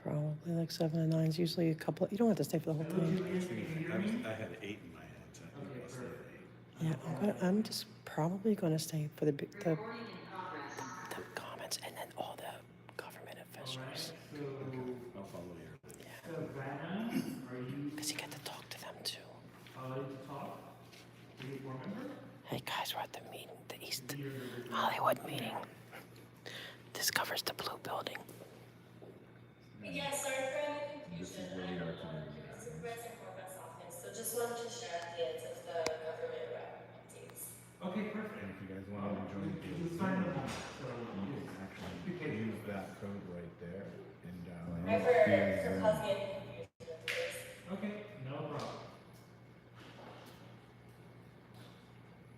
Probably like 7 and 9 is usually a couple. You don't have to stay for the whole thing. I had 8 in my head, so I think I'll stay at 8. Yeah, I'm just probably gonna stay for the comments and then all the government officials. Okay, I'll follow your lead. Yeah. Because you get to talk to them too. Hey guys, we're at the meeting, the East Hollywood meeting. This covers the blue building. Yeah, sorry for any confusion. This is where we are today. Supervisor Corbett's office, so just wanted to share at the end of the government rep updates. Okay, perfect. And if you guys want to join the You sign them all. you can actually use that code right there and Sorry for causing any confusion with this. Okay, no problem.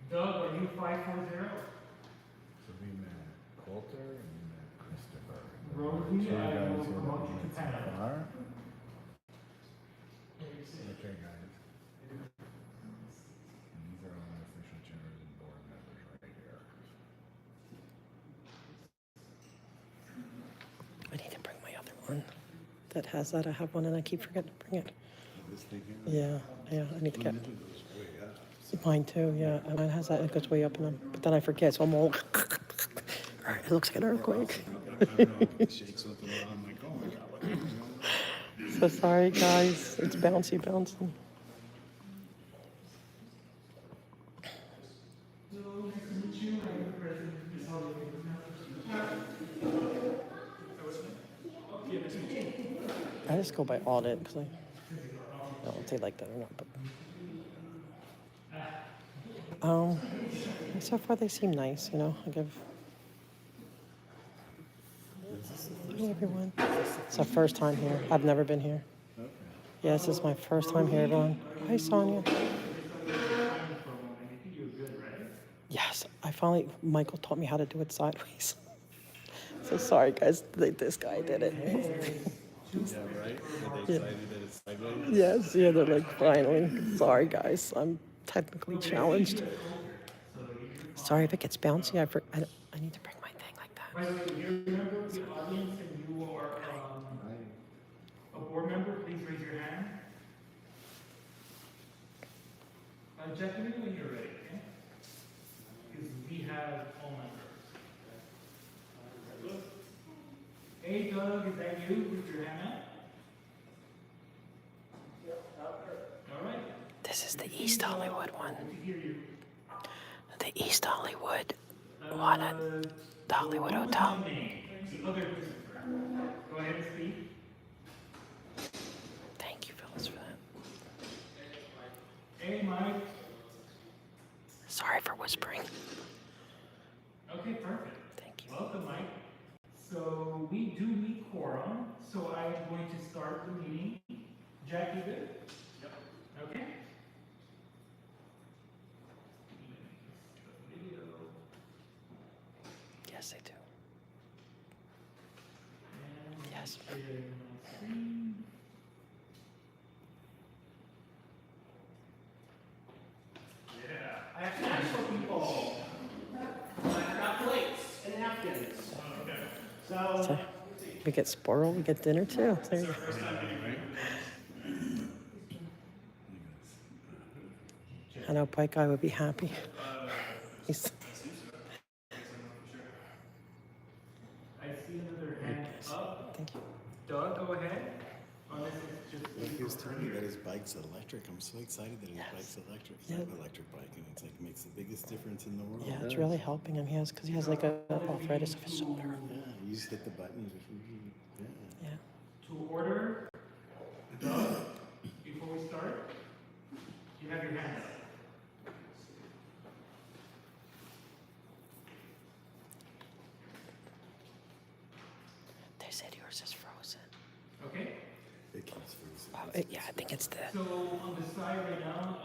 Doug, are you 540? So we met Coulter and we met Christopher. Rosie, Two I will guys who promote you to met so Canada. far. Okay, guys. And these are all my official chairs and board members right here. I need to bring my other one that has that. I have one and I keep forgetting to bring it. This thing here? Yeah, I need to get It goes way up. mine too. Yeah, mine has that. It goes way up in them, but then I forget. So I'm all. All right, it looks like an earthquake. I don't know, it shakes something around. I'm like, oh my god, what is going on? So sorry, guys. It's bouncy, bouncing. I just go by audit because I don't know if they like that or not. But so far they seem nice. You know, I give. Hi everyone. It's the first time here. I've never been here. Okay. Yeah, this is my first time here, everyone. Hi, Sonia. Yes, I finally, Michael taught me how to do it sideways. So sorry, guys, this guy did it. Yeah, right? Are they excited that it's sideways? Yes, yeah, they're like, finally. Sorry, guys, I'm technically challenged. Sorry if it gets bouncy. I need to bring my thing like that. By the way, if you're a member of the audience and you are a board member, please raise your hand. Jeff, let me know when you're ready, okay? Because we have all members. Hey, Doug, is that you? Put your hand up. All right. This is the East Hollywood one. Good to hear you. The East Hollywood one at the Hollywood Hotel. The other Christopher. Go ahead and speak. Thank you, Phyllis, for that. Hey, Mike. Sorry for whispering. Okay, perfect. Thank you. Welcome, Mike. So we do meet quorum, so I am going to start the meeting. Jack, you good? Yep. Okay. Video. Yes, they do. And Yes. sharing my screen. Yeah. I have snacks for people. I've got plates and napkins. Okay. So we get spoiled, we get dinner too. There you go. I know Pike Guy would be happy. He's, I see another hand up. thank you. Doug, go ahead. Oh, this is just. Like he was telling me that his bike's electric. I'm so excited that his bike's electric. It's like an electric bike, and it's like makes the biggest difference in the world. Yeah, it's really helping him. Because he has like a arthritis of his shoulder. Yeah, you just hit the button. Yeah. Yeah. To order, Doug, before we start, you have your hand up. They said yours is frozen. Okay? It keeps freezing. Oh, yeah, I think it's the. So on the side right now,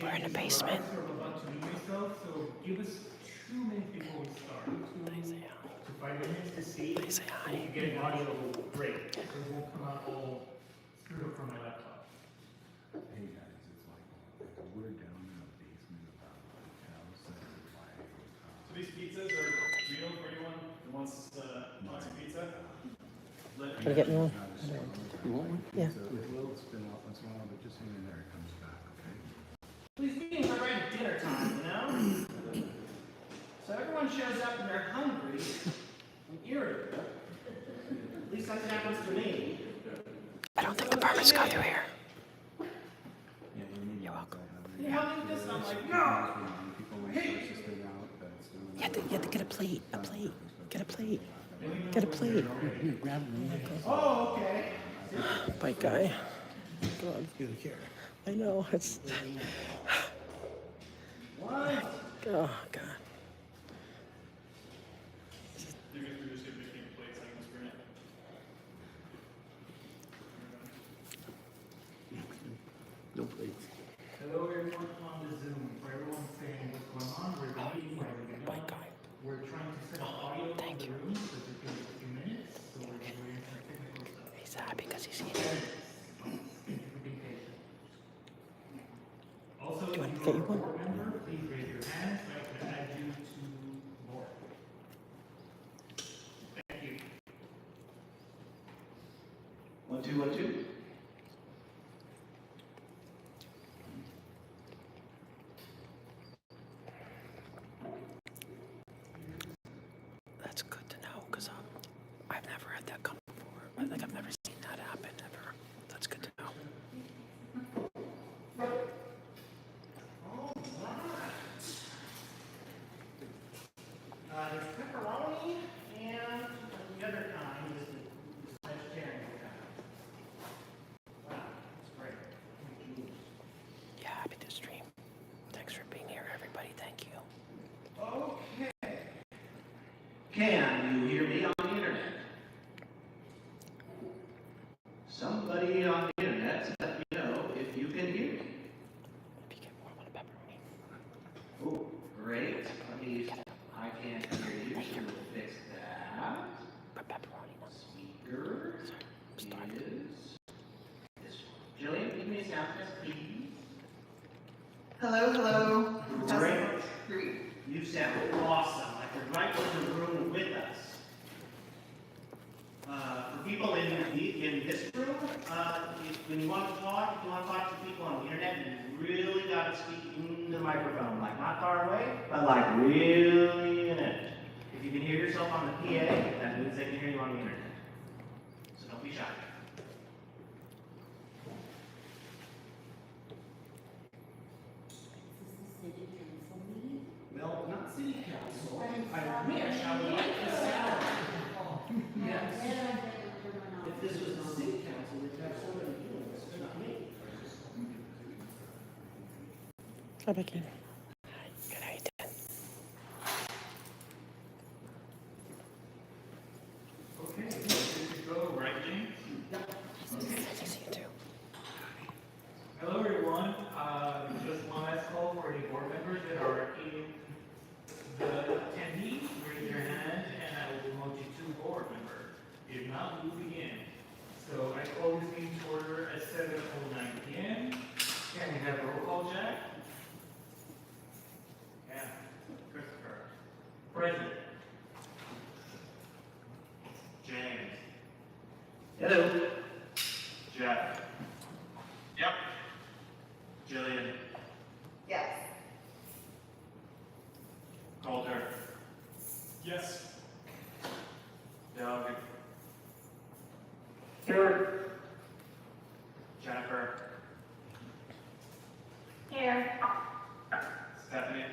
We're in the James and basement. Bryce are about to meet yourself, so give us 2 minutes before we start. They say 2 hi. to 5 minutes to see They say hi. if you get an audio break. So it won't come out all screwed up from my laptop. Hey guys, it's Michael. We're down in the basement of our house and So these pizzas are real for anyone who wants a pizza? Can I get me one? You want one? Yeah. So it will spin out once in a while, but just hang in there, it comes back, okay? These meetings are right at dinner time, you know? So everyone shows up and they're hungry and irritable. At least that happens to me. I don't think the farmers got you here. Yeah, You're welcome. Can you help me with this? I'm like, no! You have to get a plate. Get a plate. Get a plate. Here, grab one. Oh, okay. Bye, guy. God, You don't care. I know, it's, What? oh, God. No plates. Hello everyone on the Zoom. For everyone saying what's going on, we're meeting where we Bye, guy. We're trying to set up audio in the room, so it takes a few minutes. So we're doing some technical stuff. He's happy because he's eating. Thank you for being patient. Also, Do you want if me to get you're you a one? board member, please raise your hand so I can add you to board. Thank you. 1, 2, 1, 2. That's good to know because I've never had that come before. Like I've never seen that happen ever. That's good to know. There's pepperoni and the other kind is the vegetarian kind. Wow, that's great. Yeah, happy to stream. Thanks for being here, everybody. Thank you. Okay. Can you hear me on the internet? Somebody on the internet, let me know if you can hear me. If you get more, I want a pepperoni. Oh, great. Let me, I can't hear you, so we'll fix that. Put pepperoni on. Speaker Sorry. is this one. Jillian, give me a sound test, please. Hello, hello. Great. You sound awesome, like you're right in the room with us. For people in this room, when you want to talk, if you want to talk to people on the internet, you really got to speak in the microphone, like not far away, but like really in it. If you can hear yourself on the PA, that means they can hear you on the internet. So don't be shy. Well, not city council. I wish I would like the sound. Yes. If this was the city council, we'd have somebody doing this, not me. Hi, Becky. Good night. Okay, good to go, right, James? Nice to see you too. Hello everyone, just one last call for any board members that are in the attendees, raise your hand and I will promote you to board member. If not, we'll begin. So I call this meeting to order at 7:09 p.m. Can we have a roll call, Jack? Yeah. Christopher. Present. James. Hello. Jeff. Yep. Jillian. Yes. Coulter. Yes. Doug. Here. Jennifer. Here. Stephanie.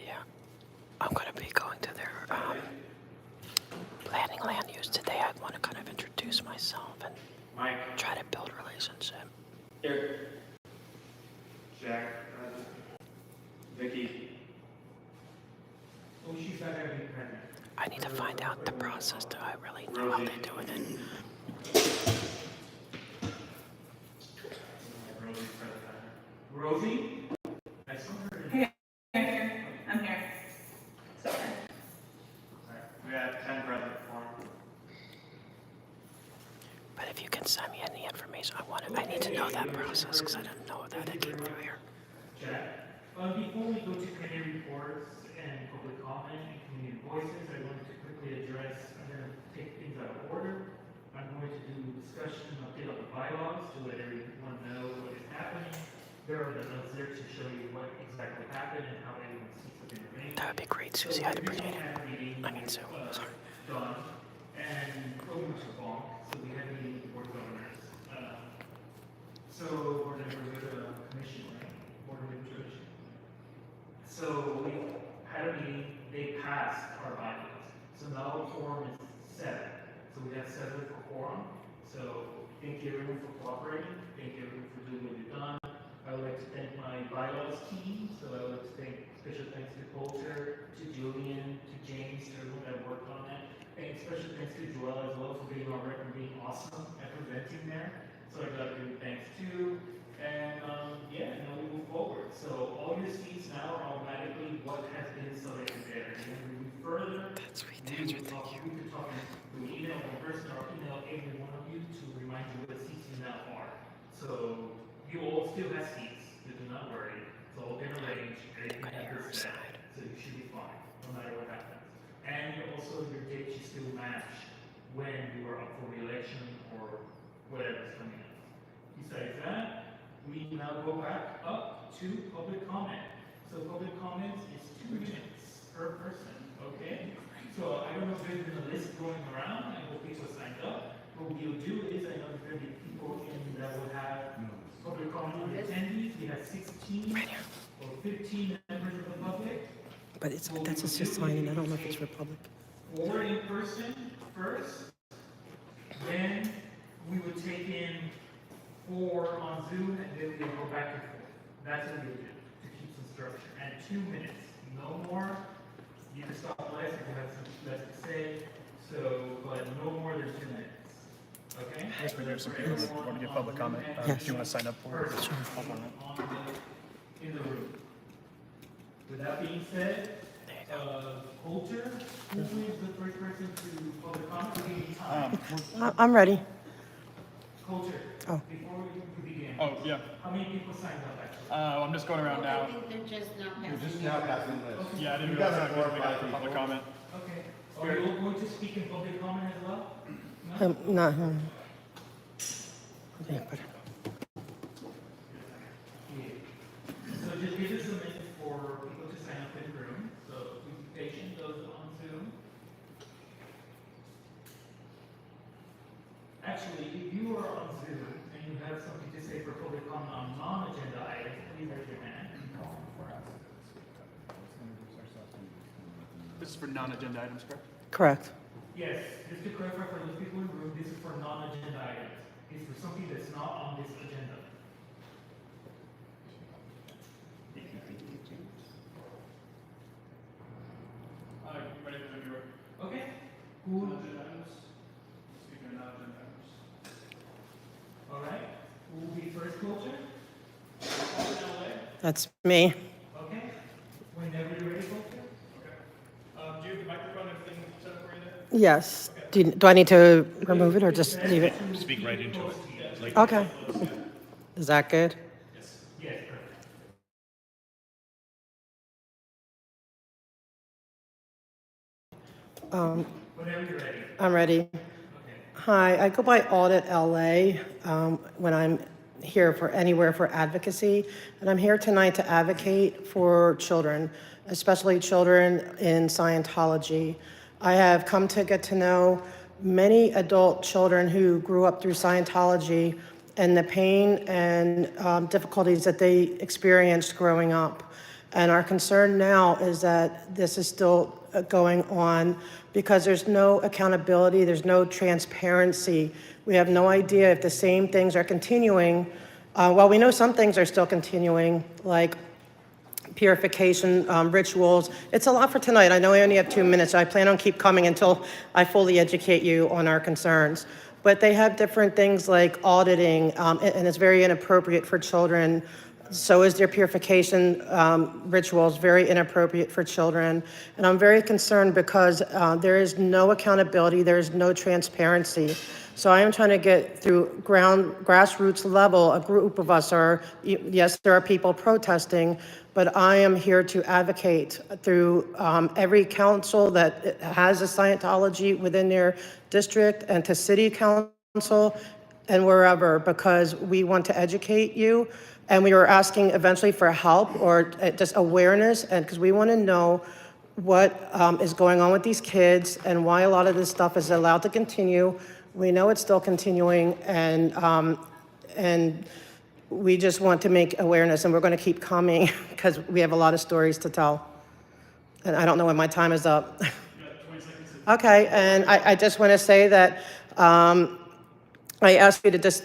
Yeah. I'm going to be going to their planning land use today. I want to kind of introduce myself and Mike. try to build a relationship. Here. Jack. Vicky. Oh, she's not gonna be present. I need to find out the process. Do I really know how they do it? And Rosie's present. Rosie? I saw her. Here. I'm here. Sorry. Alright, we have 10 present for him. but if you can send me any information, I need to know that process because I didn't know that it came through here. Jack. Before we go to committee reports and public comment and community voices, I wanted to quickly address, I'm going to take happened and how everyone sees within the range. That would be great, So Susie. I'd we appreciate don't it. have meeting I mean, Sue. Sorry. done, and pretty much a bonk, so we had a meeting with board governors. So board members with the commission, right? Board of Administration. So we had a meeting, they passed our bylaws. So now quorum is 7. So we have 7 for quorum. So thank you everyone for cooperating. Thank you everyone for doing what you've done. I would like to thank my bylaws team. So I would like to thank special thanks to Coulter, to Julian, to James, to everyone that worked on that. And special thanks to Joelle as well for being on record and being awesome at presenting there. So I got to give thanks too. And yeah, now we move forward. So all your seats now are automatically what has been selected there. And then we move further. That's sweet, We Andrew. will Thank talk, you. we could talk through email in person or email every one of you to remind you what seats you now are. So you all still have seats, so do not worry. It's all been arranged, everything Good has hair been set, side. so you should be fine, no matter what happens. And also your date should still match when you are up for re-election or whatever's coming up. Besides that, we now go back up to public comment. So public comment is 2 minutes per person, okay? So I don't know if there's been a list going around, I hope people signed up. What we'll do is, I know there'll be people in that will have public comment attendees. We have 16 or 15 members of the public. But that's just a sign, and I don't know if it's for public. 4 in person first, then we would take in 4 on Zoom, and then we'll go back and forth. That's what we'll do, to keep some structure. And 2 minutes, no more. You can stop less if you have something less to say, so, but no more than 2 minutes. Okay? Yes, we do have some people that want to give public comment. Yes. Do you want to sign up for it? Person Hop on it. in the room. With that being said, Coulter, who is the first person to public comment? We need time. I'm ready. Coulter, Oh. before we begin, Oh, yeah. how many people signed up actually? I'm just going around now. I think they're just now passing. Just now passing this. Yeah, I didn't You realize got that four or we five got public people. comment. Okay. Are you all going to speak in public comment as well? No? No. Okay, but- Yeah. So just give us a minute for people to sign up in the room. So please be patient, those on Zoom. Actually, if you are on Zoom and you have something to say for public comment on non-agenda items, please raise your hand. This is for non-agenda items, correct? Correct. Yes, just to clarify for those people in the room, this is for non-agenda items. It's for something that's not on this agenda. Ready to do it. Okay? Who? Non-agenda items. Speaking of non-agenda items. All right. Who will be first, Coulter? That's me. Okay. Whenever you're ready, Coulter. Okay. Do you have the microphone and everything set up for you there? Yes. Do I need to remove it or just leave it? Speak right into it. Like, Okay. Is that good? Yes, perfect. Whenever you're ready. I'm ready. Okay. Hi, I go by AuditLA when I'm here for anywhere for advocacy, and I'm here tonight to advocate for children, especially children in Scientology. I have come to get to know many adult children who grew up through Scientology and the pain and difficulties that they experienced growing up. And our concern now is that this is still going on because there's no accountability, there's no transparency. We have no idea if the same things are continuing. Well, we know some things are still continuing, like purification rituals. It's a lot for tonight. I know I only have 2 minutes. I plan on keep coming until I fully educate you on our concerns. But they have different things like auditing, and it's very inappropriate for children. So is their purification rituals very inappropriate for children. And I'm very concerned because there is no accountability, there is no transparency. So I am trying to get through grassroots level. A group of us are, yes, there are people protesting, but I am here to advocate through every council that has a Scientology within their district and to city council and wherever, because we want to educate you. And we were asking eventually for help or just awareness, and because we want to know what is going on with these kids and why a lot of this stuff is allowed to continue. We know it's still continuing, and we just want to make awareness, and we're going to keep coming because we have a lot of stories to tell. And I don't know when my time is up. You got 20 seconds. Okay, and I just want to say that I asked you to just,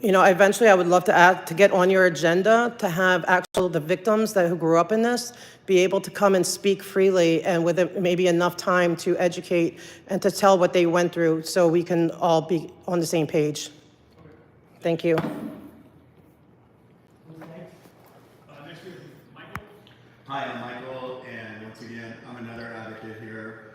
eventually I would love to get on your agenda, to have the victims who grew up in this, be able to come and speak freely and with maybe enough time to educate and to tell what they went through so we can all be on the same page. Thank you. Next we have Michael. Hi, I'm Michael, and once again, I'm another advocate here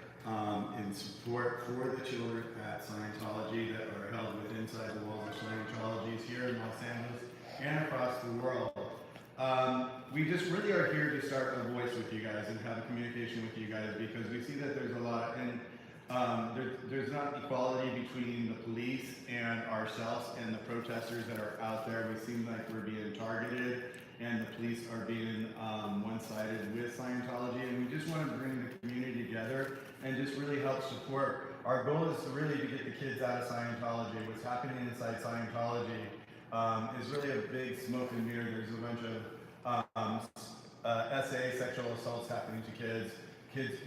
in support for the children at Scientology that are held inside the walls of Scientologies here in Los Angeles and across the world. We just really are here to start a voice with you guys and have a communication with you guys, because we see that there's a lot, and there's not equality between the police and ourselves and the protesters that are out there. We seem like we're being targeted, and the police are being one-sided with Scientology, and we just want to bring the community together and just really help support. Our goal is to really to get the kids out of Scientology. What's happening inside Scientology is really a big smoke and mirror. There's a bunch of SA, sexual assaults happening to kids.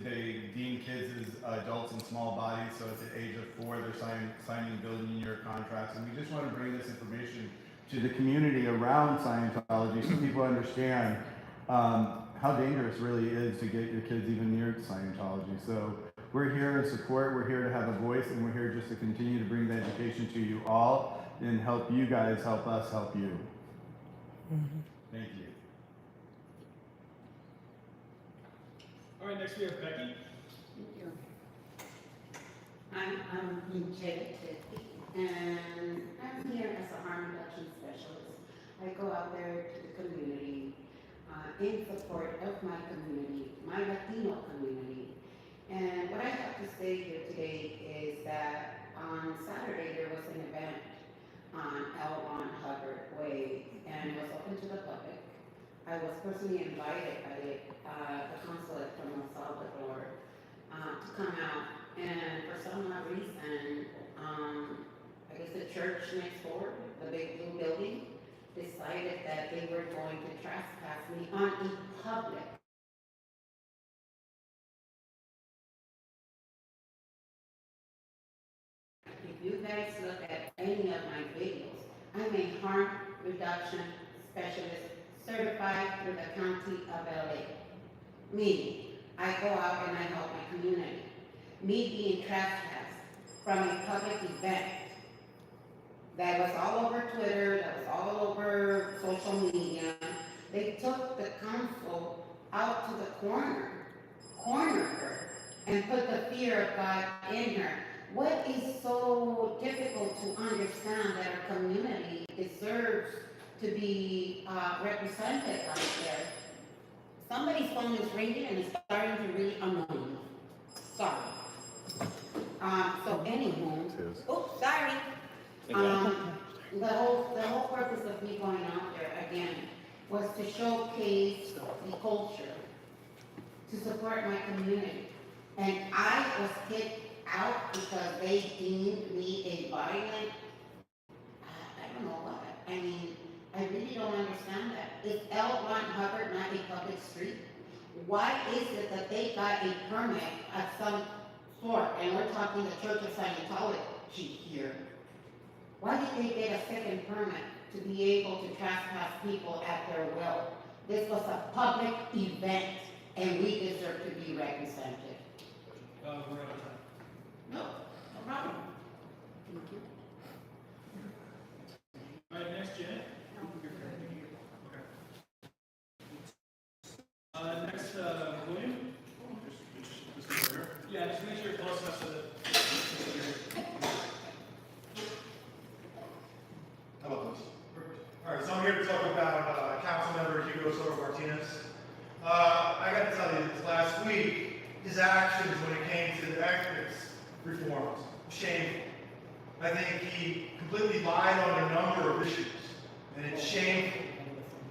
They deem kids as adults in small bodies, so at the age of 4, they're signing billion-year contracts, and we just want to bring this information to the community around Scientology so people understand how dangerous it really is to get your kids even near Scientology. So we're here in support, we're here to have a voice, and we're here just to continue to bring the education to you all and help you guys help us help you. Thank you. All right, next we have Becky. Thank you. I'm Integrity, and I'm here as a harm reduction specialist. I go out there to the community in support of my community, my Latino community. And what I have to say here today is that on Saturday there was an event on L1 Hubbard Way, and it was open to the public. I was personally invited by the consulate from El Salvador to come out, and for some odd reason, I guess the church next door, the big blue building, decided that they were going to trespass me on a public. If you guys look at any of my videos, I'm a harm reduction specialist certified through the County of LA. Meaning, I go out and I help my community. Me being trespassed from a public event that was all over Twitter, that was all over social media. They took the council out to the cornered her, and put the fear of God in her. What is so difficult to understand that our community deserves to be represented out there? Somebody's phone is ringing and it's starting to really annoy me. Sorry. So anywho, oops, sorry. The whole purpose of me going out there again was to showcase the culture, to support my community. And I was kicked out because they deemed me a violent, I don't know what. I mean, I really don't understand that. Is L1 Hubbard not a public street? Why is it that they got a permit at some sort, and we're talking the Church of Scientology here? Why did they get a second permit to be able to trespass people at their will? This was a public event, and we deserve to be represented. We're out of time. No problem. Thank you. All right, next, Janet. Okay. Next, William. Yeah, just make sure you're close enough so that. How about this? All right, so I'm here to talk about Councilmember Hugo Soto Martinez. I got to tell you, this last week, his actions when it came to the ethics reforms, shameful. I think he completely lied on a number of issues, and it's shameful.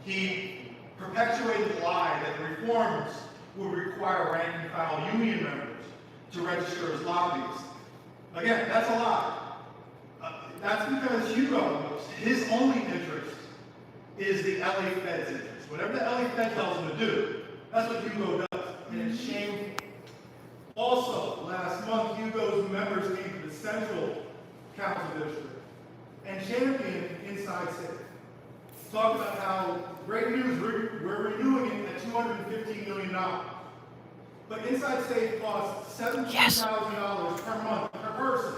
He perpetuated the lie that the reforms would require rank and file union members to register as lobbyists. Again, that's a lie. That's because Hugo, his only interest is the LA Fed's interest. Whatever the LA Fed tells him to do, that's what Hugo does, and it's shameful. Also, last month, Hugo's members came to the Central Council District and championed Inside Safe. Talk about how, great news, we're renewing it at $215 million. But Inside Safe costs $17,000 per month per person.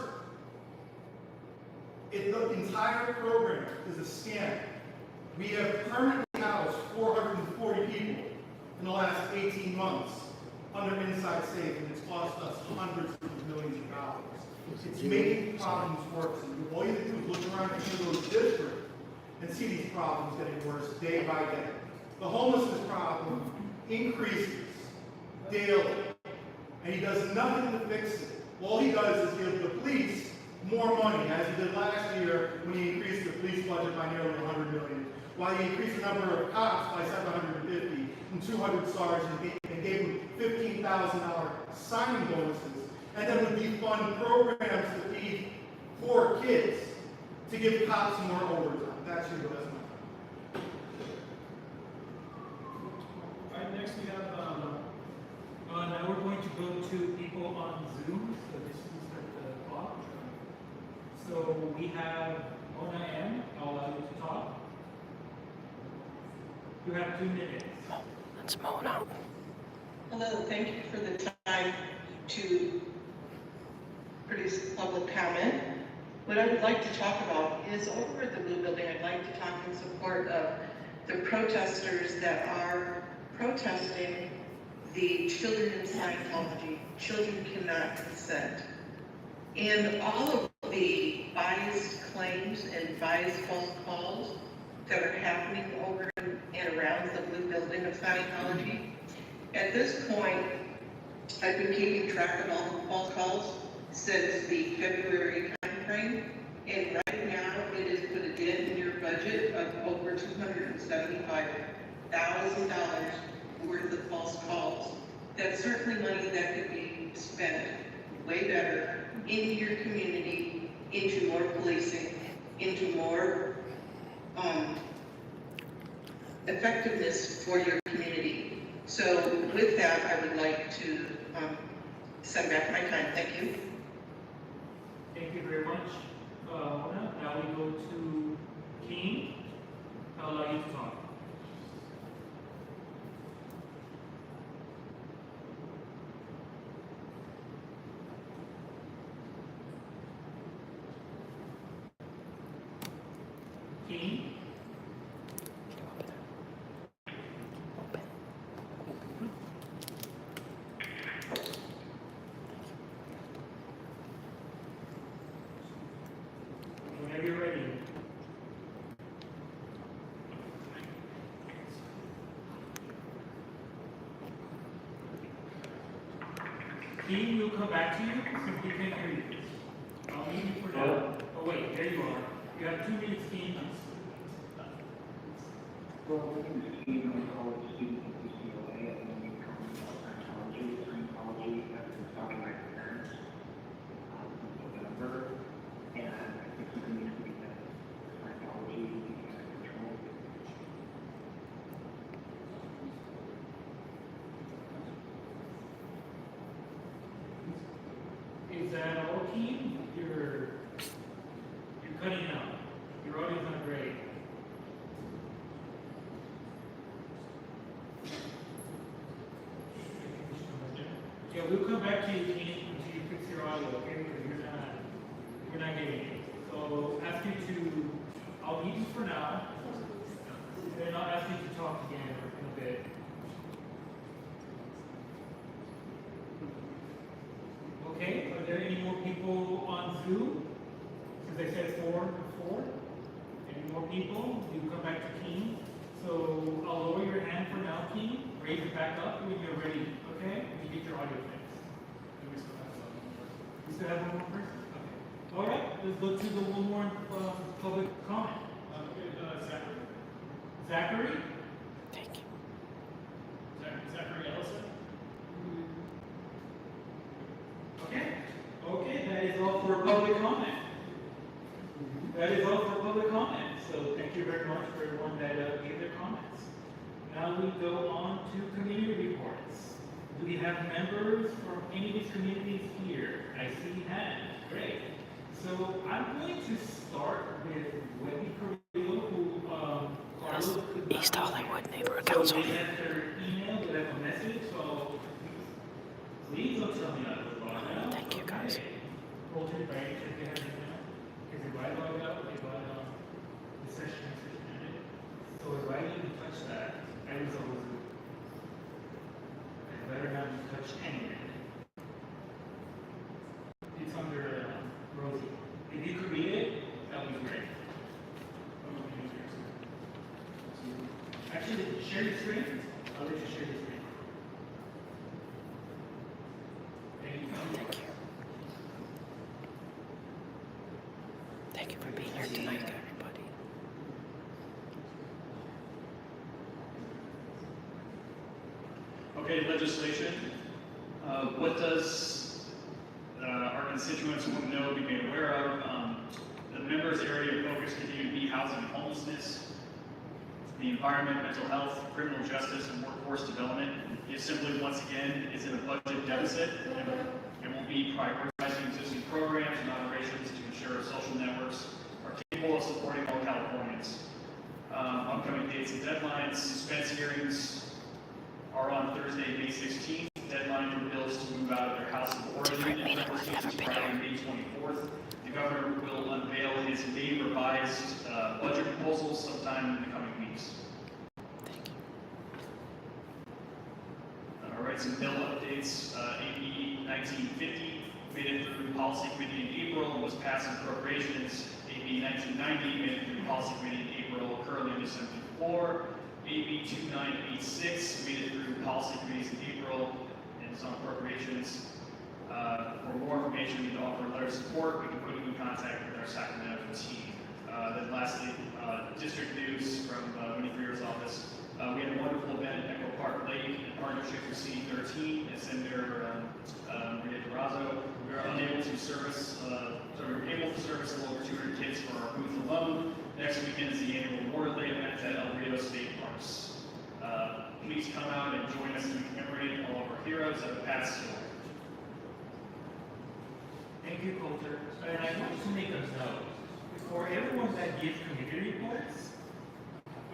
The entire program is a scam. We have permanently housed 440 people in the last 18 months under Inside Safe, and it's cost us hundreds of millions of dollars. It's making problems worse. And all you have to do is look around Hugo's district and see these problems getting worse day by day. The homelessness problem increases daily, and he does nothing to fix it. All he does is give the police more money, as he did last year when he increased the police budget by nearly $100 million, while he increased the number of cops by 750 and 200 sergeants and gave them $15,000 signing bonuses, and then would defund programs to feed poor kids to give cops more overtime. That's Hugo. That's my time. All right, next we have, now we're going to go to people on Zoom, so this is the clock. So we have Ona M, I'll allow you to talk. You have 2 minutes. Let's Mona. Hello, thank you for the time to produce public comment. What I would like to talk about is over at the Blue Building, I'd like to talk in support of the protesters that are protesting the children in Scientology. Children cannot consent. And all of the biased claims and biased false calls that are happening over and around the Blue Building of Scientology. At this point, I've been keeping track of all the false calls since the February timeframe, and right now it is put a dent in your budget of over $275,000 worth of false calls. That's certainly money that could be spent way better into your community, into more policing, into more effectiveness for your community. So with that, I would like to send back my time. Thank you. Thank you very much, Ona. Now we go to King. I'll allow you to talk. King. Whenever you're ready. King, we'll come back to you since we can't hear you. I'll leave you for now. Oh wait, there you are. You have 2 minutes, King. Well, my name is Steve. I'm a college student at UCLA. I've been in Scientology. Scientology has been stopping my parents since November, and I think something needs to be done. Scientology is out of control. Is that all, King? You're cutting out. Your audio's not great. Yeah, we'll come back to you, King, until you fix your audio, okay? Because we're not getting it. So ask you to, I'll leave you for now, and I'll ask you to talk again in a bit. Okay, are there any more people on Zoom? Since I said 4 and 4. Any more people? You come back to King. So I'll lower your hand for now, King. Raise it back up when you're ready, okay? When you get your audio fixed. We still have one more person? Okay. All right, let's go to the one more public comment. Zachary. Zachary? public comment. That is all for public comment. So thank you very much for everyone that gave their comments. Now we go on to community reports. Do we have members from any of these communities here? I see hands. Great. So I'm going to start with Wendy Carrillo, who Carlos could not. East Hollywood Neighborhood So Council. they have their email, they have a message, so please don't tell me that was wrong now. Thank you, guys. Hold your break if they have an email. Because if I log out, they got the session message ended. So if I even touch that, I was always I better not touch anything. It's under Rosie. If you could read it, that would be great. Actually, share your screen. I'll let you share your screen. Thank you. Thank you. Thank you for being here tonight, everybody. Okay, legislation. What does our constituents want to know, be made aware of? The members' area of focus continue to be housing and homelessness, the environment, mental health, criminal justice, and workforce development. It simply, once again, is in a budget deficit, and will be prioritizing existing programs and operations to ensure social networks are capable of supporting all Californians. Upcoming dates and deadlines, suspense hearings are on Thursday, May 16th. Deadline for bills to move out of their house of origin and is Friday, May 24th. The governor will unveil his May revised budget proposals sometime in the coming weeks. All right, some bill updates. AB 1950 made it through Policy Committee in April and was passed in appropriations. AB 1990 made it through Policy Committee in April, currently in the Assembly floor. AB 2986 made it through Policy Committees in April and is on appropriations. For more information, you can offer a letter of support. We can put you in contact with our Sacramento team. Then lastly, district news from Winnie Greer's office. We had a wonderful event at Echo Park Lake in partnership with C13 and Senator Maria Durazo. We were able to service a little over 200 kids for our booth alone. Next weekend is the annual Memorial Day event at El Rio State Parks. Please come out and join us in commemorating all of our heroes at the past story. Thank you, Coulter. And I want to make a note. For everyone that gives community reports,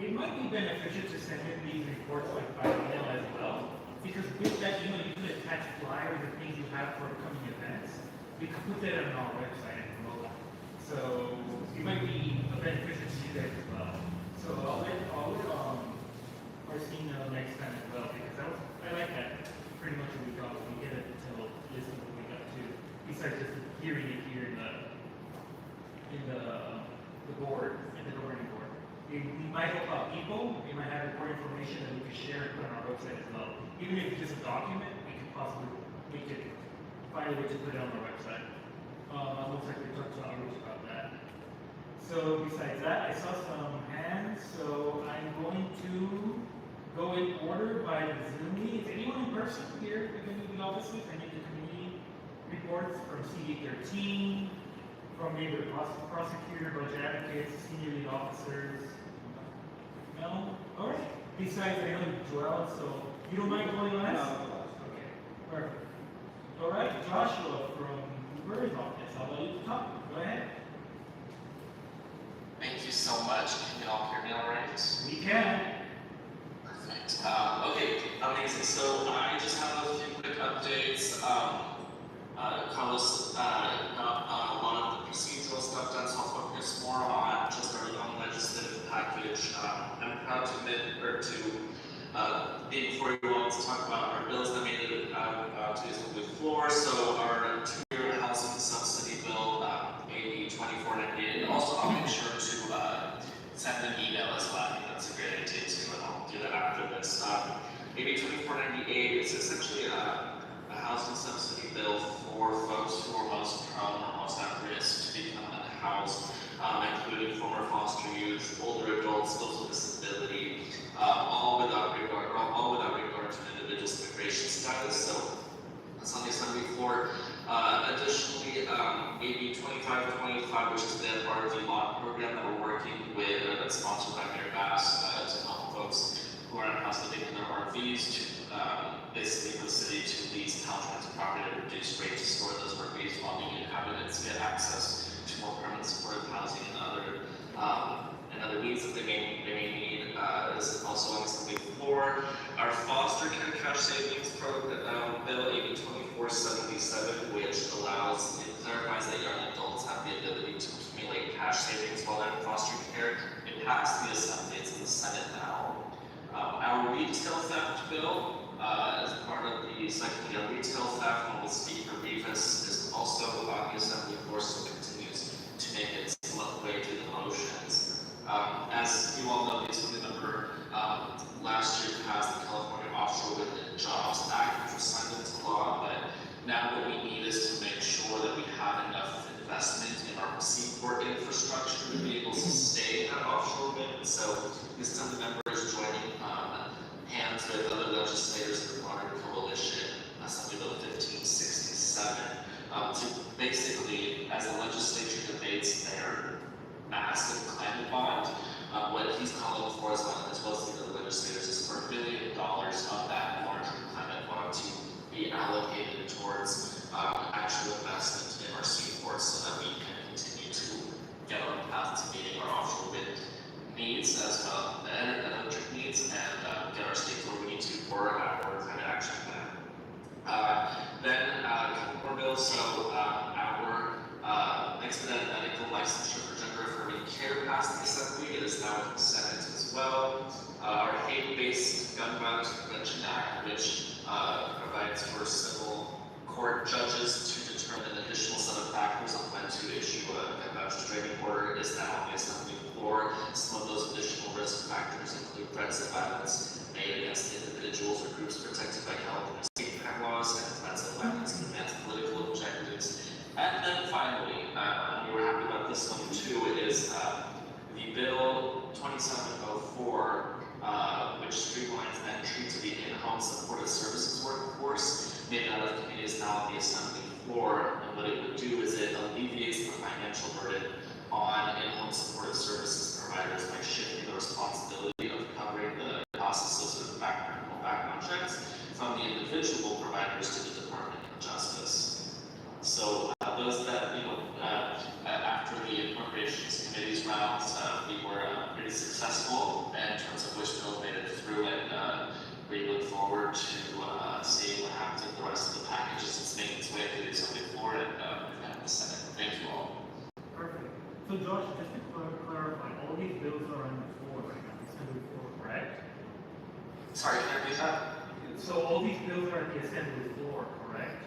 it might be beneficial to send in these reports like by email as well. Because with that email, you can attach flyers and things you have for upcoming events. We can put that on our website and promote that. So it might be beneficial to you guys as well. So I'll let Marcin know next time as well, because I like that pretty much what we got. We get a detailed list of what we got too. Besides just hearing it here in the board, in the governing board. It might help out people, it might have more information that we can share and put on our website as well. Even if it's just a document, we could find a way to put it on our website. Looks like we talked to others about that. So besides that, I saw some hands, so I'm going to go in order by the Zoom meeting. Is anyone in person here at the offices? Any of the community reports from CD13, from neighborhood prosecutor, budget advocates, senior lead officers? No? All right. Besides, I know Joel, so you don't mind going last? No. Okay. Perfect. All right, Joshua from Bird's office. How about you talk? Go ahead. Thank you so much. Can you all hear me all right? We can. Perfect. Okay, amazing. So I just have a few quick updates. Carlos got a lot of the procedural stuff done, so I'll focus more on just our young legislative package. I'm proud to admit, or to be before you all to talk about our bills that made it out to the floor. So our two-year housing subsidy bill, AB 2498, and also I'll make sure to send an email as well. I think that's a great idea too, and I'll do that after this. AB 2498 is essentially a housing subsidy bill for folks who are most prone or most at risk to become unhoused, including former foster youth, older adults, those with disability, all without regard to an individual's immigration status. So that's on the Assembly floor. Additionally, AB 2525, which is the RV lot program that we're working with, that's sponsored by Mayor Bass, to help folks who are not living in their RVs to basically the city to lease town transit property at a reduced rate to store those RVs while the inhabitants get access to more permanent supportive housing and other needs that they may need. This is also on Assembly floor. Our foster care cash savings program, Bill AB 2477, which it clarifies that young adults have the ability to accumulate cash savings while they're in foster care. It passed the Assembly, it's in the Senate now. Our retail theft bill, as part of the cycle of retail theft, one with Speaker Rivas, is also on the Assembly floor, so it continues to make its way through the motions. As you all know, the Assembly member last year passed the California Offshore Wind and Jobs Act, which was signed into law, but now what we need is to make sure that we have enough investment in our seaport infrastructure to be able to sustain that offshore wind. So the Assembly member is joining hands with other legislators in the broader coalition, Assembly Bill 1567, to basically, as the legislature debates their massive climate bond, what he's calling for, as well as the other legislators, is for $1 billion of that larger climate bond to be allocated towards actual investment in our seaports so that we can continue to get on the path to meeting our offshore wind needs as well, and electric needs, and get our states where we need to for our climate action plan. Then a couple more bills. So our expedited medical licensure for gender affirming care passed the Assembly. It is now in the Senate as well. Our hate-based gun violence prevention act, which provides for civil court judges to determine an additional set of factors on when to issue a gun violence restraining order, is now on the Assembly floor. Some of those additional risk factors include threats of violence made against individuals or groups protected by California state crime laws, and threats of violence to advance political objectives. And then finally, and we were happy about this one too, is the Bill 2704, which streamlines entry to the in-home supportive services workforce, made out of committees now on the Assembly floor. And what it would do is it alleviates the financial burden on in-home supportive services providers by shifting the responsibility of covering the costs associated with background checks from the individual providers to the Department of Justice. So those that, after the appropriations committee's rounds, we were pretty successful in terms of which bills made it through, and we look forward to seeing what happens with the rest of the packages. It's making its way through the Assembly floor and the Senate. Thank you all. Perfect. So Josh, just to clarify, all these bills are on the floor right now, Assembly floor, correct? Sorry, can I repeat that? So all these bills are at the Assembly floor, correct?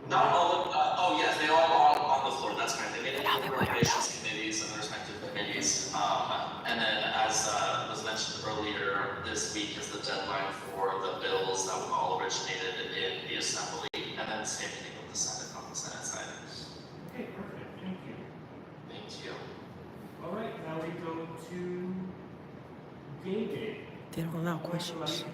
Not all of, yes, they all are on the floor, that's right. They made it through appropriations committees and the respective committees. And then, as was mentioned earlier, this week is the deadline for the bills that all originated in the Assembly, and then same thing with the Senate on the Senate side. Okay, perfect, thank you. Thank you. All right, now we go to David. They don't allow questions.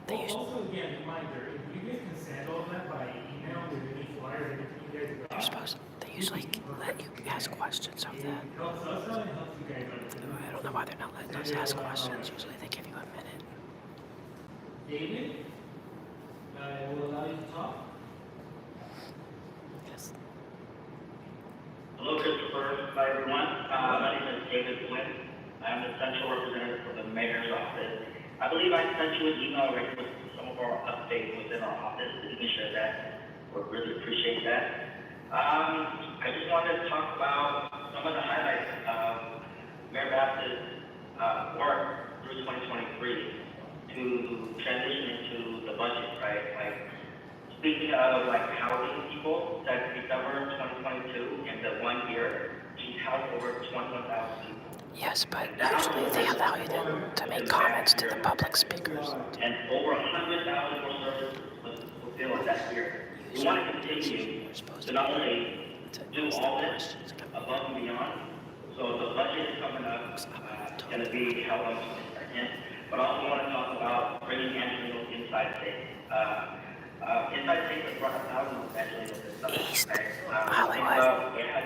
Also, again, reminder, if you guys can send all that by email with any flyers, anything you guys got. They usually let you ask questions of It that. helps us out and helps you guys out. I don't know why they're not letting us ask questions. Usually they give you a minute. David, I will allow you to talk. Yes. Hello, Christopher. Hi, everyone. My name is David Wynn. I'm the central representative for the mayor's office. I believe I sent you an email already with some of our updates within our office. If you can share that, we'd really appreciate that. I just wanted to talk about some of the highlights of Mayor Bass's work through 2023 to transition into the budget, right? Like, speaking of housing people, that December 2022, in the 1 year, she's housed over 21,000 people. Yes, but usually they allow you to make comments to the public speakers. And over 100,000 more services was fulfilled that year. We want to continue to not only do all this above and beyond. So the budget is coming up, it's going to be held on 22nd, but I also want to talk about bringing Angelino's inside state. Inside State was brought 1,000 essentially with this stuff, right?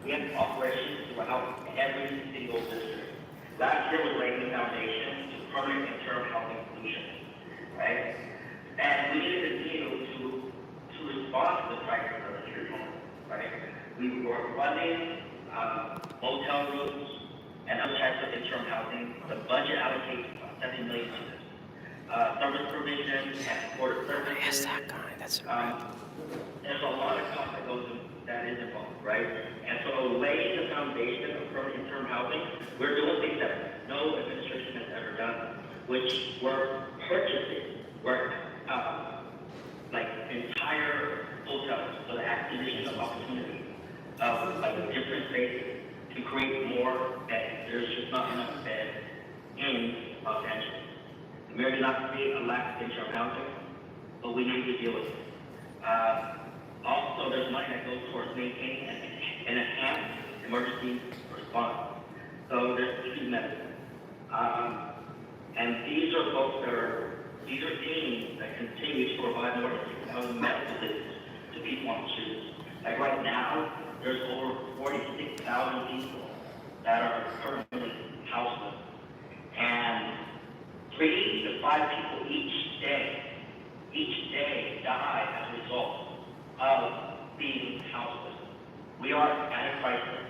We have operations throughout every single district. Last year was laying the foundation to permanent and term housing solutions, right? And we need to continue to respond to the crisis of the street home, right? We were funding motel rooms and other types of interim housing. The budget allocates about $70 million to this. Service provision and supportive services. There's a lot of cost that is involved, right? And so laying the foundation of permanent interim housing, we're doing things that no administration has ever done, which we're purchasing, like entire hotels for the acquisition of opportunity of like different spaces to create more beds. There's just not enough beds in Los Angeles. We're not create a lack of interim housing, but we need to deal with it. Also, there's money that goes towards maintaining and enhanced emergency response. So there's street medicine. And these are teams that continue to provide more than 6,000 medical visits to people on the streets. Like right now, there's over 46,000 people that are currently houseless. And 3 to 5 people each day die as a result of being houseless. We are at a crisis.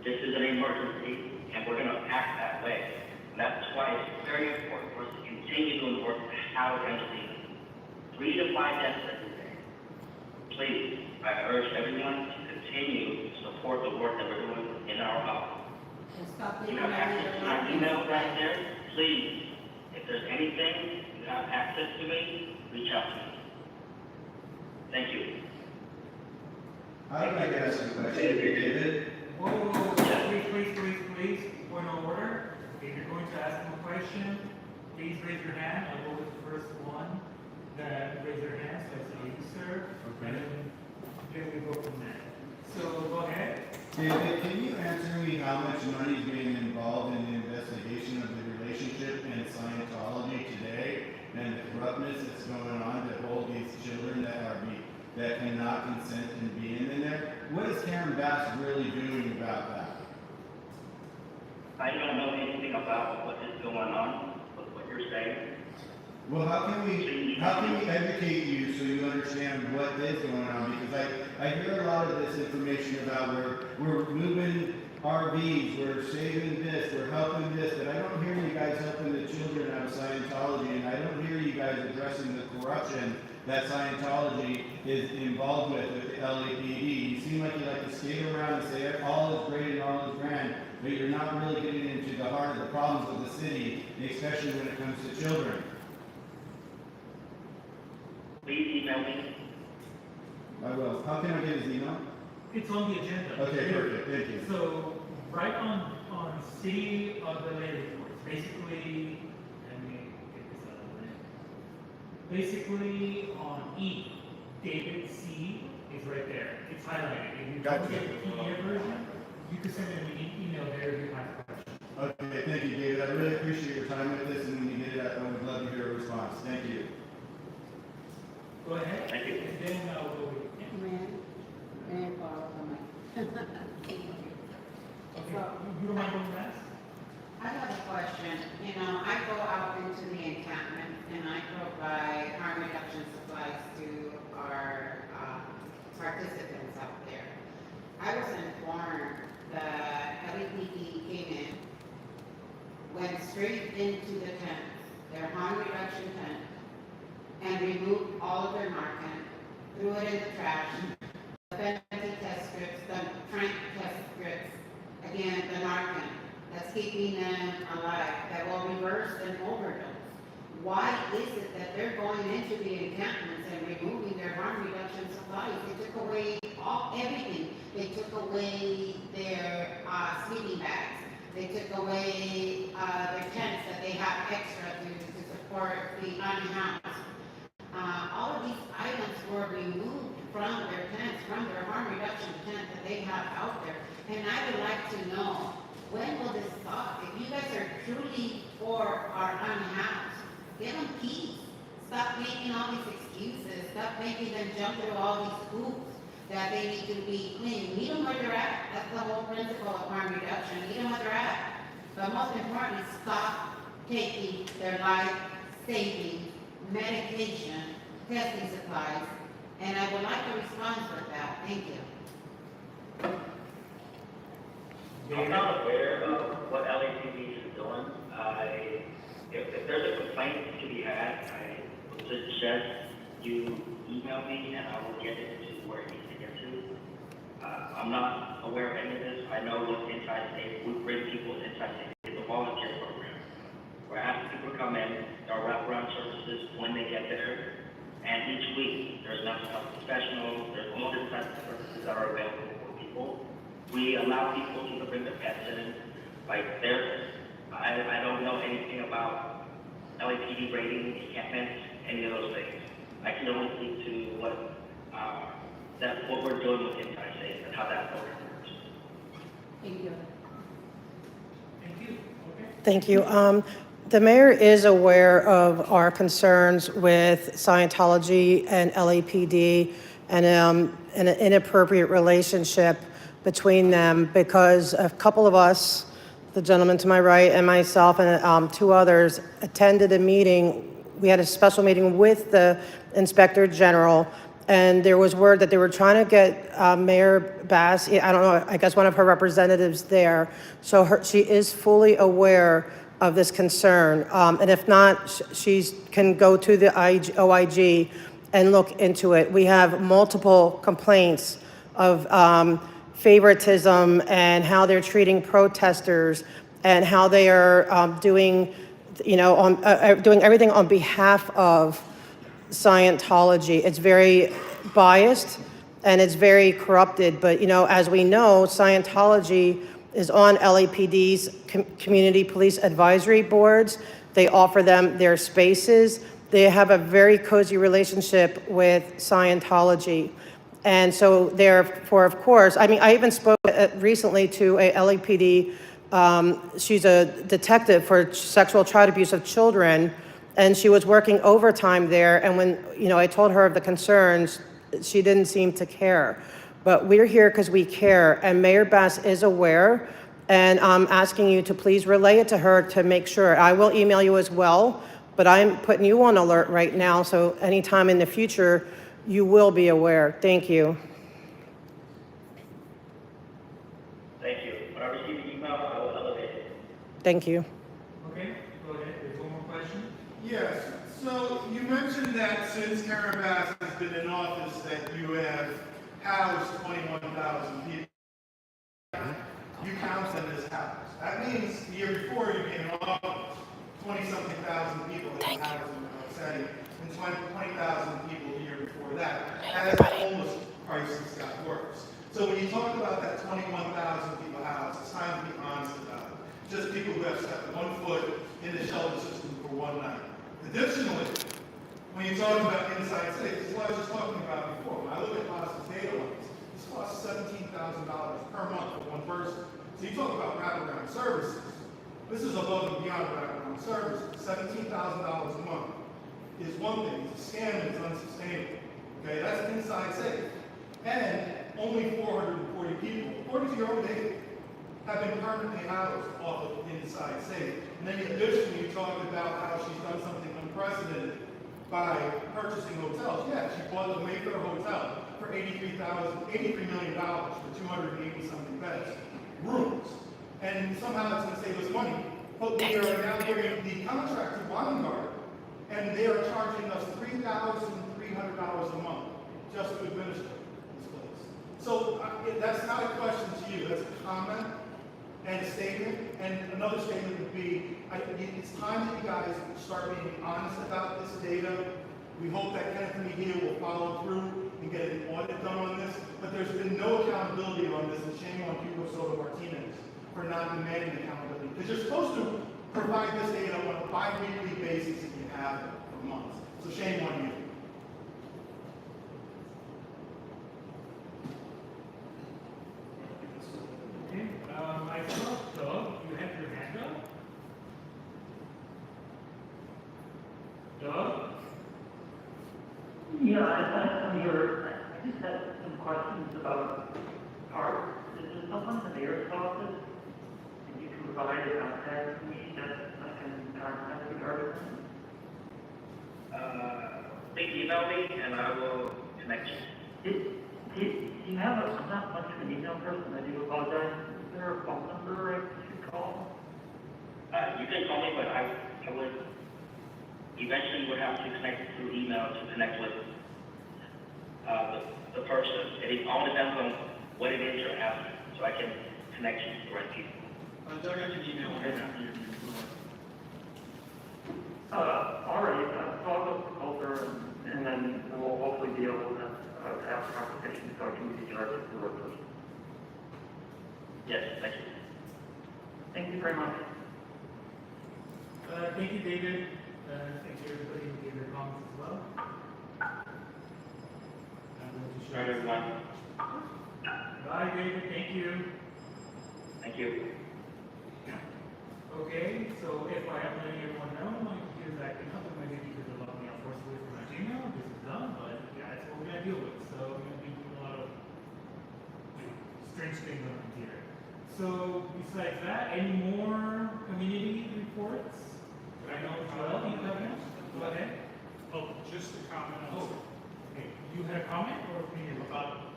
This is an emergency, and we're going to act that way. And that's why it's very important for us to continue doing work to house Angelina. 3 to 5 deaths every day. Please, I urge everyone to continue to support the work that we're doing in our office. You have access to my email right there. Please, if there's anything you have access to me, reach out to me. Thank you. I'd like to ask a question, David. Whoa, please, point of order. If you're going to ask him a question, please raise your hand. I'll go with the first one that raised their hand, so I see you, sir. Okay. And then we go from there. So go ahead. David, can you answer me how much money is being involved in the investigation of the relationship in Scientology today and the corruptness that's going on to hold these children that cannot consent and being in there? What is Karen Bass really doing about that? I don't know anything about what is going on with what you're saying. Well, how can we educate you so you understand what is going on? Because I hear a lot of this information about we're moving RVs, we're saving this, we're helping this, but I don't hear you guys helping the children out of Scientology, and I don't hear you guys addressing the corruption that Scientology is involved with the LAPD. You seem like you like to skate around and say all is great and all is grand, but you're not really getting into the heart of the problems of the city, especially when it comes to children. Please email me. I will. How can I get his email? It's on the agenda. Okay, perfect. Thank you. So, right on City of LA reports, basically, let me get this out of the way. Basically, on E, David C is right there. It's highlighted. If you don't get the PDF version, you can send me an email there if you have a question. Okay, thank you, David. I really appreciate your time with this, and when you get it, I would love to hear a response. Thank you. Go ahead. Thank you. And then I'll go with Okay. Okay, you don't mind going last? I have a question. You know, I go out into the encampment and I provide harm reduction supplies to our participants out there. I was informed that LAPD came in, went straight into the tents, their harm reduction tent, and removed all of their Narcan, threw it in the trash, the Benefit test strips, the Trank test strips, again, the Narcan, that's keeping them alive, that will reverse an overdose. Why is it that they're going into the encampments and removing their harm reduction supplies? They took away everything. They took away their sleeping bags. They took away their tents that they have extra to support the unhoused. All of these items were removed from their tents, from their harm reduction tent that they have out there. And I would like to know, when will this stop? If you guys are truly for our unhoused, give them peace. Stop making all these excuses making them jump through all these hoops that they need to be clean. Meet them where they're at. That's the whole principle of harm reduction. Meet them where they're at. But most importantly, stop taking their life-saving medication, testing supplies, and I would like a response for that. Thank you. I'm not aware of what LAPD is doing. If there's a complaint to be had, I would suggest you email me and I will get it to where it needs to get to. I'm not aware of any of this. I know what Inside Safe, we bring people to Inside Safe. It's a volunteer program. We're asking people to come in, there are wraparound services when they get there. And each week, there's mental health professionals, there's all different types of services that are available for people. We allow people to bring their pets in, like therapists. I don't know anything about LAPD ratings, encampments, any of those things. I can only speak to what we're doing with Inside Safe and how that program works. Thank you. Thank you. Okay. Thank you. The mayor is aware of our concerns with Scientology and LAPD and an inappropriate relationship between them because a couple of us, the gentleman to my right and myself and two others, attended a meeting. We had a special meeting with the Inspector General, and there was word that they were trying to get Mayor Bass, I don't know, I guess one of her representatives there. So she is fully aware of this concern. And if not, she can go to the OIG and look into it. We have multiple complaints of favoritism and how they're treating protesters and how they are doing, doing everything on behalf of Scientology. It's very biased and it's very corrupted. But, as we know, Scientology is on LAPD's community police advisory boards. They offer them their spaces. They have a very cozy relationship with Scientology. And so therefore, of course, I even spoke recently to a LAPD, she's a detective for sexual child abuse of children, and she was working overtime there. And when, I told her of the concerns, she didn't seem to care. But we're here because we care, and Mayor Bass is aware, and I'm asking you to please relay it to her to make sure. I will email you as well, but I'm putting you on alert right now, so anytime in the future, you will be aware. Thank you. Thank you. When I receive the email, I will elevate it. Thank you. Okay, go ahead. There's one more question. Yes, so you mentioned that since Karen Bass has been in office that you have housed 21,000 people. You count them as housed. That means the year before you came in office, 20-something thousand people that you housed in the setting, and 20,000 people the year before that. As the homeless crisis got worse. So when you talk about that 21,000 people housed, it's time to be honest about it. Just people who have stepped 1 foot in the shelter system for one night. Additionally, when you talk about Inside Safe, this is what I was just talking about before. When I look at hospice data on this costs $17,000 per month for one person. So you talk about wraparound services. This is above and beyond wraparound services. $17,000 a month is one thing. It's a scam and it's unsustainable. Okay, that's Inside Safe. And only 440 people, according to your own data, have been permanently housed off of Inside Safe. And then additionally, you talked about how she's done something unprecedented by purchasing hotels. Yeah, she bought the Mayfair Hotel for $83 million for 280-something beds, rooms. And somehow it's going to save us money. But we are now giving the contract to Vanguard, and they are charging us $3,300 a month just to administer this place. So that's not a question to you, that's a comment and a statement. And another statement would be, it's time that you guys start being honest about this data. We hope that Kenneth Mejia will follow through and get an audit done on this, but there's been no accountability on this, and shame on Hugo Soto Martinez for not demanding accountability. Because you're supposed to provide this data on a bi-weekly basis if you have it for months. So shame on you. Okay, I saw Doug, you have your hand up? Doug? Yeah, I'm here. I just had some questions about parks. Is there someone in the mayor's office? Can you provide a contact for me that I can contact regarding Please email me and I will connect you. Do you have I'm not much of an email person, I do apologize. Is there a phone number I should call? You can call me, but I would eventually would have to connect through email to connect with the person. It all depends on what it is you're asking, so I can connect you to the right people. Doug, I can email him after you. All right, so I'll go for Culver and then we'll hopefully be able to have a conversation so I can be directed to the right person. Yes, thank you. Thank you very much. Thank you, David. Thank you, everybody who gave their comments as well. Right, everyone. Bye, David. Thank you. Thank you. Okay, so if I have letting everyone know, my computer's acting up, and maybe because of logging out forcibly from my Gmail, this is done, but yeah, that's what we're gonna deal with. So we're gonna be doing a lot of strange things on the computer. So besides that, any more community reports? I know Joel, you have one? Go ahead. Oh, just a comment on Okay, you had a comment or opinion? about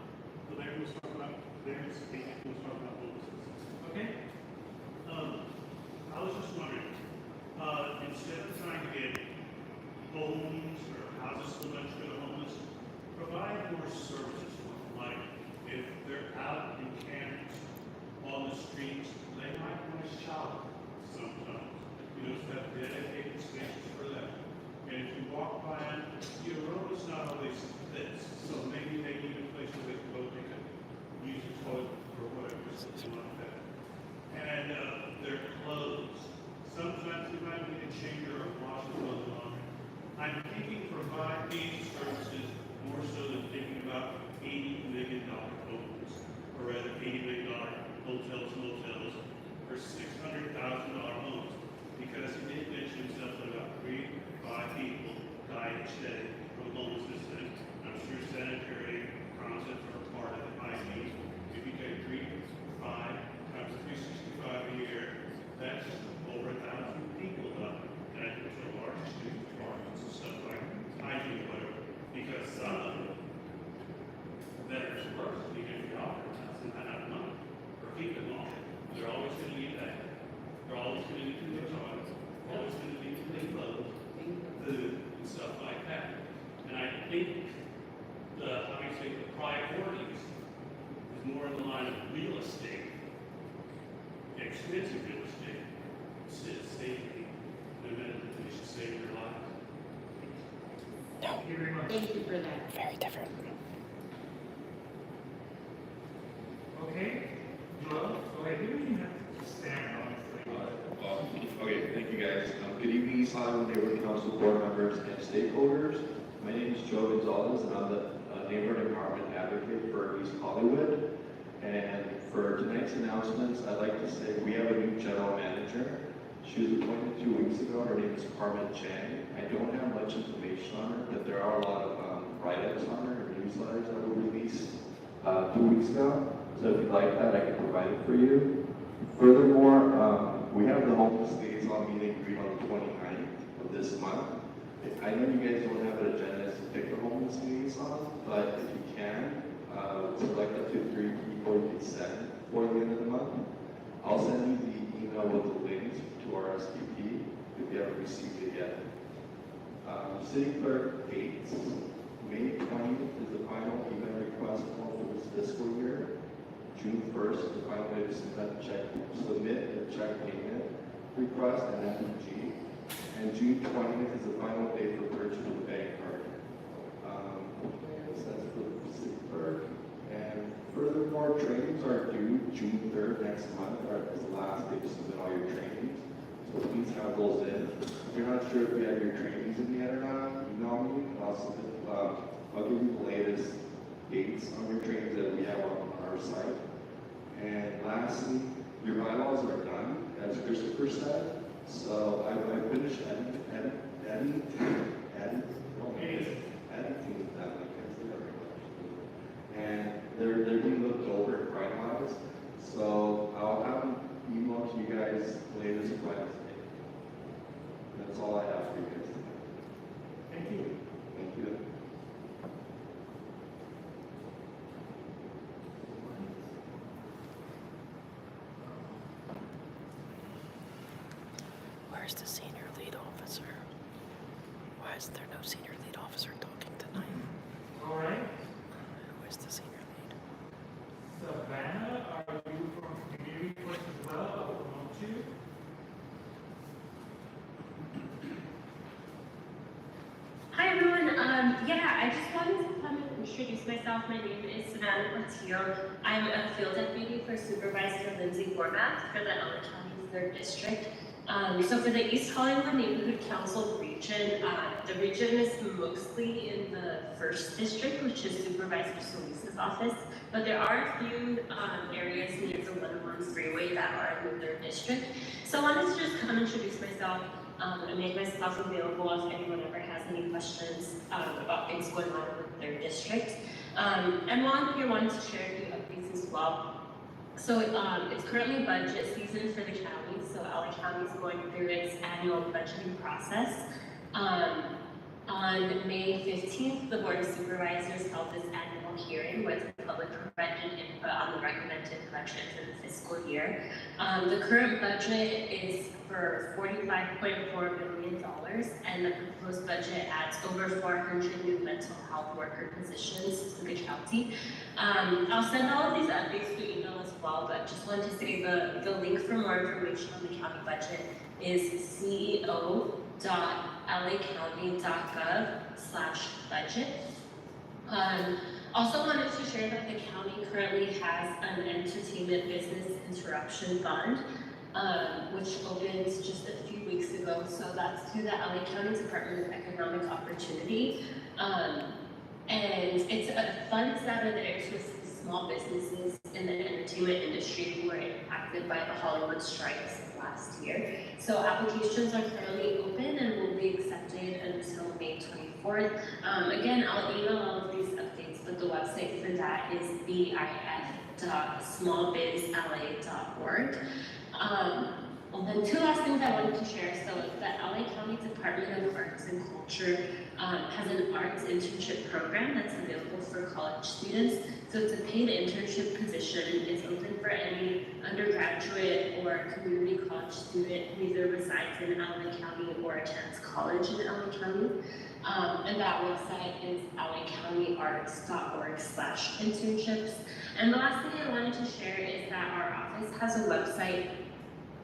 the mayor was talking about, the mayor was talking about homelessness. Okay. I was just wondering, instead of trying to get homes or houses delivered to the homeless, provide more services for them. Like if they're out in camps on the streets, they might want to shop sometimes. You know, to have dedicated spaces for them. And if you walk by them, your road is not always this. So maybe they need a place where they can go, they can use a toilet or whatever, something like that. And their clothes. Sometimes they might need a changer or wash the clothes on. I'm thinking provide these services more so than thinking about $80 million homes, or rather $80 million hotels, motels, or $600,000 homes. Because he did mention something about 3 to 5 people die each day from homelessness. And I'm sure sanitary concepts are part of the hygiene. If you take 3 to 5 times 365 a year, that's over 1,000 people done. And I think it's a large student departments and stuff like hygiene, whatever. Because some of them that are worse, even if you offer $1,000 money or keep them on, they're always going to need that. They're always going to need to toilets, always going to need clean clothes, food, and stuff like that. And I think the priorities is more in the line of real estate, expensive real estate, instead of safety, the minute that they should save their lives. Thank you very much. Thank you for that. Very different. Okay. Joel, go ahead. You don't even have to stand, honestly. Okay, thank you guys. Good evening, East Hollywood Neighborhood Council board members and stakeholders. My name is Joe Gonzalez, and I'm the neighborhood empowerment advocate for East Hollywood. And for tonight's announcements, I'd like to say we have a new general manager. She was appointed 2 weeks ago. Her name is Carmen Chang. I don't have much information on her, but there are a lot of write-ups on her and newsletters that were released 2 weeks ago. So if you'd like that, I can provide it for you. Furthermore, we have the homeless liaison meeting agreed on the 29th of this month. I know you guys don't have an agenda to pick a homeless liaison, but if you can, select up to 3 people you can send before the end of the month. I'll send you the email with the links to our SPP if you haven't received it yet. City clerk dates. May 20th is the final event request form for this fiscal year. June 1st is the final day to submit a check payment request and FPG. And June 20th is the final day for purchase of the bank card. So that's for the city clerk. And furthermore, trainings are due June 3rd next month, is the last day to submit all your trainings. So please have those in. If you're not sure if you have your trainings in yet or not, email me. I'll give you the latest dates on your trainings that we have on our site. And lastly, your bylaws are done, as Christopher said. anything with them because they never touched it. And they're being looked over and finalized. So I'll have them email to you guys later this Wednesday. That's all I have for you guys tonight. Thank you. Thank you. Where's the senior lead officer? Why is there no senior lead officer talking tonight? All right. Who is the senior lead? Savannah, are you from community reports as well? I will promote you. Hi everyone. I just wanted to come and introduce myself. My name is Savannah Portillo. I'm a field deputy for Supervisor Lindsay Horvath for the LA County 3rd District. So for the East Hollywood Neighborhood Council region, the region is mostly in the 1st District, which is Supervisor Solis's office, but there are a few areas near the 101 freeway that are in the 3rd District. So I wanted to just come and introduce myself and make myself available if anyone ever has any questions about things going on in the 3rd District. And while I'm here, I wanted to share a few updates as well. So it's currently budget season for the county, so LA County is going through its annual budgeting process. On May 15th, the Board of Supervisors held this annual hearing with public provided input on the recommended budget for the fiscal year. The current budget is for $45.4 billion, and the proposed budget adds over 400 new mental health worker positions to the county. I'll send all of these updates through email as well, but just wanted to say the link for more information on the county budget is ceo.lacounty.gov/budget. Also wanted to share that the county currently has an entertainment business interruption fund, which opened just a few weeks ago. So that's through the LA County Department of Economic Opportunity. And it's funds that are there to assist small businesses in the entertainment industry who were impacted by the Hollywood strikes last year. So applications are currently open and will be accepted until May 24th. Again, I'll email all of these updates, but the website for that is bif.smallbizla.org. And then two last things I wanted to share. So the LA County Department of Arts and Culture has an arts internship program that's available for college students. So it's a paid internship position. It's open for any undergraduate or community college student who either resides in LA County or attends college in LA County. And that website is lacountyarts.org/internships. And the last thing I wanted to share is that our office has a website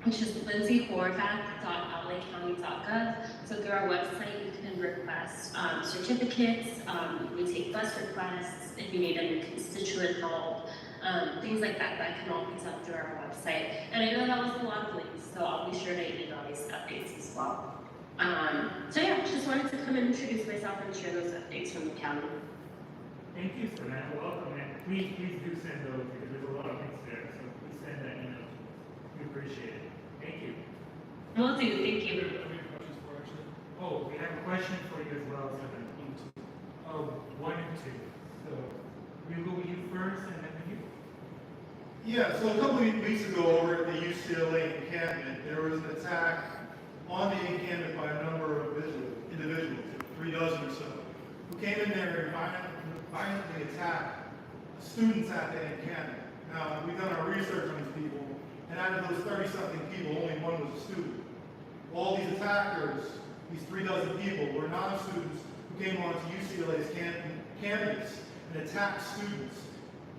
which is lindsayhorvath.lacounty.gov. So through our website, you can request certificates, we take bus requests, if you need any constituent help, things like that, that can all be done through our website. And I know that was a lot of links, so I'll be sure to email these updates as well. So yeah, just wanted to come and introduce myself and share those updates from the county. Thank you, Savannah. Welcome, and please do send those because there's a lot of things there. So please send that email. We appreciate it. Thank you. Will do, thank you. Oh, we have a question for you as well, Savannah. Oh, 1 and 2. So we'll go with you first and then you. Yeah, so a couple of weeks ago over at the UCLA encampment, there was an attack on the encampment by a number of individuals, 3 dozen or so, who came in there and violently attacked students at the encampment. Now, we've done our research on these people, and out of those 30-something people, only one was a student. All these attackers, these 3 dozen people, were non-students who came onto UCLA's campus and attacked students.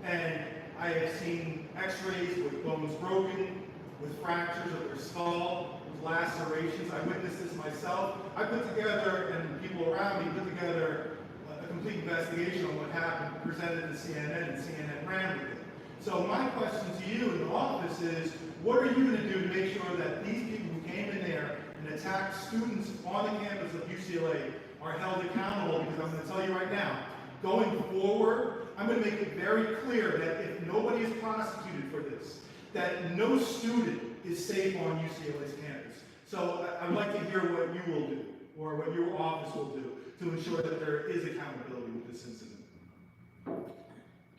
And I have seen x-rays with bones broken, with fractures of their skull, with lacerations. I witnessed this myself. I put together, and people around me put together a complete investigation on what happened, presented to CNN, and CNN ran with it. So my question to you in the office is, what are you going to do to make sure that these people who came in there and attacked students on the campus of UCLA are held accountable? Because I'm going to tell you right now, going forward, I'm going to make it very clear that if nobody is prosecuted for this, that no student is safe on UCLA's campus. So I'd like to hear what you will do. or what your office will do to ensure that there is accountability with this incident?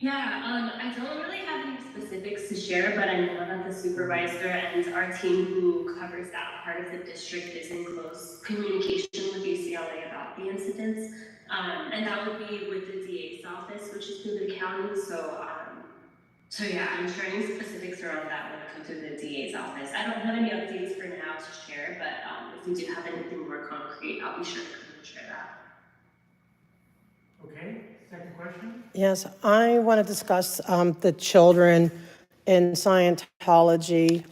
Yeah, I don't really have any specifics to share, but I know that the supervisor and our team who covers that part of the district is in close communication with UCLA about the incidents. And that would be with the DA's office, which is through the county. So yeah, I'm sure any specifics around that will come through the DA's office. I don't have any updates for now to share, but if we do have anything more concrete, I'll be sure to come and share that. Okay, second question? Yes, I want to discuss the children in Scientology.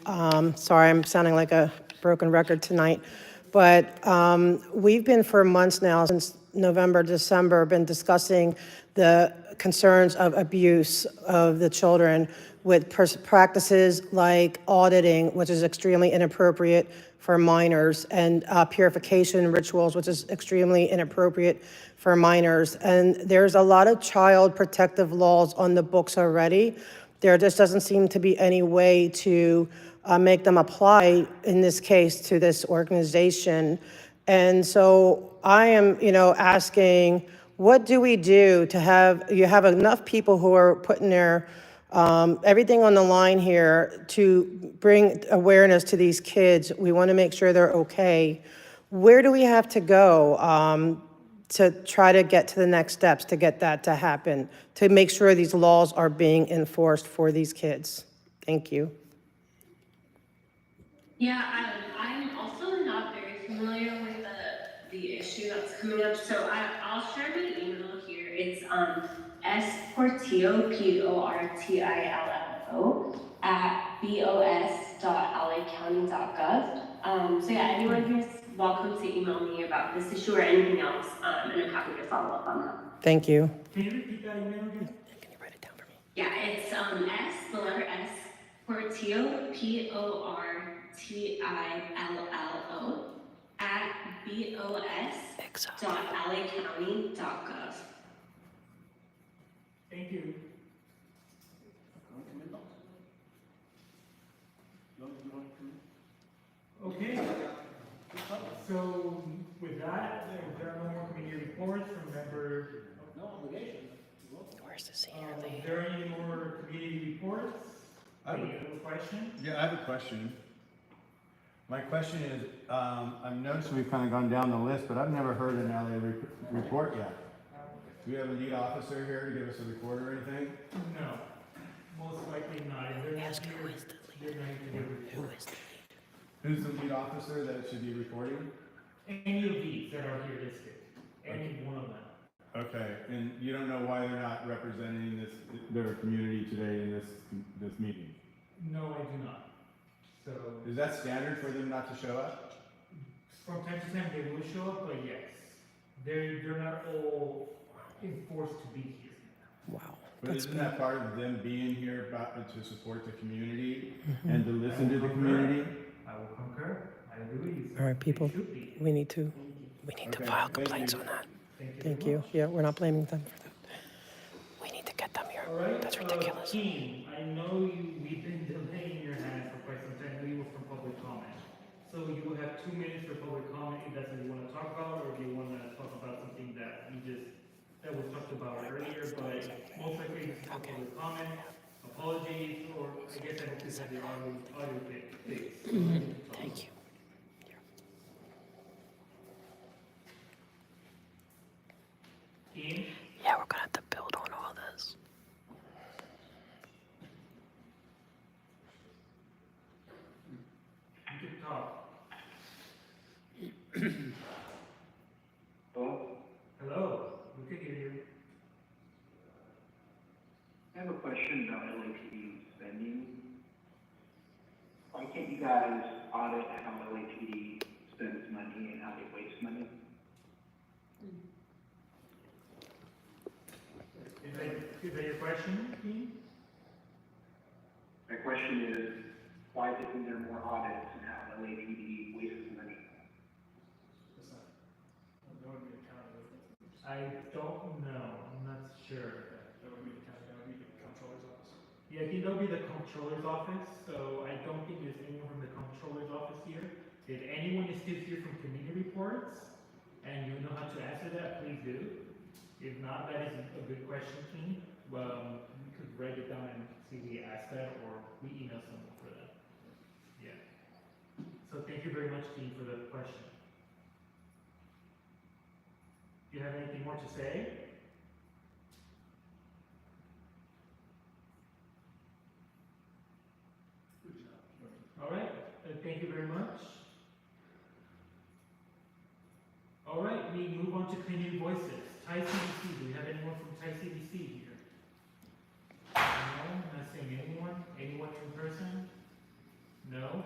Sorry, I'm sounding like a broken record tonight. But we've been for months now, since November, December, been discussing the concerns of abuse of the children with practices like auditing, which is extremely inappropriate for minors, and purification rituals, which is extremely inappropriate for minors. And there's a lot of child protective laws on the books already. There just doesn't seem to be any way to make them apply, in this case, to this organization. And so I am, asking, what do we do to have enough people who are putting their everything on the line here to bring awareness to these kids? We want to make sure they're okay. Where do we have to go to try to get to the next steps to get that to happen, to make sure these laws are being enforced for these kids? Thank you. Yeah, I'm also not very familiar with the issue that's coming up, so I'll share my email here. It's sportillo, portillo, at bos.lacounty.gov. So yeah, anyone here is welcome to email me about this issue or anything else, and I'm happy to follow up on that. Thank you. Can you repeat that email again? Yeah, it's the letter S, Portillo, Portillo, at bos.lacounty.gov. Thank you. Okay. So with that, there are no more committee reports from members. No obligation. Where's the senior lead? Are there any more committee reports? Any other questions? Yeah, I have a question. My question is, I've noticed we've kind of gone down the list, but I've never heard an LA report yet. Do we have a lead officer here to give us a report or anything? No, most likely not. If they're not here, they're going to give a report. Who's the lead officer that should be reporting? Any of these that are here listed, any one of them. Okay, and you don't know why they're not representing their community today in this meeting? No, I do not. So is that standard for them not to show up? From time to time they will show up, but yes, they're not all enforced to be here. Wow. But isn't that part of them being here to support the community and to listen to the community? I will concur. I agree. All right, people, we need to file complaints on that. Thank you. Yeah, we're not blaming them for that. We need to get them here. All right, That's ridiculous. Team, I know we've been delaying your hand for quite some time. We were from public comment. So you will have 2 minutes for public comment if that's what you want to talk about, or if you want to talk about something that was talked about earlier, but most likely this is public comment. Apologies, or I guess I hope this had the audio fixed. Thank you. Ian? Yeah, we're gonna have to build on all this. You can talk. Hello? Hello, we can hear you. I have a question about LAPD spending. Why can't you guys audit how LAPD spends money and how they waste money? Is that your question, Ian? My question is, why isn't there more audits and how LAPD wastes money? I don't know. I'm not sure. That would be the comptroller's office. Yeah, I think that'll be the comptroller's office. So I don't think there's anyone from the comptroller's office here. If anyone is still here from committee reports, and you know how to answer that, please do. If not, that is a good question, team. Well, we could write it down and see if we ask that, or we email someone for that. Yeah. So thank you very much, team, for the question. Do you have anything more to say? All right, thank you very much. All right, we move on to Cleaning Voices. Thai CBC, do we have anyone from Thai CBC here? No, not seeing anyone. Anyone in person? No.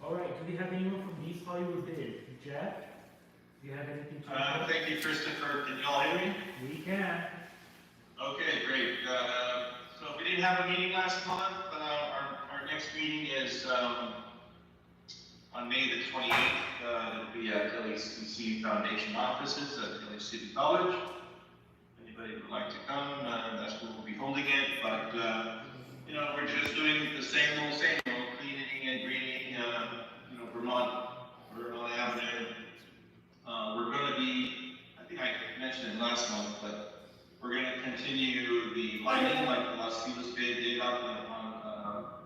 All right, do we have anyone from East Hollywood Bid? Jeff, do you have anything to Thank you, Christopher. Can you all hear me? We can. Okay, great. So we didn't have a meeting last month. Our next meeting is on May the 28th. It'll be at LACC Foundation offices at LA City College. Anybody would like to come, that's where we'll be holding it. But you know, we're just doing the same old, cleaning and greening. You know, Vermont Avenue. We're going to be, I think I mentioned it last month, but we're going to continue the lighting like the Las Feliz Bay did up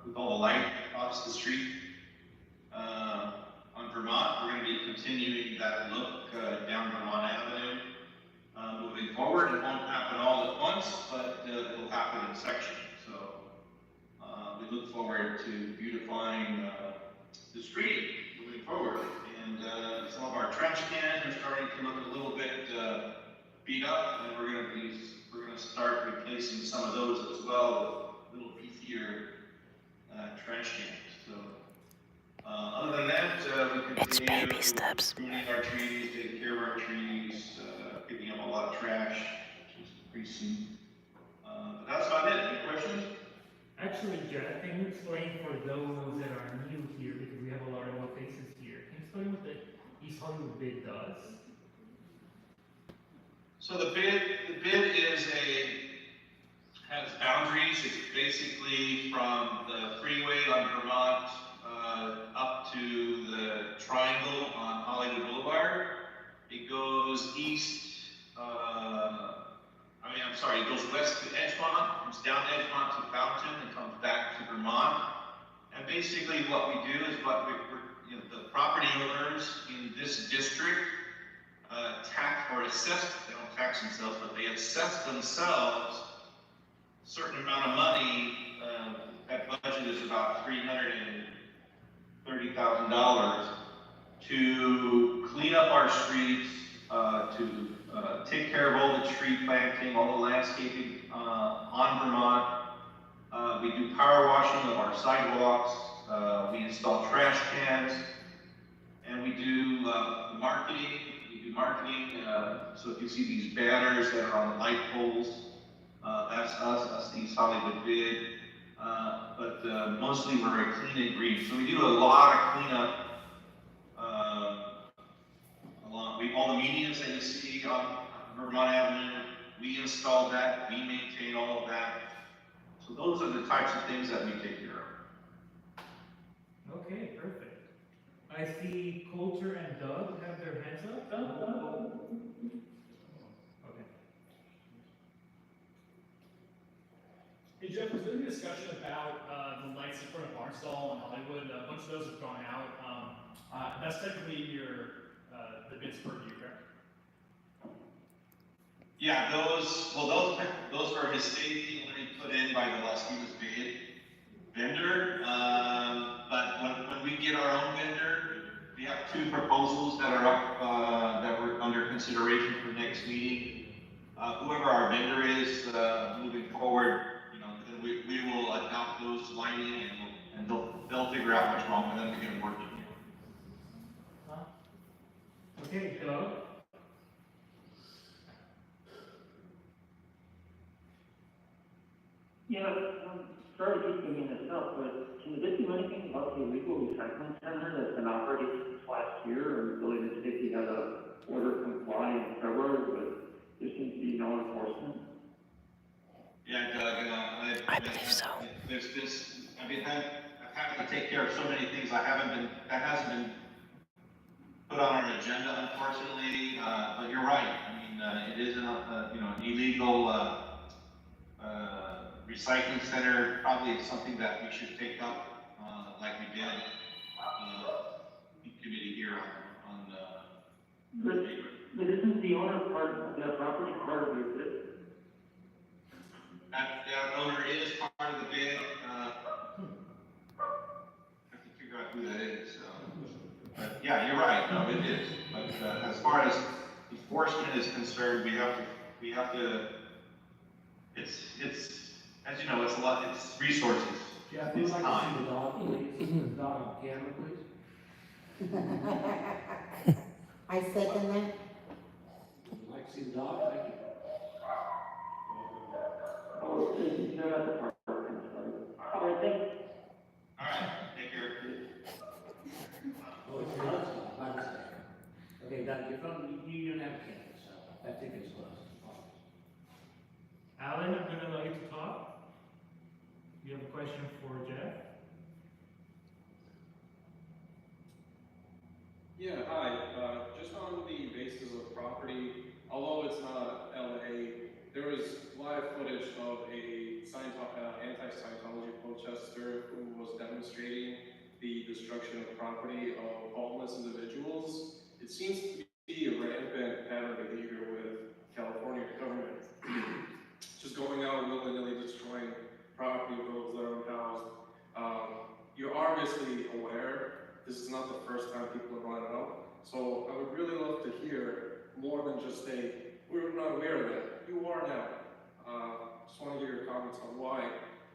with all the light across the street. On Vermont, we're going to be continuing that look down Vermont Avenue. Moving forward, it won't happen all at once, but it will happen in sections. So we look forward to beautifying the street moving forward. And some of our trash cans are starting to look a little bit beat up, and we're going to start replacing some of those as well with little beefier trash cans. So other than that, we continue pruning our trees, taking care of our trees, picking up a lot of trash, which is increasing. But that's about it. Any questions? Actually, Jeff, can you explain for those that are new here, because we have a lot of more faces here, can you explain what the East Hollywood Bid does? So the bid has boundaries. It's basically from the freeway on Vermont up to the triangle on Hollywood Boulevard. It goes east. It goes west to Edgemont, comes down Edgemont to Fountain, and comes back to Vermont. And basically, what we do is the property owners in this district tax or assess. They don't tax themselves, but they assess themselves a certain amount of money. That budget is about $330,000 to clean up our streets, to take care of all the tree planting, all the landscaping on Vermont. We do power washing of our sidewalks. We install trash cans, and we do marketing. We do marketing. So if you see these banners that are on the light poles, that's us. That's the East Hollywood Bid. But mostly we're a clean and green. So we do a lot of cleanup. All the medians that you see on Vermont Avenue, we install that, we maintain all of that. So those are the types of things that we take care of. Okay, perfect. I see Coulter and Doug have their hands up. Okay. Hey Jeff, there's been a discussion about the lights in front of Barnstall and Hollywood. A bunch of those have gone out. That's technically the bids per year, correct? Yeah, those were mistakenly put in by the Las Vegas Bid vendor. But when we get our own vendor, we have two proposals that are up, that were under consideration for next meeting. Whoever our vendor is, moving forward, then we will adopt those lighting, and they'll figure out what's wrong with them to get them working. Okay, Doug. Yeah, sorry to keep bringing this up, but can you do anything about the illegal recycling center that's been operating since last year? Or really the city had a order comply in February, but there seems to be no enforcement? Yeah, Doug, I believe so. There's this, I've had to take care of so many things that hasn't been put put on our agenda, unfortunately, but you're right. I mean, it is an illegal recycling center. Probably something that we should take up, like we did in committee here on But isn't the owner part of that property part of your bid? that owner is part of the bid. I have to figure out who that is. But yeah, you're right. No, it is. But as far as enforcement is concerned, we have to. It's as you know, it's a lot. It's resources. Jeff, It's would like time. to see the dog, please. The dog on camera, please. I second that. Would you like to see the dog? Thank you. Oh, they're at the park. All right, thank you. All right. Take care. Oh, it's your husband, by mistake. Okay, Doug, you're from, you don't have a kid, so I think it's close. Alan, I'm gonna allow you to talk. You have a question for Jeff? Yeah, hi. Just on the basis of property, although it's not LA, there was live footage of a anti-Scientology protester who was demonstrating the destruction of property of homeless individuals. It seems to be a rampant pattern of behavior with California government. Just going out willy-nilly destroying property of those that are unhoused. You're obviously aware this is not the first time people have brought it up. So I would really love to hear more than just say, we were not aware of that. You are now. Just want to hear your comments on why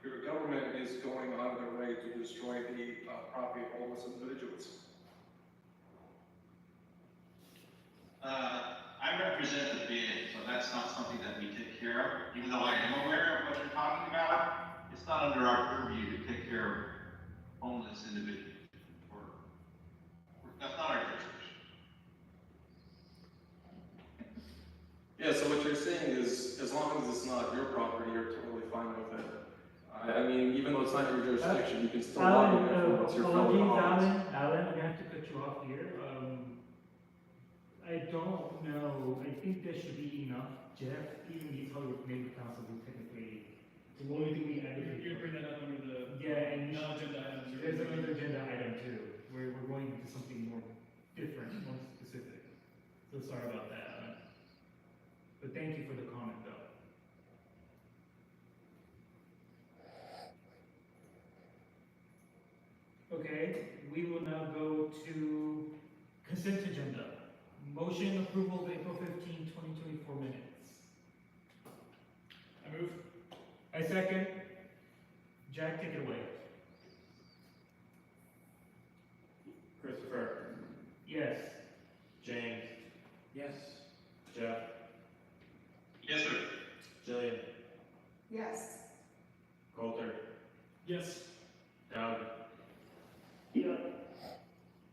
your government is going out of their way to destroy the property of homeless individuals. I represent the bid, so that's not something that we take care of. Even though I am aware of what you're talking about, it's not under our purview to take care of homeless individuals. That's not our jurisdiction. Yeah, so what you're saying is, as long as it's not your property, you're totally fine with it. I mean, even though it's not your jurisdiction, you can still walk in there once you're fellow homeless. Alan, I'm gonna have to cut you off here. I don't know, I think there should be enough, Jeff, even the Hollywood Neighbor Council will technically, the only thing we advocate. You bring that up under the Yeah, and non-agenda items. there's another agenda item too, where we're going into something more different, more specific. So sorry about that, Alan. But thank you for the comment though. Okay, we will now go to consent agenda. Motion approval of April 15, 2024 minutes. I move. I second. Jack, take it away. Christopher, Yes. James, Yes. Jeff, Yes, sir. Jillian, Yes. Coulter, Yes. Doug, Yeah.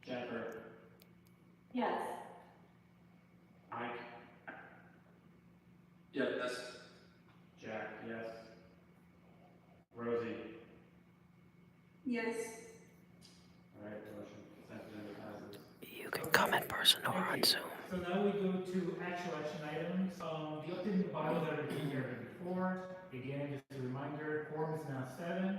Jennifer, Yes. Mike, Yes. Jack, yes. Rosie. Yes. All right, motion consent agenda passes. You can come in person or on Zoom. So now we go to actual action items. The updating the bylaws that are being here before. Again, just a reminder, quorum is now 7,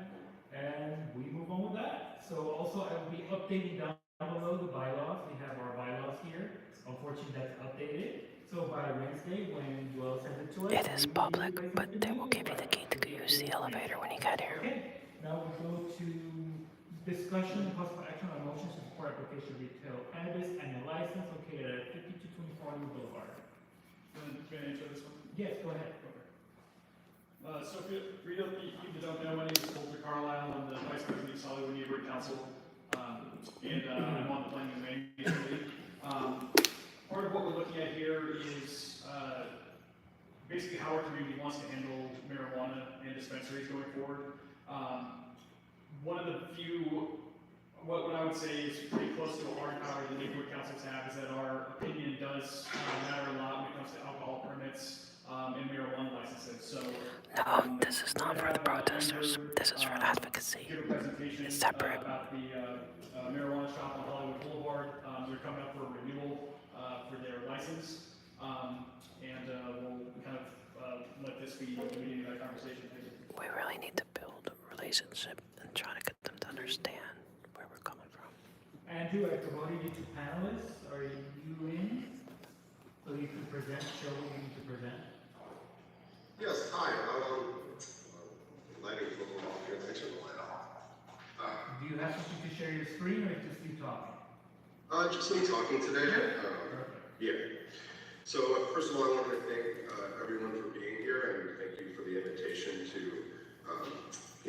and we move on with that. So also I will be updating down below the bylaws. We have our bylaws here. Unfortunately, that's outdated. So by Wednesday, when Joel sends it to us. It is public, but they will give you the key to use the elevator when you get here. Okay, now we go to discussion and possible action on motions to support application retail cannabis and a license located at 5224 New Boulevard. Can I answer this one? Yes, go ahead. So for you that don't know, my name is Walter Carlisle. I'm the Vice President of the Hollywood Neighborhood Council, and I'm on the Planning and Management Committee. Part of what we're looking at here is basically how our community wants to handle marijuana and dispensaries going forward. One of the few, what I would say is pretty close to a hard power the neighborhood councils have is that our opinion does matter a lot when it comes to alcohol permits and marijuana licenses. So No, this is not for the protesters. This is for advocacy. Give a presentation It's separate. about the marijuana shop on Hollywood Boulevard. they're coming up for renewal for their license. And we'll kind of let this be the beginning of that conversation. We really need to build a relationship and try to get them to understand where we're coming from. Andrew, I promoted you to panelist. Are you in? So you can present, show what you need to present. Yes, hi. Lighting's a little off here. I turn the light off. Do you have something to share your screen or just you talking? Just me talking today. Yeah. So first of all, I want to thank everyone for being here and thank you for the invitation to,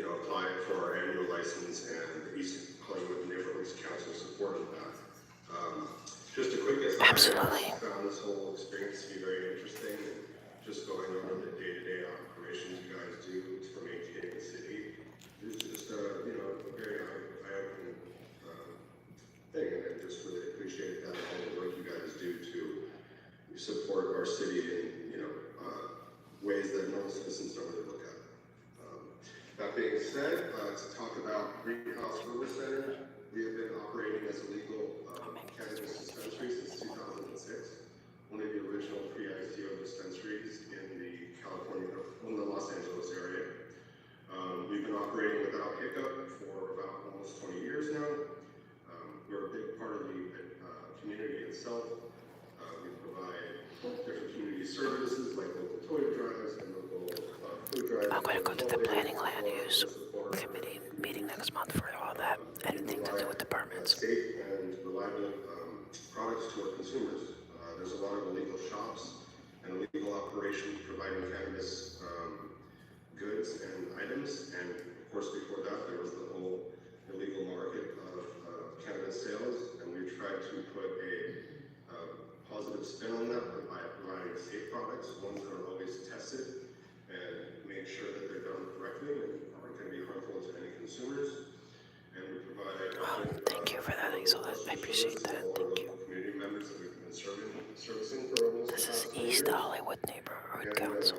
apply for our annual license, and the East Hollywood Neighborhoods Council supported that. Just a quick aside, I found this whole experience to be very interesting, and just going over the day-to-day operations you guys do for maintaining the city is just a very eye-opening thing, and I just really appreciate that all the work you guys do to support our city in ways that normal citizens don't really look at. That being said, to talk about Greenhouse River Center, we have been operating as a legal cannabis dispensary since 2006, one of the original pre-ICO dispensaries in the Los Angeles area. We've been operating without hiccup for about almost 20 years now. We're a big part of the community itself. We provide different community services like local toy drives and local food drives. I'm going to go to the Planning Land Use Committee meeting next month for all that, anything to do with the permits. Safe and reliable products to our consumers. There's a lot of illegal shops and illegal operations providing cannabis goods and items, and of course before that there was the whole illegal market of cannabis sales, and we tried to put a positive spin on that by providing safe products, ones that are always tested, and make sure that they're done correctly and aren't going to be harmful to any consumers. And we provide thank you for that, Hazel. I appreciate that. Thank you. Community members that we've been servicing for almost This is East Hollywood Neighborhood Council.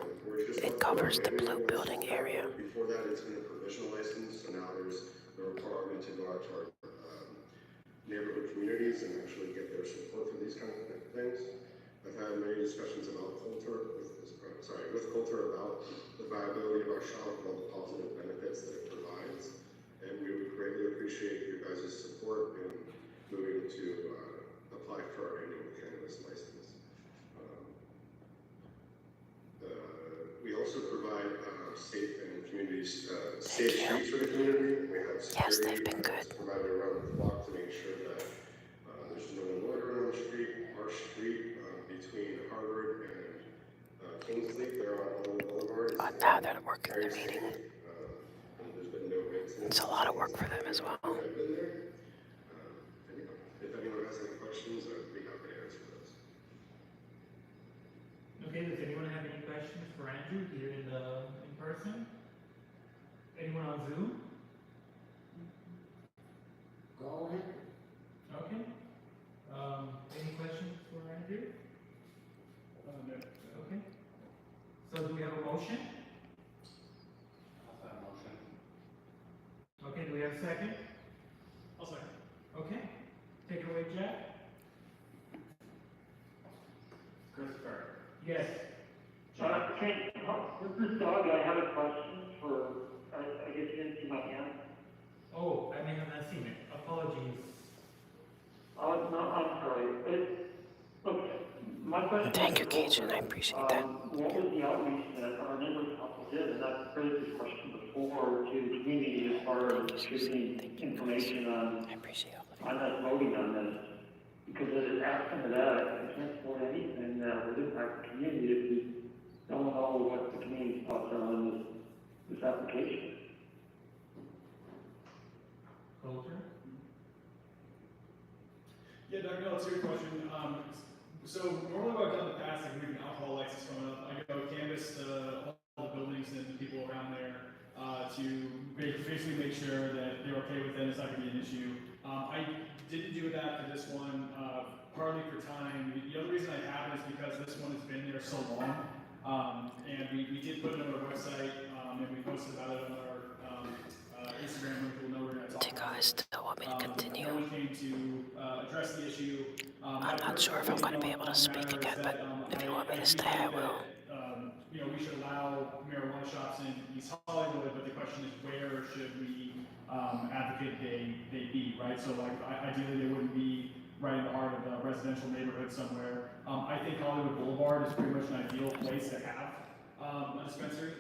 It covers the blue building area. Before that, it's been a provisional license, so now there's the requirement to go out to our neighborhood communities and actually get their support for these kind of things. I've had many discussions about with Coulter about the viability of our shop and all the positive benefits that it provides, and we would greatly appreciate your guys' support in moving to apply for our annual cannabis license. We also provide safe and communities, safe streets for the community. We have security they've been good. provided around the block to make sure that there's no one loitering on the street. Our street between Harvard and Kingsley, they're on Hollywood Boulevard. Now they're working the meeting. There's been no incidents. It's a lot of work for them as well. I've been there. If anyone has any questions, I'd be happy to answer those. Okay, does anyone have any questions for Andrew here in person? Anyone on Zoom? Go ahead. Okay. Any questions for Andrew? No. Okay. So do we have a motion? I'll motion. Okay, do we have a second? I'll second. Okay. Take it away, Jack. Christopher. Yes. This is Doug. I have a question for, I guess you didn't see my hand. Oh, I may have not seen it. Apologies. No, I'm sorry. Okay, my question Thank you, is, Cajun. I appreciate that. what was the outreach that our neighborhood council did? And I've raised this question before to the community as far as distributing information on us voting on this. Because it is absent of that, we can't support anything that would impact the community if we don't know what the community's thoughts are on this application. Coulter? Yeah, Doug, no, it's a good question. So normally what I've done in the past, like we have an alcohol license coming up, I go canvass all the buildings and the people around there to basically make sure that they're okay with it, it's not going to be an issue. I didn't do that for this one, partly for time. The other reason I haven't is because this one has been there so long. And we did put it on our website, and we posted about it on our Instagram, where people know we're going to talk about it. Do you guys still want me to continue? No one came to address the issue. I'm not sure if I'm going to be able to speak again, but if you want me to stay, I will. You know, we should allow marijuana shops in East Hollywood, but the question is where should we advocate they be, right? So like ideally they wouldn't be right in the heart of a residential neighborhood somewhere. I think Hollywood Boulevard is pretty much an ideal place to have a dispensary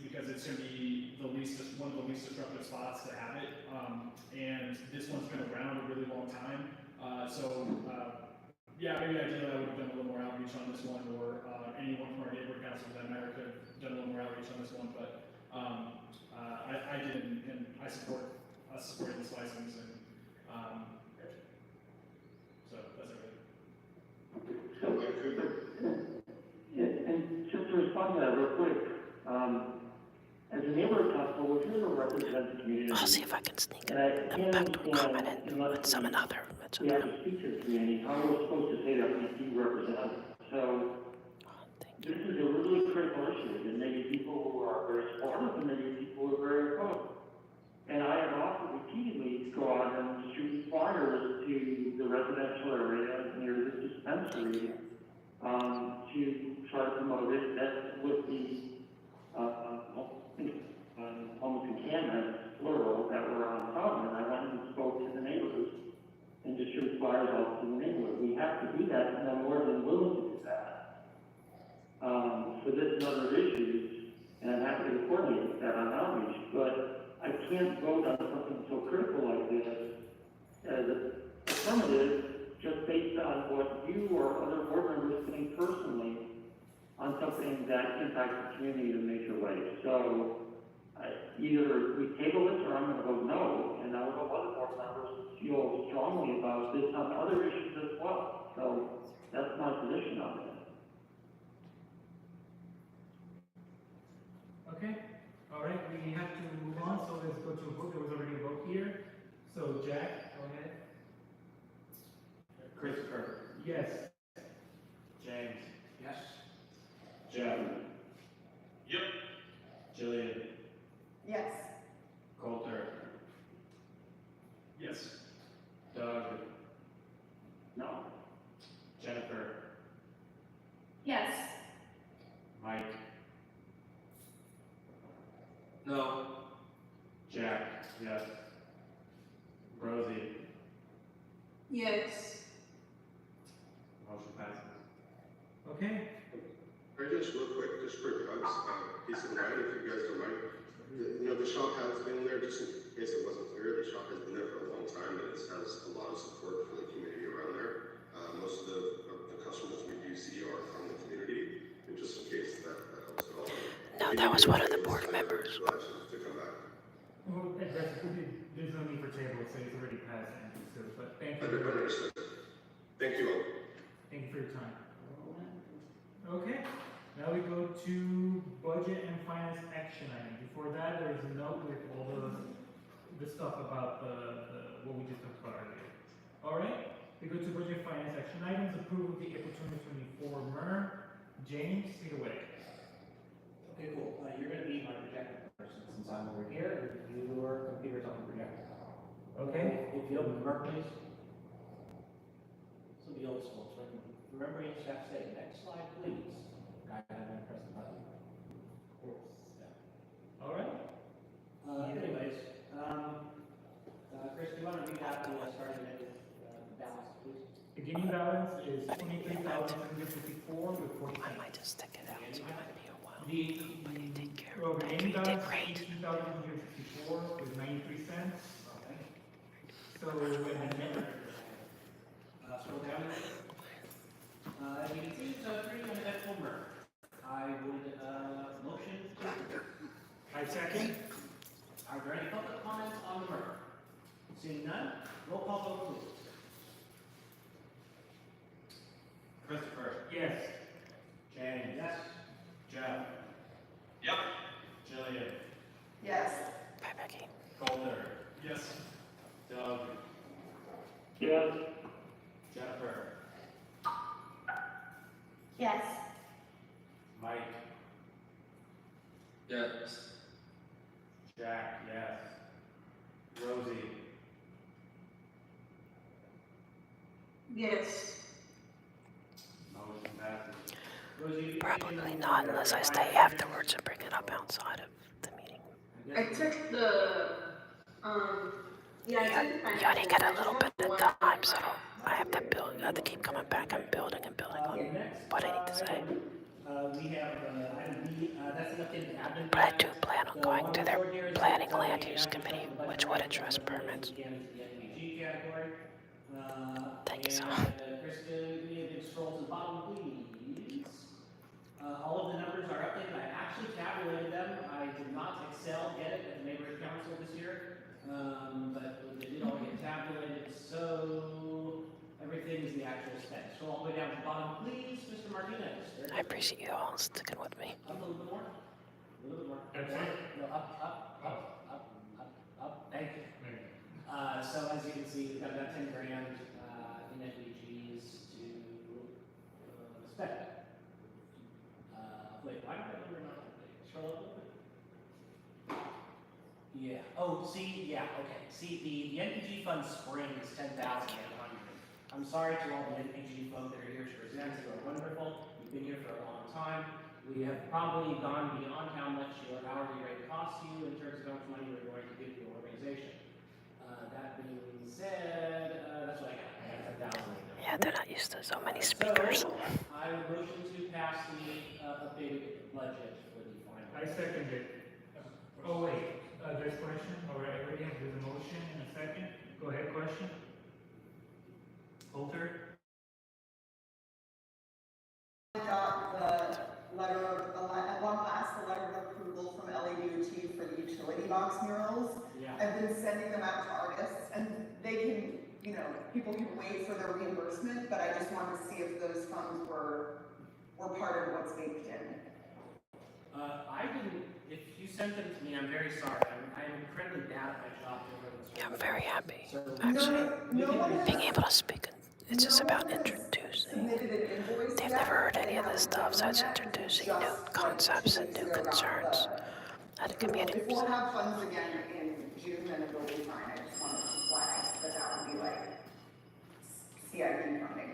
because it's going to be one of the least disruptive spots to have it. And this one's been around a really long time. Yeah, maybe ideally I would have done a little more outreach on this one, or anyone from our neighborhood council for that matter could have done a little more outreach on this one, but I did, and I support us supporting this license, and so that's everything. Yeah, and just to respond to that real quick, as a neighborhood council, we're here to represent the community. I'll see if I can sneak and I can't back to a comment unless and summon other. we have to speak to the community, how we're supposed to say that we do represent them. So this is a really critical issue, and maybe people who are very supportive and maybe people who are very opposed. And I have offered repeatedly to go out and distribute flyers to the residential area near the dispensary to try to promote it. That's with the homeless and cannabis, plural, that were on common. I went and spoke to the neighbors and distribute flyers out to the neighborhood. We have to do that, and I'm more than willing to do that. For this and other issues, and I'm happy to coordinate with that on outreach, but I can't vote on something so critical like this as an affirmative just based on what you or other board members think personally on something that impacts the community in a major way. So either we table this or I'm going to vote no, and I would hope other board members feel strongly about this on other issues as well. So that's my position on it. Okay, all right, we have to move on, so let's go to a vote. There was already a vote here. So Jack, go ahead. Christopher. Yes. James. Yes. Jeff. Yep. Jillian. Yes. Coulter. Yes. Doug. No. Jennifer. Yes. Mike. No. Jack. Yes. Rosie. Yes. Motion passes. Okay. Just real quick, just for drugs, piece of mind, if you guys don't mind. The shop has been there, just in case it wasn't clear, the shop has been there for a long time, and it has a lot of support for the community around there. Most of the customers we do see are from the community, and just in case that helps at all. No, that was one of the board members. To come back. Well, there's no need for table, so it's already passed, Andrew, but thank you. Understood. Thank you all. Thank you for your time. Okay, now we go to budget and finance action item. Before that, there is a note with all the stuff about what we just talked about earlier. All right, we go to budget and finance action items. Approval of the April 2024 MER. James, take it away. Okay, cool. You're going to be my projector person since I'm over here. Your computer's on the projector. Okay. If you open the MER, please. This will be old school. So remember, you just have to say, next slide, please. I'm going to press the button. All right. Anyways, Chris, do you want to read out the starting balance, please? Beginning balance is 23,754 with 40 cents. I might just stick it out, so it might be a while. Beginning balance is 2,154 with 93 cents. So, Scroll down. As you can see, it's a pretty uneventful MER. I would motion to. I second. Are there any public comments on the MER? Seeing none, roll call vote please. Christopher. Yes. James. Yes. Jeff. Yep. Jillian. Yes. Bye, Becky. Coulter. Yes. Doug. Yes. Jennifer. Yes. Mike. Yes. Jack. Yes. Rosie. Yes. Motion passes. Rosie, Probably not unless I stay afterwards and bring it up outside of the meeting. I took the, yeah, I took the You only get a financials. little bit of time, so I have to build. I have to keep coming back and building on what I need to say. We have, item B, that's an updated admin. But I do plan on going to their planning land use committee, which would address permits. Thank you so much. Krista, give me a big scroll to the bottom, please. All of the numbers are updated. I actually tabulated them. I did not Excel get it at the neighborhood council this year, but they did all get tabulated. So everything is the actual spend. Scroll all the way down to the bottom, please, Mr. Martinez. I appreciate you all sticking with me. Up a little bit more. A little bit more. That's it? No, up. Thank you. So as you can see, we've got about 10 grand in FEGs to spend. Wait, why did that number not update? Scroll up a little bit. Yeah. Oh, see, yeah, okay. See, the NPG fund spring is 10,800. I'm sorry to all the NPG folk that are here to present. You are wonderful. You've been here for a long time. We have probably gone beyond how much your hourly rate costs you in terms of how much money we're going to give your organization. That being said, that's what I got. I got 10,000. Yeah, they're not used to so many speakers. So, I would motion to pass the updated budget for the final. I second it. Oh, wait, there's question? All right, already have the motion in a second. Go ahead, question. Holter? I got the letter of, at long last, the letter of approval from LADOT for the utility box murals. Yeah. I've been sending them out to artists, and they can, you know, people can wait for their reimbursement, but I just wanted to see if those funds were part of what's baked in. I didn't, if you sent them to me, I'm very sorry. I'm incredibly bad at my job. Yeah, I'm very happy, actually. Being able to speak, it's just about introducing. They've never heard any of this stuff, so it's introducing new concepts and new concerns at the community. If we'll have funds again in June, then it'll be fine. I just wanted to flag that would be like CIP funding.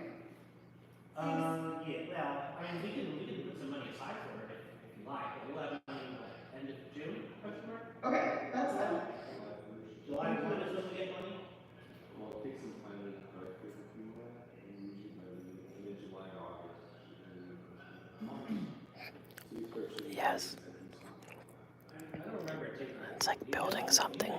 Yeah, well, I mean, we can put some money aside for it if you like, but we'll have money end of June, question mark? Okay, that's fine. July, when is when we get money? Well, it takes some time to correct it if you want, and usually by the July, August. Yes. I don't remember it taking. It's like building something.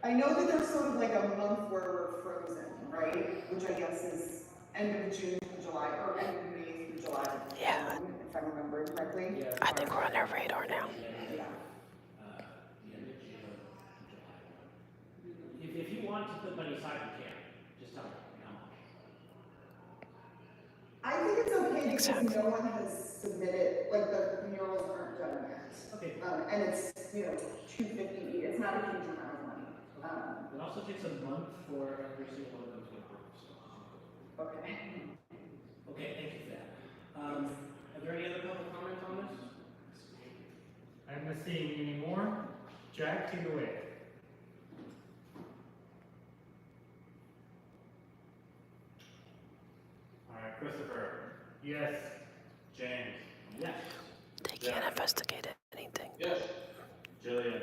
I know that there's sort of like a month where we're frozen, right? Which I guess is end of June to July, or end of May through July. Yeah. If I remember correctly. I think we're on their radar now. Yeah. If you want to put money aside, you can. Just tell me how much. I think it's okay because no one has submitted, like the murals aren't done yet. Okay. And it's, you know, $250 each. It's not a huge amount of money. It also takes a month for every single one of them to approve. So. Okay. Okay, thank you for that. Are there any other public comments on this? I'm not seeing any more. Jack, take it away. All right, Christopher. Yes. James. Yes. They can't investigate anything. Yes. Jillian.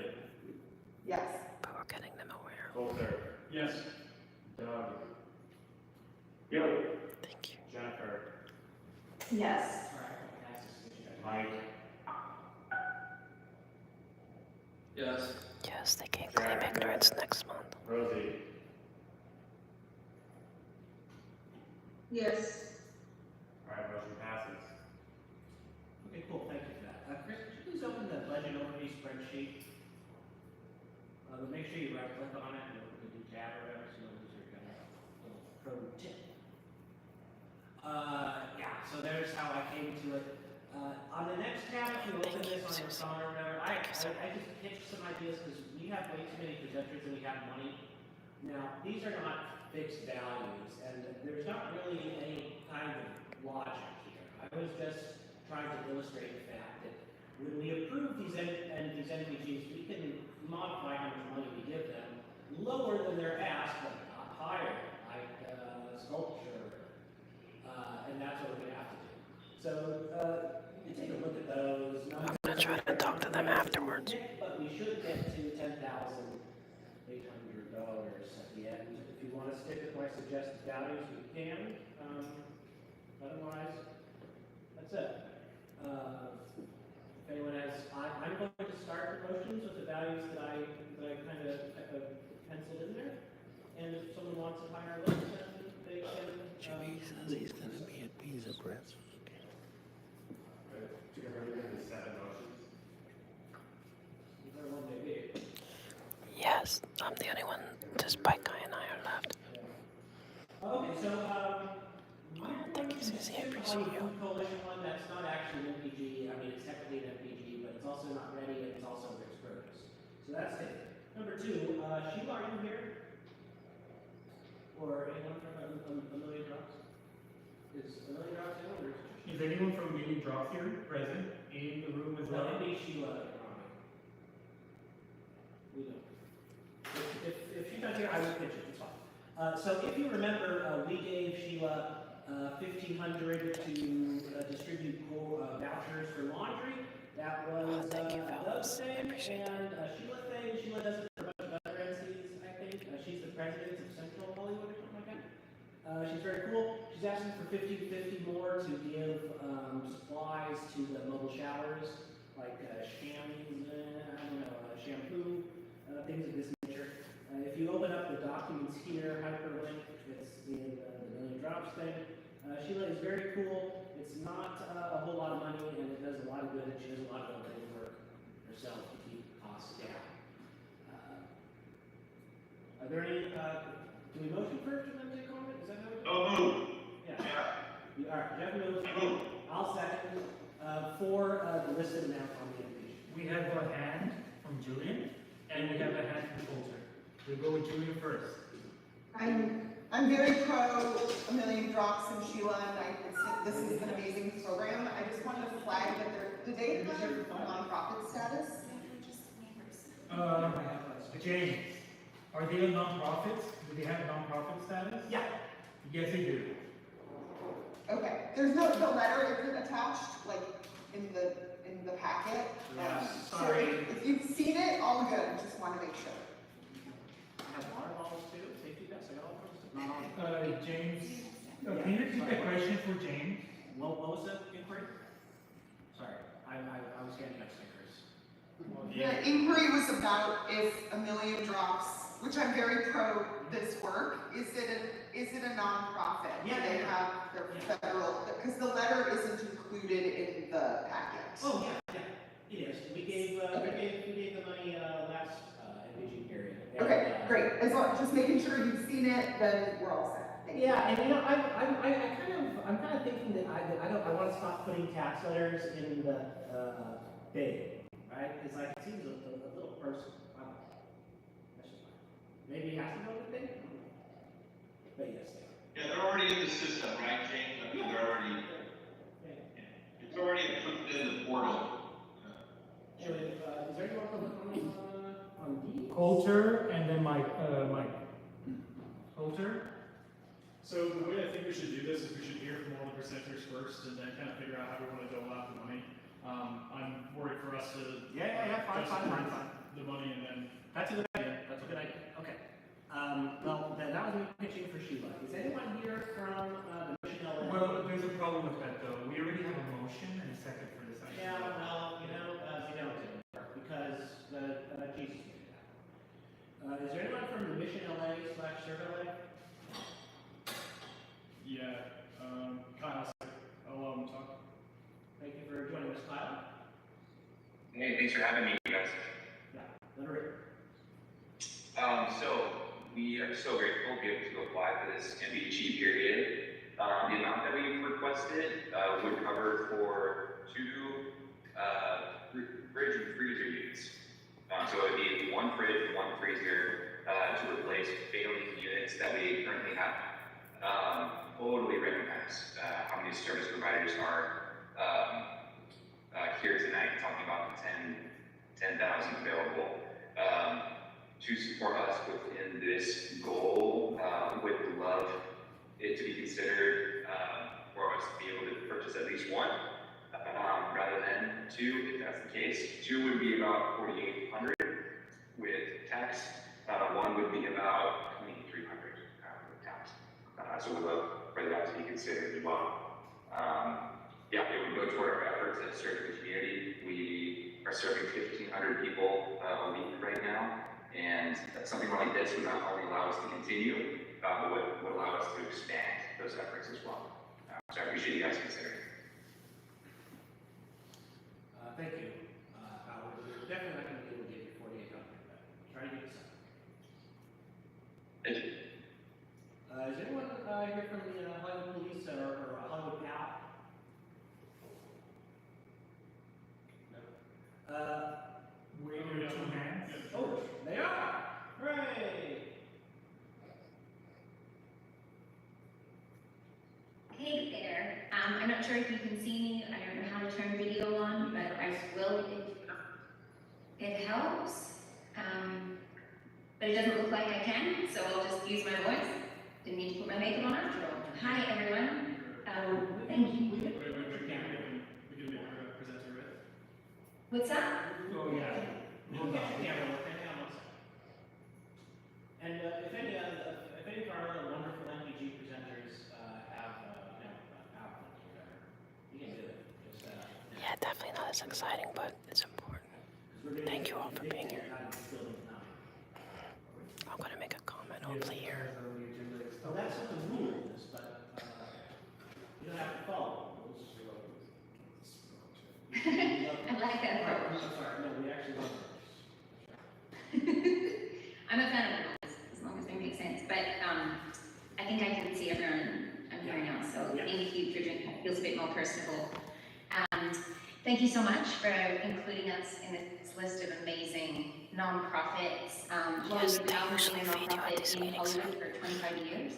Yes. But we're getting them aware. Coulter. Yes. Doug. Yep. Thank you. Jennifer. Yes. Mike. Yes. Yes, they can't claim ignorance next month. Rosie. Yes. All right, motion passes. Okay, cool, thank you for that. Chris, could you please open the budget overview spreadsheet? Make sure you right click on it and open the new tab or whatever, so those are kind of a little pro tip. Yeah, so there's how I came to it. On the next tab, if you open this on your phone or whatever, I just pitched some ideas because we have way too many presenters and we have money. Now, these are not fixed values, and there's not really any kind of logic here. I was just trying to illustrate the fact that when we approve these NPGs, we can modify how much money we give them lower than their ask, but not higher, like sculpture, and that's what we're gonna have to do. So you can take a look at those. I'm gonna try to talk to them afterwards. But we should get to $10,800 at the end. If you want to stick with my suggested values, we can. Otherwise, that's it. If anyone has, I'm going to start the motions with the values that I kind of penciled in there. And if someone wants a higher list, then they can. Jimmy says he's gonna be at Pizza Press. To get rid of the 7 motions. Whichever one may be. Yes, I'm the only one. Just Spike Guy and I are left. Okay, so Thank you, Susie. I appreciate you. Food Coalition one, that's not actually an MPG. I mean, it's technically an MPG, but it's also not ready and it's also mixed produce. So that's it. Number 2, Sheila, are you here? Or anyone from a Million Drops? Is a Million Drops in or Is anyone from Million Drops here present in the room as well? Well, maybe Sheila. We don't. If she's not here, I will pitch it. It's fine. So if you remember, we gave Sheila $1,500 to distribute vouchers for laundry. That was thank you, fellas. thing, I appreciate and Sheila thing. Sheila does it for a bunch of other entities, I think. She's the president of Central Hollywood or something like that. She's very cool. She's asking for 50 more to give supplies to the mobile showers, like shampoo, things of this nature. If you open up the documents here, hyperlink, it's the Million Drops thing. Sheila is very cool. It's not a whole lot of money, and it does a lot of good, and she does a lot of good work herself to keep costs down. Are there any, do we motion first and then take comment? Is that how we do it? Oh, move. Yeah. All right, Jeff moves. I'll second for the listed amount on the invitation. We have a hand from Julian, and we have a hand from Coulter. We'll go with Julian first. I'm very pro A Million Drops and Sheila, and this is an amazing program. I just wanted to flag that do they have nonprofit status? James, are they a nonprofit? Do they have nonprofit status? Yeah. Yes, they do. Okay, there's the letter isn't attached, like, in the packet. Yeah, So sorry. if you've seen it, all good, just want to make sure. I have water bottles too, safety vests, I got all kinds of stuff. Not on. James, can you repeat the question for James? What was the inquiry? Sorry, I was handing out stickers. The inquiry was about if A Million Drops, which I'm very pro this work, is it a nonprofit? Yeah, Do they yeah. have their federal, because the letter isn't included in the packet. Oh, yeah, it is. We gave the money last MPG period. And, Okay, great. As long, just making sure you've seen it, then we're all set. Thank you. Yeah, and you know, I'm kind of thinking that I want to stop putting tax letters in the bid, right? It's like, it seems a little personal. I don't know. That's just fine. Maybe it has to go with the bid? But yes, they are. Yeah, they're already in the system, right, James? I mean, they're already, it's already put in the portal. Anyway, is there anyone on D? Coulter and then Mike. Coulter? So the way I think we should do this is we should hear from all the presenters first and then kind of figure out how we want to dole out the money. I'm worried for us to. Fine. The money and then. That's a good idea. That's a good idea. Okay. Well, then that was me pitching for Sheila. Is anyone here from the Mission LA? Well, there's a problem with that though. We already have a motion and a second for this item. Yeah, well, you know, it didn't work because Jesus made it happen. Is there anyone from the Mission LA/Serve LA? Yeah, Kyle, I'll talk. Thank you for joining us, Kyle. Hey, thanks for having me, you guys. Yeah, let her So we are so grateful to be able to apply for this MPG period. The amount that we requested would cover for 2 fridge and freezer units. So it would be 1 fridge and 1 freezer to replace failing units that we currently have. Totally recognize how many service providers are here tonight talking about the 10,000 available. to support us within this goal. Would love it to be considered for us to be able to purchase at least one rather than two, if that's the case. Two would be about 4,800 with tax. One would be about 2,300 with tax. So we'd love for that to be considered as well. Yeah, it would go toward our efforts at serving the community. We are serving 1,500 people a week right now, and something like this would not only allow us to continue, but would allow us to expand those efforts as well. So I appreciate you guys considering. Thank you. Howard, we're definitely not going to be able to get you 4,800, but try to get you some. Thank you. Is anyone here from the Hollywood Police or Hollywood PAL? No. Waving your two hands. Oh, they are! Hooray! Hey there. I'm not sure if you can see me. I don't know how to turn video on, but I will if it helps. But it doesn't look like I can, so I'll just use my voice. Didn't need to put my makeup on after all. Hi, everyone. Thank you. We can make our presenter with. What's that? Oh, yeah. We'll get the camera working. Hang on one second. And if any of our other wonderful MPG presenters have, PowerPoint or whatever, you can do it. Just, Yeah, definitely not as exciting, but it's important. Thank you all for being here. I'm going to make a comment hopefully here. Oh, that's what the rule is, but you don't have to follow the rules. I like that approach. I'm sorry, no, we actually don't. I'm a fan of the rules, as long as they make sense. But I think I can see everyone I'm here now, so thank you for doing that. It feels a bit more personable. Thank you so much for including us in this list of amazing nonprofits. Yes, Hollywood they PAL has been a usually feed you at nonprofit these in meetings. Hollywood for 25 years.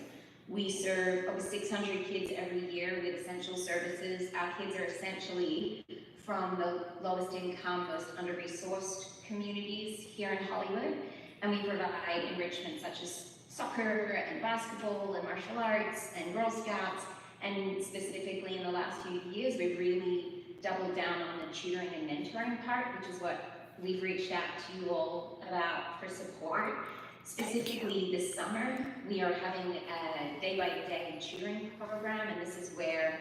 We serve over 600 kids every year with essential services. Our kids are essentially from the lowest income, most under-resourced communities here in Hollywood. And we provide enrichment such as soccer and basketball and martial arts and Girl Scouts. And specifically in the last few years, we've really doubled down on the tutoring and mentoring part, which is what we've reached out to you all about for support. Specifically this summer, we are having a day-by-day tutoring program, and this is where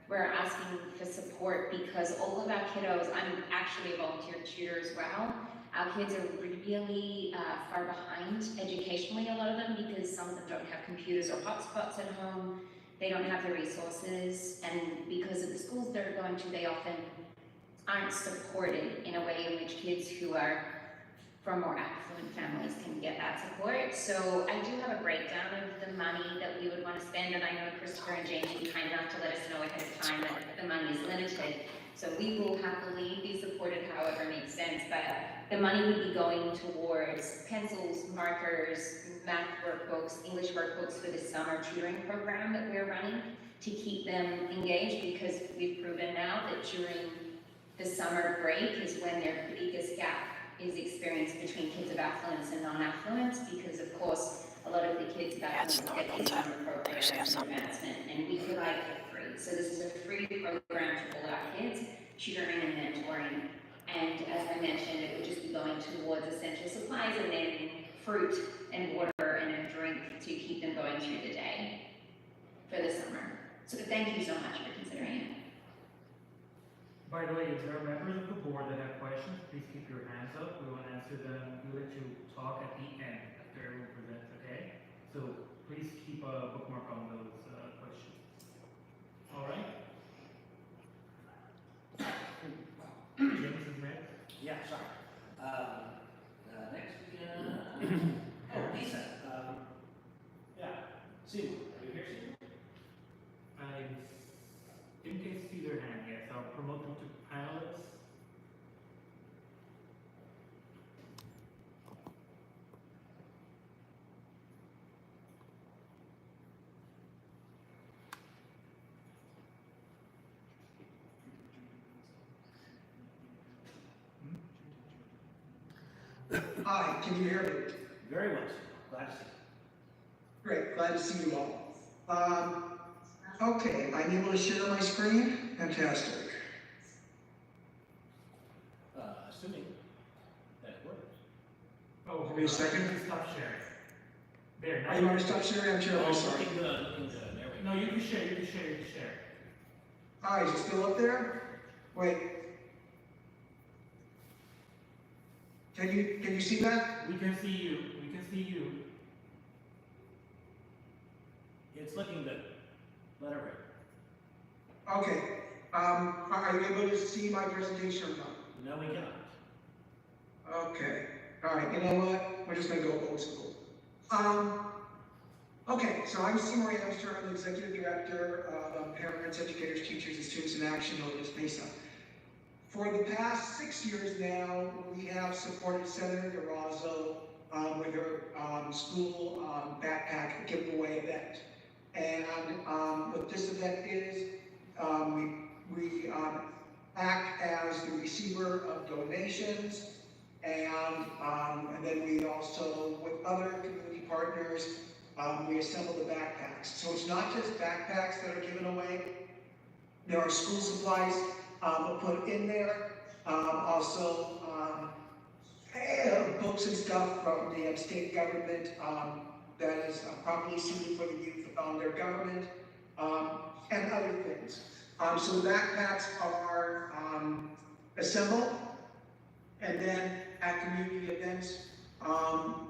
we're asking for support because all of our kiddos, I'm actually a volunteer tutor as well. Our kids are really far behind educationally, a lot of them, because some of them don't have computers or hotspots at home. They don't have the resources, and because of the schools they're going to, they often aren't supported in a way in which kids who are from more affluent families can get that support. So I do have a breakdown of the money that we would want to spend, and I know Christopher and James will be kind enough to let us know ahead of time that the money is limited. So we will happily be supported however makes sense, but the money would be going towards pencils, markers, math workbooks, English workbooks for the summer tutoring program that we're running to keep them engaged, because we've proven now that during the summer break is when their biggest gap is experienced between kids of affluence and non-affluence, because of course a lot of the kids of affluence get these summer programs and advancement, and we provide it for free. So this is a free program to all our kids, tutoring and mentoring. And as I mentioned, it would just be going towards essential supplies and then fruit and water and a drink to keep them going through the day for the summer. So thank you so much for considering it. By the way, if there are members of the board that have questions, please keep your hands up. We will answer them. We'll let you talk at the end after everyone presents, okay? So please keep a bookmark on those questions. All right? James is next. Yeah, sorry. Next we Lisa. Yeah, Seymour. Are you here, Seymour? I think I see their hand, yes. I'll promote them to panelists. Hi, can you hear me? Very much, glad to see you. Great, glad to see you all. Okay, I'm able to share my screen? Fantastic. Assuming that it works. Oh, Give me a second. Stop sharing. There, now You want to stop sharing? I'm sharing, I'm sorry. Looking good, looking good. There we go. No, you can share, you can share, you can share. All right, is it still up there? Wait. Can you see that? We can see you, we can see you. It's looking good. Let it rip. Okay. Are you able to see my presentation or not? No, we cannot. Okay. All right. You know what? We're just gonna go old school. Okay. So I'm Seymour Amster. I'm the executive director of Parents, Educators, Teachers, and Students in Action, or Miss Mesa. For the past 6 years now, we have supported Senator DeRosa with her school backpack giveaway event. And what this event is, we act as the receiver of donations, and then we also, with other community partners, we assemble the backpacks. So it's not just backpacks that are given away. There are school supplies put in there. Also, books and stuff from the state government that is properly suited for the youth on their government, and other things. So the backpacks are assembled, and then at community events,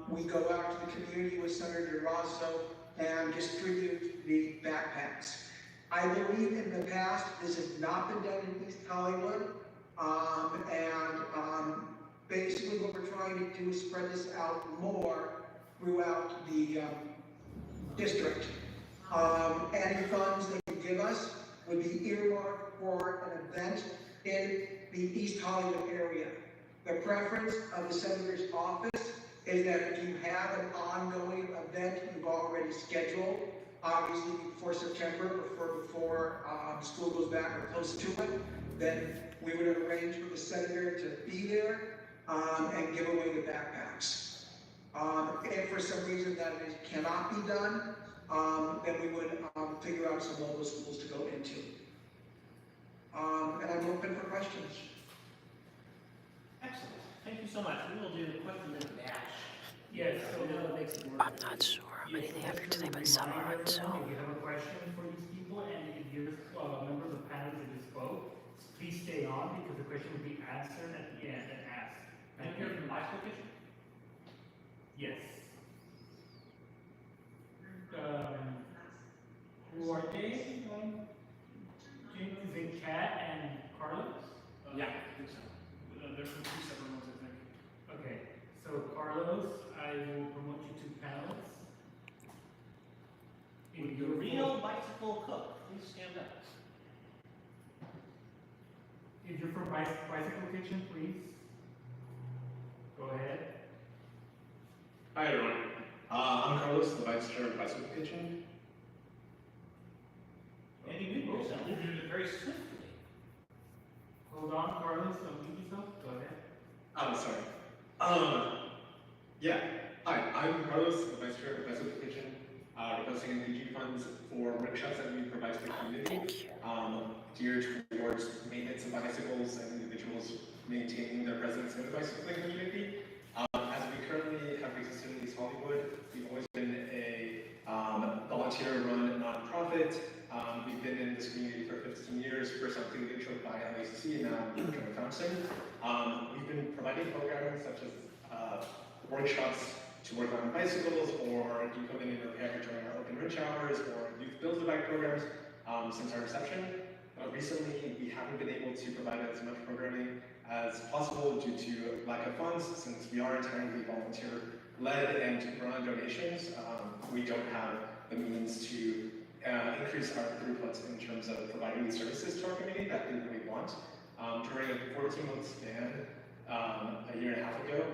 we go out to the community with Senator DeRosa and distribute the backpacks. I believe in the past this has not been done in East Hollywood, basically what we're trying to do is spread this out more throughout the district. Any funds they give us would be earmarked for an event in the East Hollywood area. The preference of the Senator's office is that if you have an ongoing event you've already scheduled, obviously before September or before school goes back or close to it, then we would arrange for the Senator to be there and give away the backpacks. If for some reason that it cannot be done, then we would figure out some local schools to go into. And I'm open for questions. Excellent. Thank you so much. We will do the question and dash. Yes, so I'm not sure how many they have here today, but some are on Zoom. if you have a question for these people and you can give us members of the panel that just spoke, please stay on because the question will be answered at the end and asked. Can you hear from my location? Yes. Who are they? James, is it Kat and Carlos? Yeah, I think so. They're from two separate ones, I think. Okay, so Carlos, I will promote you to panelists. Would the real bicycle cook please stand up? If you're from Bicycle Kitchen, please. Go ahead. Hi everyone. I'm Carlos, the Vice Chair of Bicycle Kitchen. And you did yourself. You did it very swiftly. Hold on, Carlos, unmute yourself. Go ahead. I'm sorry. Yeah. Hi, I'm Carlos, the Vice Chair of Bicycle Kitchen, requesting NPG funds for workshops that we provide to the community, geared towards maintenance of bicycles and individuals maintaining their presence in the bicycling community. As we currently have existed in East Hollywood, we've always been a volunteer-run nonprofit. We've been in this community for 15 years, first on intro by LACC and now Joe Thompson. We've been providing programming such as workshops to work on bicycles, or you come in and repair during our open wrench hours, or youth build a bike programs since our inception. Recently, we haven't been able to provide as much programming as possible due to lack of funds, since we are entirely volunteer-led and run on donations. We don't have the means to increase our throughput in terms of providing these services to our community that we really want. During a 14-month span, a year and a half ago,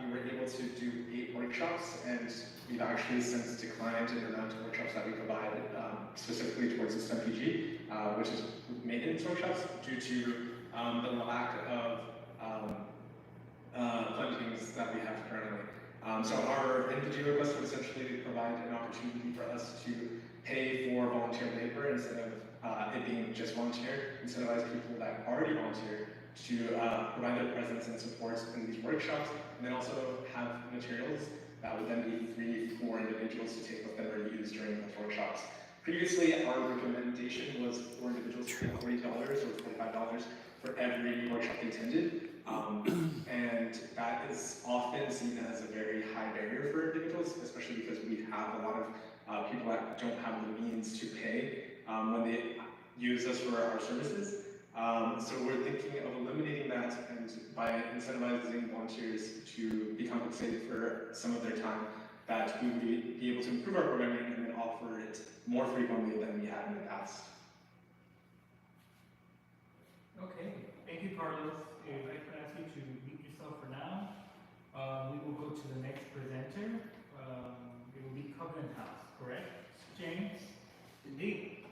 we were able to do 8 workshops, and we've actually since declined in the amount of workshops that we provide specifically towards this MPG, which is maintenance workshops, due to the lack of fundings that we have currently. So our NPG request would essentially provide an opportunity for us to pay for volunteer labor instead of it being just volunteer, incentivize people that already volunteer to provide their presence and support in these workshops, and then also have materials that would then be free for individuals to take with them or use during those workshops. Previously, our recommendation was for individuals to pay $40 or $45 for every workshop they attended, and that is often seen as a very high barrier for individuals, especially because we have a lot of people that don't have the means to pay when they use us for our services. So we're thinking of eliminating that, and by incentivizing volunteers to be compensated for some of their time, that we would be able to improve our programming and then offer it more frequently than we have in the past. Okay, thank you, Carlos. If I could ask you to mute yourself for now, we will go to the next presenter. It will be Covenant House, correct, James? Indeed.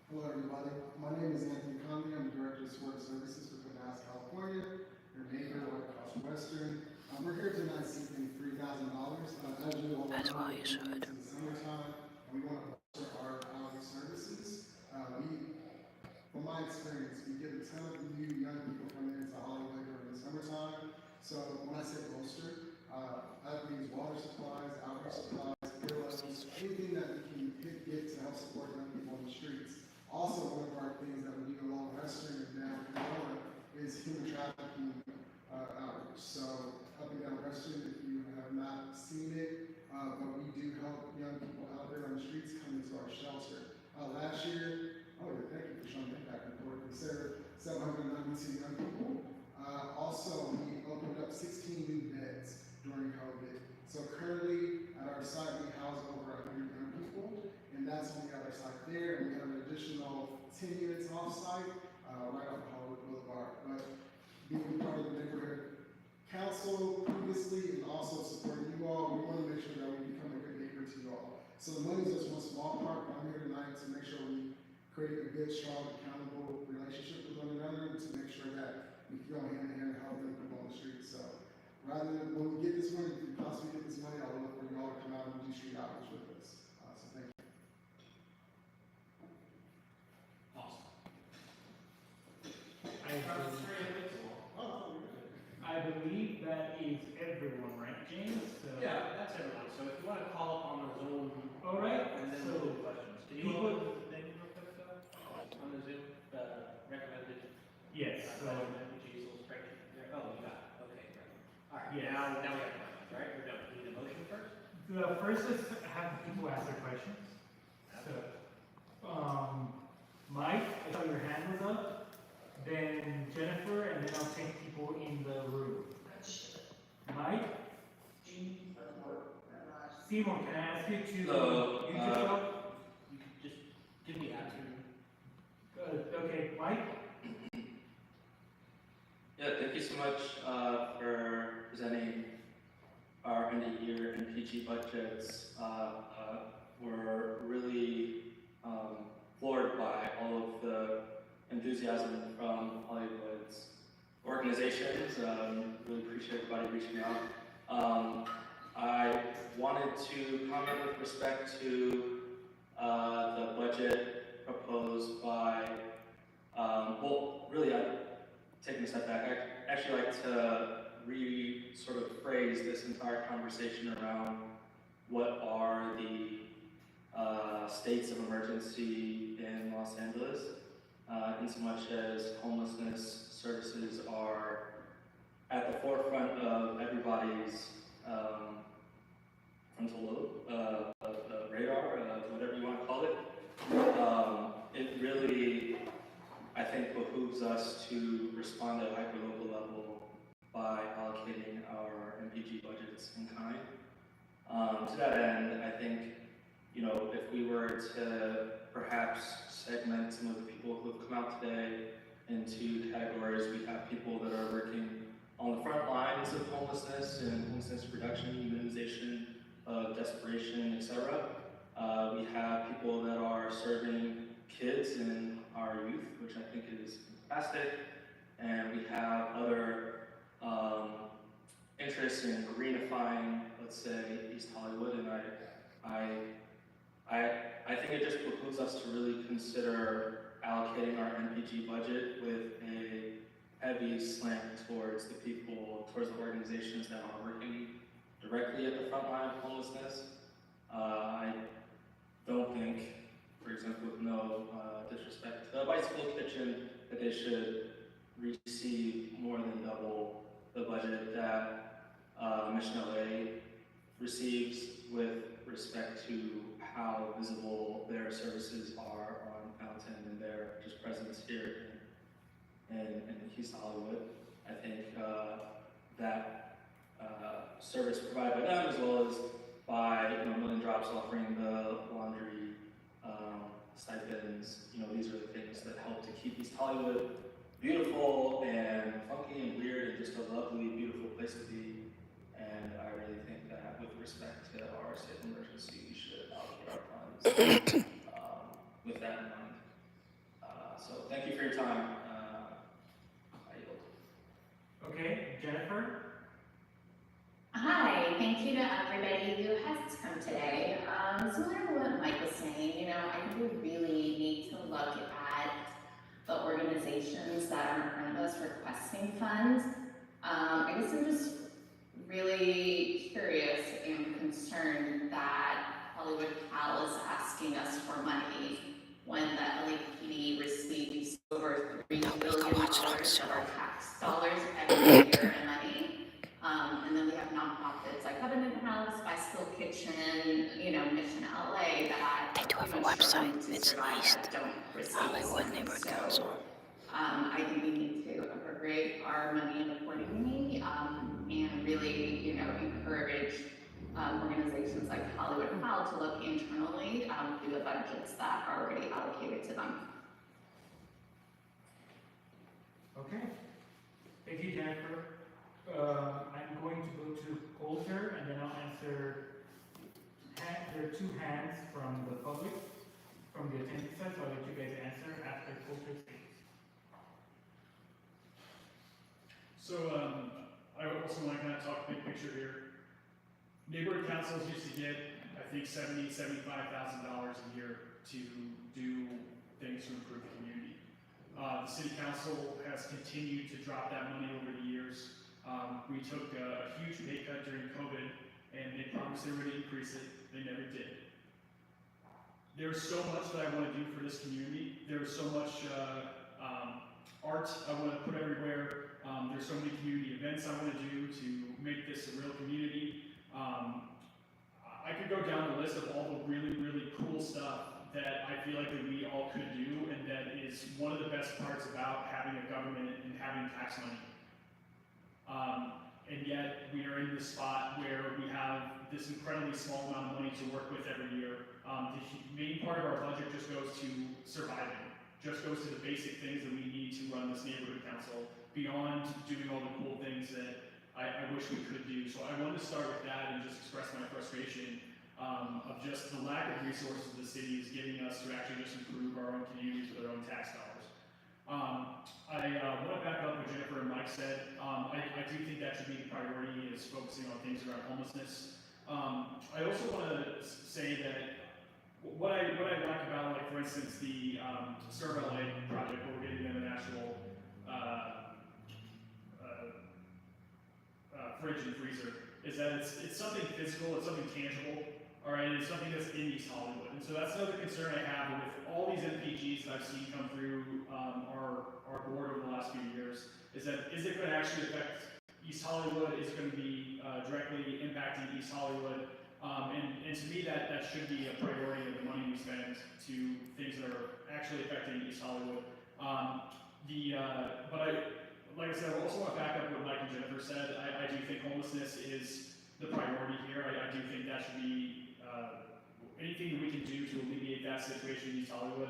Hello, everybody. My name is Anthony Conley. I'm the Director of Sport Services for Cannabis, California, your neighbor, White Cross Western. We're here tonight seeking $3,000. As you all know, you should. It's the summertime, and we want to bolster our housing services. From my experience, we get a ton of new young people coming into Hollywood during the summertime. So when I say bolster, that means water supplies, outdoor supplies, pillows, anything that we can get to help support young people on the streets. Also, one of our things that we do along Western and down Corona is human trafficking outreach. So up and down Western, if you have not seen it, but we do help young people out there on the streets come into our shelter. Last year, thank you for showing the impact report. We served 792 young people. Also, we opened up 16 new beds during COVID. So currently at our site, we house over 100 young people, and that's on the other side there. And we have an additional 10 units off-site right off Hollywood Boulevard. But being part of the neighborhood council previously and also supporting you all, we want to make sure that we become a good neighbor to you all. So the money is just one small part, but I'm here tonight to make sure we create a good, strong, accountable relationship with one another to make sure that we can go hand in hand and help young people on the street. So rather than when we get this money, if we possibly get this money, I would look for you all to come out and do street outreach with us. So thank you. Awesome. I believe that is everyone, right, James? So Yeah, that's everyone. So if you want to call up on the Zoom, all right. and then So we'll do questions. Can you open the thing real quick though? On the Zoom, recommended. Yes. So MPG's little spreadsheet there. Oh, you got it. Okay, great. All right. Yes. Now we have questions, right? We're done. We need a motion first. First, let's have people ask their questions. So, Mike, I saw your hand was up. Then Jennifer, and then I'll take people in the room. Mike? Simon, can I ask you to mute yourself? You can just give me attitude. Okay, Mike? Yeah, thank you so much for presenting our end of year NPG budgets. We're really floored by all of the enthusiasm from Hollywood's organizations. Really appreciate everybody reaching out. I wanted to comment with respect to the budget proposed by, taking a step back, I actually like to sort of phrase this entire conversation around what are the states of emergency in Los Angeles, in so much as homelessness services are at the forefront of everybody's frontal lobe, radar, whatever you want to call it. It really, I think, behooves us to respond at a hyper-local level by allocating our MPG budgets in kind. To that end, I think, if we were to perhaps segment some of the people who have come out today into categories, we have people that are working on the front lines of homelessness and homelessness reduction, minimization of desperation, etc. We have people that are serving kids and our youth, which I think is fantastic. and we have other interests in greenifying, let's say, East Hollywood, and I think it just behooves us to really consider allocating our NPG budget with a heavy slant towards the people, towards the organizations that are working directly at the front line of homelessness. I don't think, for example, with no disrespect to the Bicycle Kitchen, that they should receive more than double the budget that Mission LA receives with respect to how visible their services are on Fountain and their just presence here in East Hollywood. I think that service provided by them, as well as by Million Drops offering the laundry stipends, these are the things that help to keep East Hollywood beautiful and funky and weird and just a lovely, beautiful place to be. And I really think that with respect to our state of emergency, we should allocate our funds with that in mind. So thank you for your time. I yield. Okay, Jennifer? Hi, thank you to everybody who has come today. Similar to what Mike was saying, I think we really need to look at the organizations that are in front of us requesting funds. I guess I'm just really curious and concerned that Hollywood Cal is asking us for money when the LAPD receives over $3 billion of our tax dollars every year in money. And then we have nonprofits like Covenant House, Bicycle Kitchen, Mission LA that I do have a website. It's East Hollywood Neighborhood Council. I think we need to appropriate our money accordingly, and really, encourage organizations like Hollywood Cal to look internally through the budgets that are already allocated to them. Okay. Thank you, Jennifer. I'm going to go to Coulter, and then I'll answer. There are two hands from the public, from the attendee side, so I'll let you guys answer after Coulter speaks. So I also want to kind of talk big picture here. Neighborhood councils used to get, I think, $75,000 a year to do things to improve the community. The city council has continued to drop that money over the years. We took a huge pay cut during COVID, and they promised they were going to increase it. They never did. There's so much that I want to do for this community. There's so much art I want to put everywhere. There's so many community events I want to do to make this a real community. I could go down the list of all the really, really cool stuff that I feel like that we all could do, and that is one of the best parts about having a government and having tax money. And yet we are in this spot where we have this incredibly small amount of money to work with every year. The main part of our budget just goes to surviving, just goes to the basic things that we need to run this neighborhood council, beyond doing all the cool things that I wish we could do. So I wanted to start with that and just express my frustration of just the lack of resources the city is giving us to actually just improve our own communities with our own tax dollars. I want to back up what Jennifer and Mike said. I do think that should be the priority, is focusing on things around homelessness. I also want to say that what I like about, like, for instance, the Serve LA project, where we're getting them an actual fridge and freezer, is that it's something physical, it's something tangible, all right, it's something that's in East Hollywood. And so that's another concern I have with all these MPGs that I've seen come through our board over the last few years, is that, is it going to actually affect East Hollywood? Is it going to be directly impacting East Hollywood? And to me, that should be a priority of the money we spend to things that are actually affecting East Hollywood. Like I said, I also want to back up what Mike and Jennifer said. I do think homelessness is the priority here. I do think that should be anything that we can do to alleviate that situation in East Hollywood.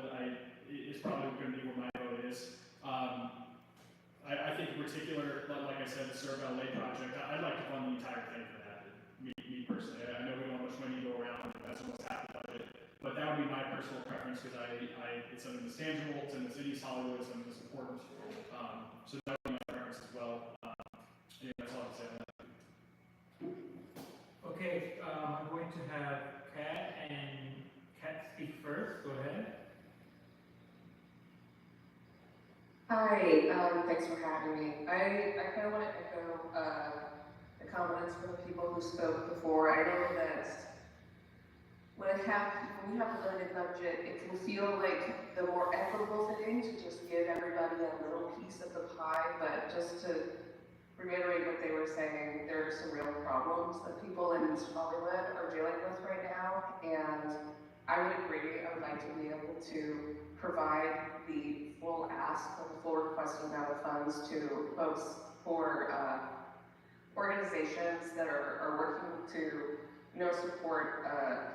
Is probably going to be where my vote is. I think in particular, like I said, the Serve LA project, I'd like to fund the entire thing for that. Me personally, I know we don't have much money to go around. That's almost half the budget, but that would be my personal preference programs because it's something that's tangible, it's in the city's Hollywood, it's something that's important. So that would be my preference as well. Yeah, that's all I have to say on that. Okay, I'm going to have Kat speak first. Go ahead. Hi, thanks for having me. I kind of want to echo the comments from the people who spoke before. I know that when you have a limited budget, it can feel like the more equitable thing to just give everybody a little piece of the pie, but just to reiterate what they were saying, there are some real problems that people in East Hollywood are dealing with right now, and I would agree, I would like to be able to provide the full ask of the full requested amount of funds to folks for organizations that are working to support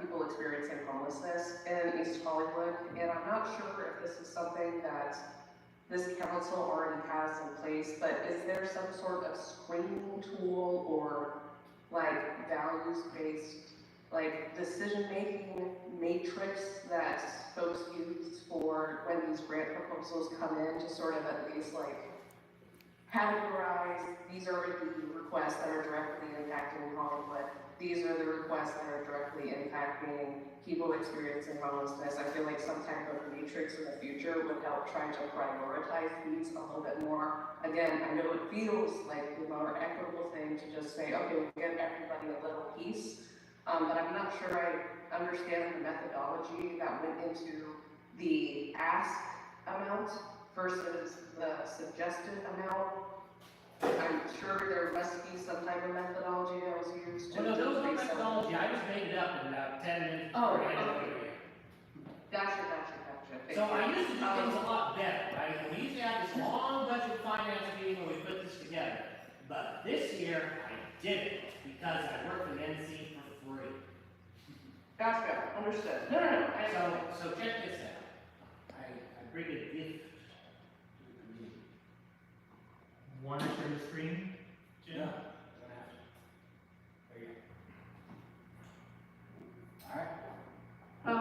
people experiencing homelessness in East Hollywood. And I'm not sure if this is something that this council already has in place, but is there some sort of screening tool or like values-based decision-making matrix that folks use for when these grant proposals come in to sort of at least categorize, these are the requests that are directly impacting Hollywood. These are the requests that are directly impacting people experiencing homelessness. I feel like some type of matrix in the future would help try to prioritize these a little bit more. Again, I know it feels like the more equitable thing to just say, okay, we'll give everybody a little piece, but I'm not sure I understand the methodology that went into the ask amount versus the suggested amount. I'm sure there must be some type of methodology that was used to. Well, no, there was no methodology. I just made it up in about 10 minutes. Oh, okay. Gotcha. So I used to do things a lot better, right? We used to have this long budget finance meeting where we put this together. But this year, I did it because I worked with NC for free. Gotcha, understood. No. So check this out. I bring a gift. Want to share the screen, Jim? Yeah. There you go. Alright.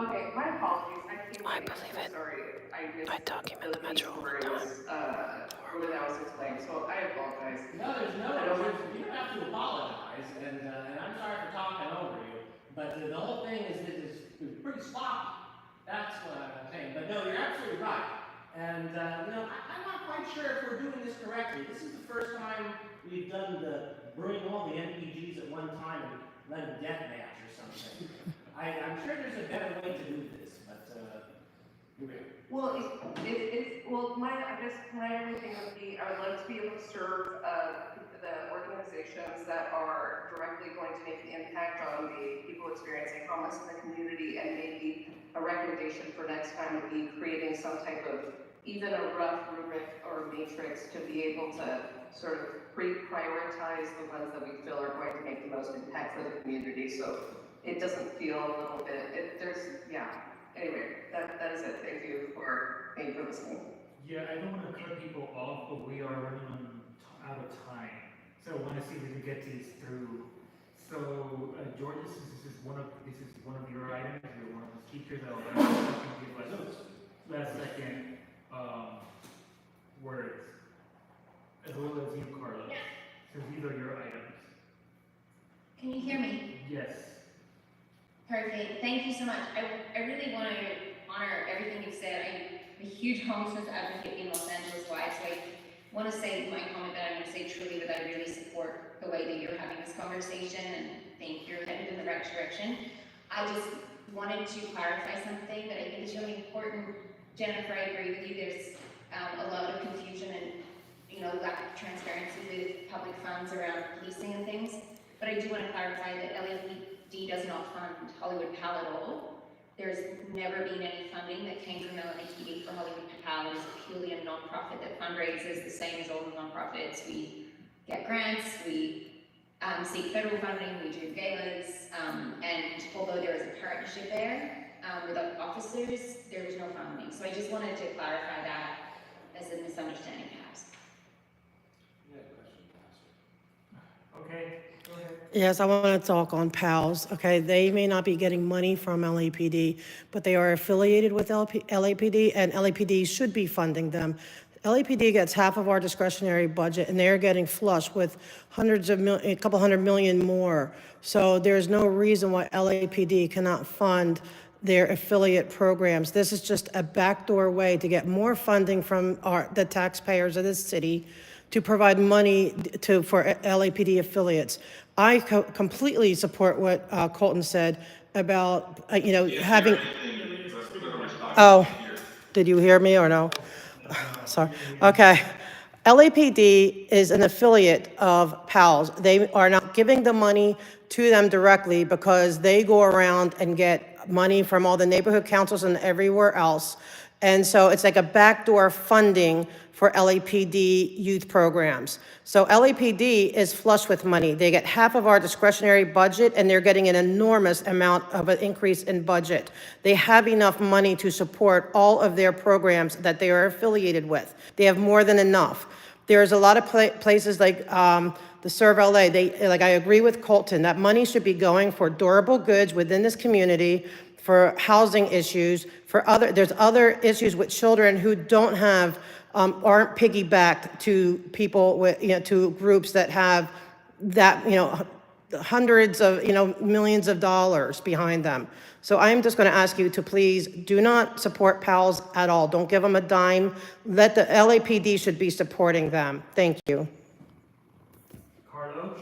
Okay, my apologies. I believe it. Sorry, I document the metro all the time. When that was explained, so I apologize. No, you don't have to apologize, and I'm sorry for talking over you, but the whole thing is pretty sloppy. That's what I'm saying. But no, you're absolutely right. And I'm not quite sure if we're doing this correctly. This is the first time we've done bring all the NPGs at one time and let them death match or something. I'm sure there's a better way to do this, but here we are. Well, I guess my only thing would be, I would love to be able to serve the organizations that are directly going to make the impact on the people experiencing homeless in the community, and maybe a recommendation for next time would be creating some type of, even a rough rubric or matrix to be able to sort of prioritize the ones that we feel are going to make the most impact for the community, so it doesn't feel a little bit, anyway, that is it. Thank you for listening. Yeah, I don't want to cut people off, but we are running out of time. So I want to see if we can get these through. So, George, this is one of your items. You're one of the speakers that will give us last second words, as well as you, Carlos. So these are your items. Can you hear me? Yes. Perfect. Thank you so much. I really want to honor everything you've said. I'm a huge homelessness advocate in Los Angeles wide, so I want to say my comment that I'm going to say truly that I really support the way that you're having this conversation and think you're headed in the right direction. I just wanted to clarify something that I think is really important. Jennifer, I agree with you. There's a lot of confusion and lack of transparency with public funds around policing and things. But I do want to clarify that LAPD does not fund Hollywood PAL at all. There's never been any funding that came from LAPD for Hollywood PAL. It is purely a non-profit that fundraises the same as all the non-profits. We get grants, we seek federal funding, we do galas, and although there is a partnership there with officers, there is no funding. So I just wanted to clarify that as a misunderstanding perhaps. Okay. Yes, I want to talk on PALS. Okay, they may not be getting money from LAPD, but they are affiliated with LAPD, and LAPD should be funding them. LAPD gets half of our discretionary budget, and they're getting flush with a couple hundred million more. So there's no reason why LAPD cannot fund their affiliate programs. This is just a backdoor way to get more funding from the taxpayers of this city to provide money for LAPD affiliates. I completely support what Colton said about, having. Oh, did you hear me or no? Sorry. Okay. LAPD is an affiliate of PALS. They are not giving the money to them directly because they go around and get money from all the neighborhood councils and everywhere else. And so it's like a backdoor funding for LAPD youth programs. So LAPD is flush with money. They get half of our discretionary budget, and they're getting an enormous amount of an increase in budget. They have enough money to support all of their programs that they are affiliated with. They have more than enough. There's a lot of places like the Serve LA, I agree with Colton, that money should be going for durable goods within this community, for housing issues, there's other issues with children who don't have, aren't piggybacked to people with, to groups that have that, hundreds of, millions of dollars behind them. So I'm just going to ask you to please do not support PALS at all. Don't give them a dime. Let the LAPD should be supporting them. Thank you. Carlos?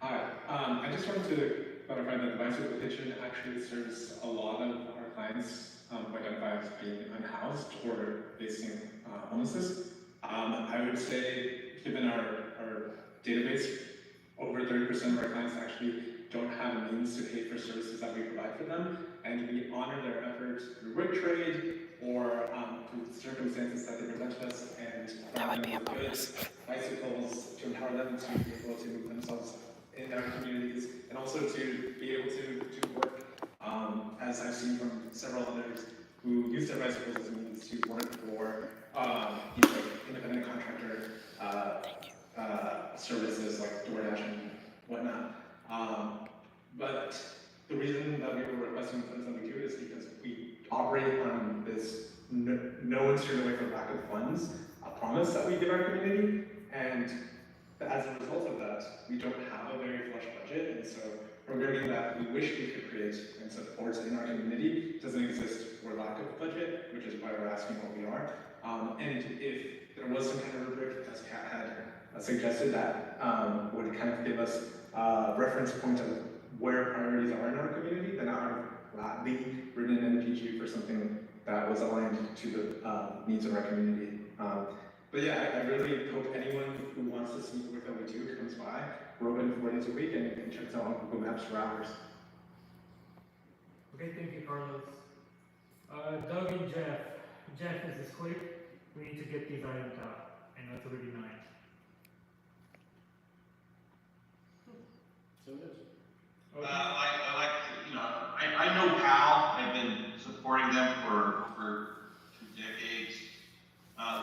Hi, I just wanted to clarify that the bicycle kitchen actually serves a lot of our clients who identify as being unhoused or facing homelessness. I would say, given our database, over 30% of our clients actually don't have a means to pay for services that we provide for them, and we honor their efforts through work trade or through the circumstances that they present to us, and provide them with goods, bicycles, to empower them to be able to move themselves in our communities, and also to be able to work, as I've seen from several others who use their bicycles as a means to work for independent contractor services like DoorDash and whatnot. But the reason that we were requesting funds that we do is because we operate on this no one steered away from lack of funds, a promise that we give our community, and as a result of that, we don't have a very flush budget, and so programming that we wish we could create and support in our community doesn't exist for lack of budget, which is why we're asking what we are. And if there was some kind of rubric, as Kat had suggested, that would kind of give us a reference point of where priorities are in our community, then I would gladly written an NPG for something that was aligned to the needs of our community. But yeah, I really hope anyone who wants to see the work that we do comes by. We're open 4 days a week and checks out on Google Maps for hours. Okay, thank you, Carlos. Doug and Jeff. Jeff, is this quick? We need to get these items out. I know it's already 9. So it is. I like to, I know PAL. I've been supporting them for 2 decades.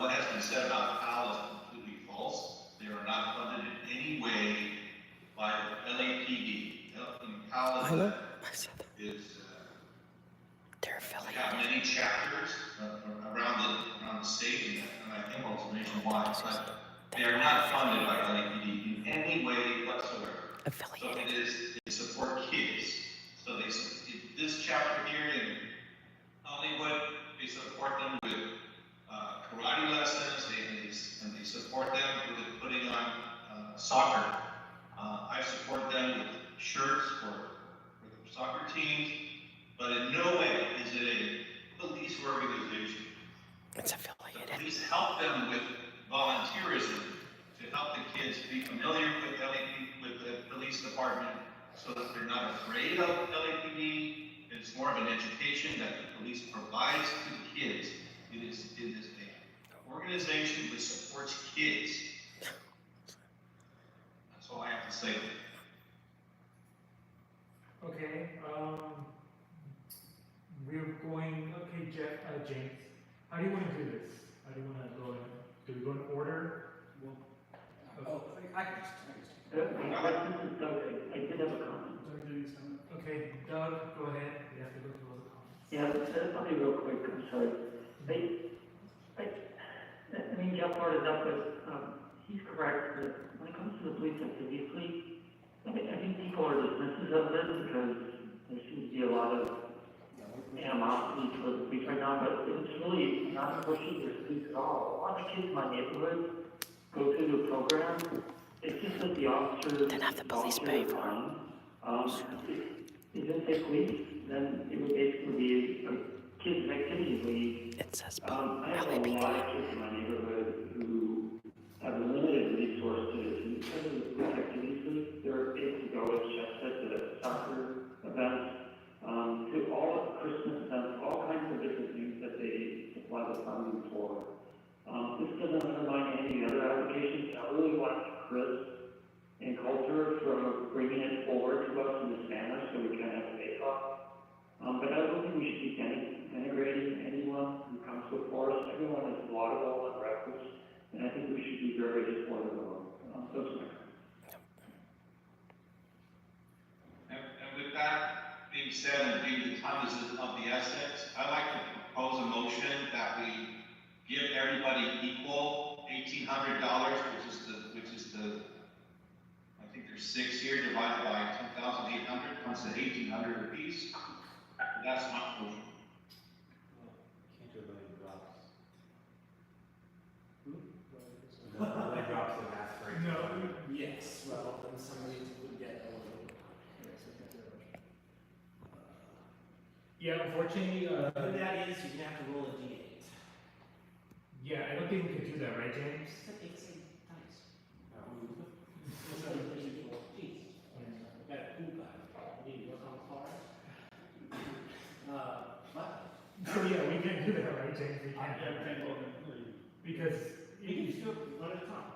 What has been said about PAL is completely false. They are not funded in any way by LAPD. PAL is they're affiliated. They have many chapters around the state, and I think also nationwide, but they are not funded by LAPD in any way whatsoever. Affiliated. So they support kids. So this chapter here in Hollywood, they support them with karate lessons, and they support them with putting on soccer. I support them with shirts for the soccer teams, but in no way is it a police organization. It's affiliated. The police help them with volunteerism to help the kids be familiar with the police department so that they're not afraid of LAPD. It's more of an education that the police provides to the kids. It is an organization which supports kids. That's all I have to say. Okay, James, how do you want to do this? How do you want to go in? Do we go in order? I can just I'll be real quick, I'm sorry. I mean, Jeff brought it up, but he's correct that when it comes to the police activity, I think people are dismissive of it because there seems to be a lot of animosity towards the police right now, but it's really not pushing the police at all. A lot of kids in my neighborhood go through the program. It's just that the officer Then have the police pay for it. If they police, then it would basically be a kids activity league. It says I have a lot of kids in my neighborhood who have limited resources, and because of the police activities league, they're able to go, as Jeff said, to soccer events, to all of Christmas events, all kinds of different things that they supply the funding for. This doesn't undermine any of the other applications. I really want Chris and Coulter for bringing it forward to us in the Spanish so we can have a bake-off. But I don't think we should be denigrating anyone who comes before us. Everyone is laudable and reckless, and I think we should be very supportive of them. Those are my comments. And with that being said, and being the time is of the essence, I'd like to propose a motion that we give everybody equal $1,800, which is the, I think there's 6 here divided by 10,800, comes to 1,800 apiece. That's my motion. Can't do a million drops. A million drops in mass break. No. Yes, well, then somebody would get a little. Yeah, unfortunately, What that is, you're gonna have to roll a D8. yeah, I don't think we could do that, right, James? It's nice. Jeez. Got a cool guy. Need to work on the cars. What? So yeah, we can't do that, right, James? We can't. Because You can just do it one at a time.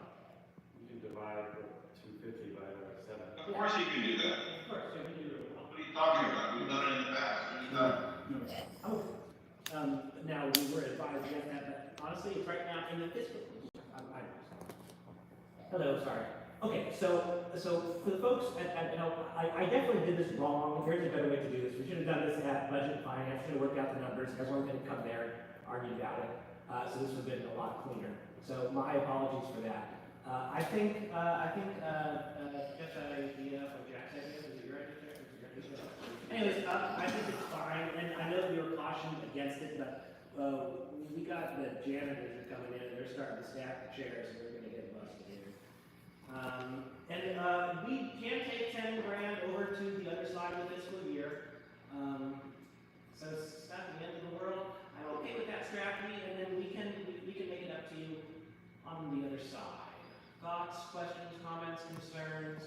You can divide the 250 by 7. Of course you can do that. Of course, you can do it. What are you talking about? We've done it in the past. We've done it. Oh, now we were advised yes, that, but honestly, it's right now in the fiscal. Hello, sorry. Okay, so for the folks, I definitely did this wrong. Here's a better way to do this. We should have done this at budget and finance. Should have worked out the numbers. Everyone could have come there, argued about it. So this would have been a lot cleaner. So my apologies for that. I think Jeff's idea or Jack's idea, was it your idea? Anyways, I think it's fine, and I know you were cautioned against it, but we got the janitors are coming in, and they're starting to stack the chairs, and we're gonna get busted here. We can take 10 grand over to the other side of the fiscal year. So it's not the end of the world. I'm okay with that strategy, and then we can make it up to you on the other side. Thoughts, questions, comments, concerns?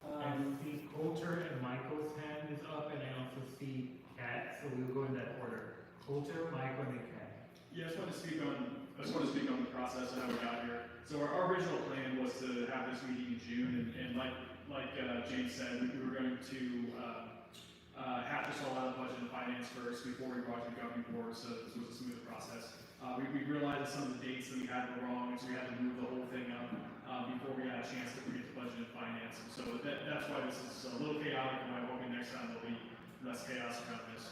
I see Coulter and Michael's hand is up, and I also see Kat, so we will go in that order. Coulter, Michael, and then Kat. Yeah, I just want to speak on the process and how we got here. So our original plan was to have this meeting in June, and like James said, we were going to have to solve out the budget and finance first before we brought to the governing board, so this was a smoother process. We realized that some of the dates that we had were wrong, and so we had to move the whole thing up before we had a chance to bring it to budget and finance. And so that's why this is a little chaotic, and I'm hoping next time there'll be less chaos around this.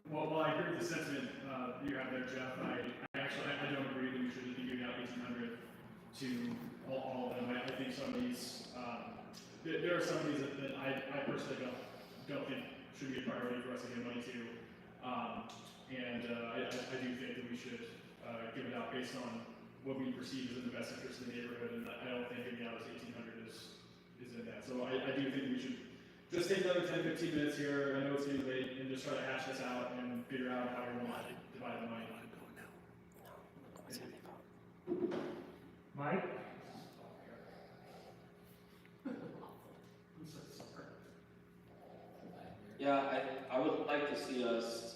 While I agree with the sentiment you have there, Jeff, I don't agree that we should be giving out 1,800 to all of them. I think some of these, there are some of these that I personally don't think should be a priority for us to give money to. I do think that we should give it out based on what we perceive as in the best interest of the neighborhood, and I don't think giving out as 1,800 is in that. So I do think we should just take another 10, 15 minutes here. I know it's getting late, and just try to hash this out and figure out how we want to divide the money. Mike? Yeah, I would like to see us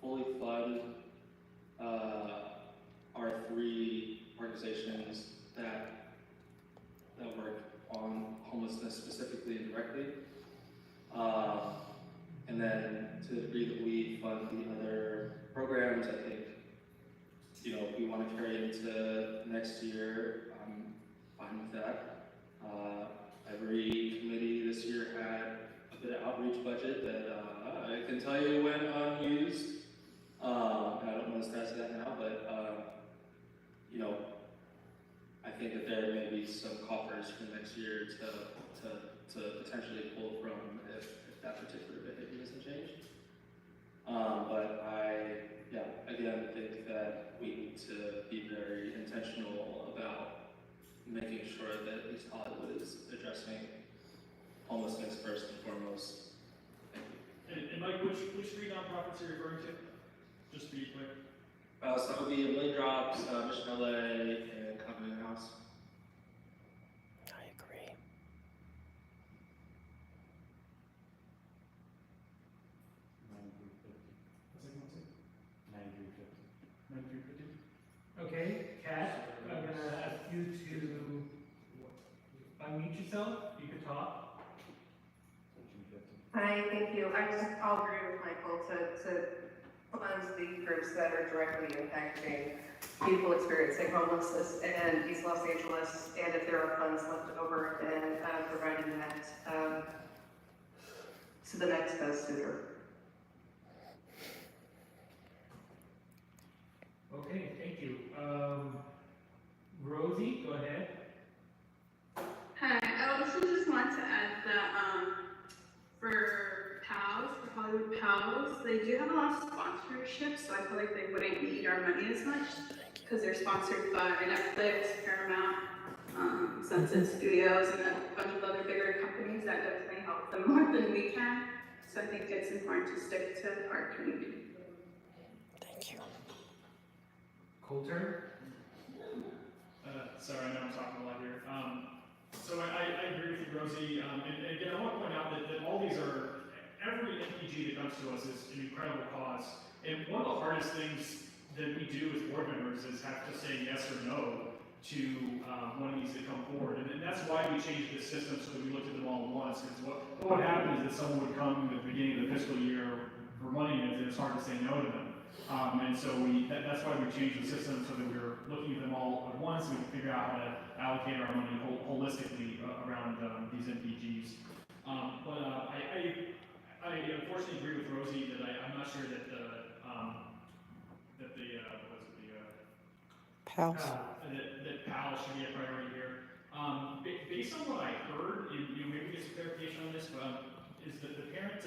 fully fund our 3 organizations that work on homelessness specifically and directly. And then to the degree that we fund the other programs, I think, if we want to carry it into next year, I'm fine with that. Every committee this year had a the outreach budget that I can tell you went unused. I don't want to stress that now, but you know, I think that there may be some coffers for next year to potentially pull from if that particular behavior doesn't change. But again, think that we need to be very intentional about making sure that East Hollywood is addressing homelessness first and foremost. Thank you. And Mike, which three nonprofits are you referring to? Just to be clear. So that would be A Million Drops, Mission LA, and Covenant House. I agree. Okay, Kat, I'm gonna ask you to unmute yourself, you can talk. Hi, thank you. I'll agree with Michael to fund the groups that are directly impacting people experiencing homelessness in East Los Angeles, and if there are funds left over, then providing that to the next best suitor. Okay, thank you. Rosie, go ahead. Hi, I also just want to add that for PALS, for Hollywood PALS, they do have a lot of sponsorships, so I feel like they wouldn't need our money as much because they're sponsored by Netflix, Paramount, Sunset Studios, and a bunch of other bigger companies that definitely help them more than we can. So I think it's important to stick to our community. Thank you. Coulter? Sorry, I know I'm talking a lot here. So I agree with you, Rosie. And again, I want to point out that all these are, every MPG that comes to us is an incredible cause. And one of the hardest things that we do as board members is have to say yes or no to one of these that come forward. And that's why we changed the system so that we looked at them all at once. Because what would happen is that someone would come at the beginning of the fiscal year for money and it's hard to say no to them. And so that's why we changed the system so that we were looking at them all at once and we can figure out how to allocate our money holistically around these MPGs. But I unfortunately agree with Rosie that I'm not sure that PALS. that PAL should be a priority here. Based on what I heard, maybe get some clarification on this, but is the parent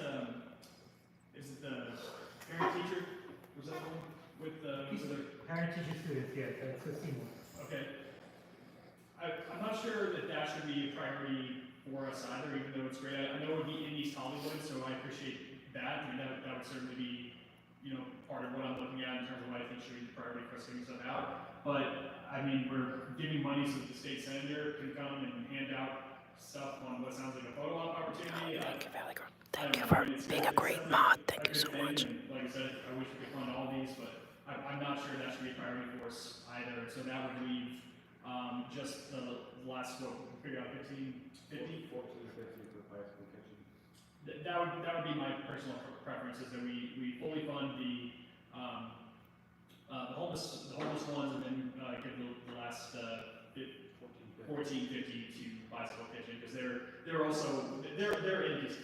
teacher? Was that one with the Parent teacher students, yeah, that's a team. Okay. I'm not sure that should be a priority for us either, even though it's great. I know it would be in East Hollywood, so I appreciate that. I mean, that would certainly be, part of what I'm looking at in terms of what I think should be the priority for us figuring stuff out. But, I mean, we're giving money so that the state senator can come and hand out stuff on what sounds like a photo op opportunity. Thank you for being a great mod. Thank you so much. Like I said, I wish we could fund all these, but I'm not sure that should be a priority for us either. So that would leave just the last, what, we figure out 1550? 1450 for bicycle kitchen. That would be my personal preference, is that we fully fund the homeless ones, and then give the last 1450 to bicycle kitchen, because they're also in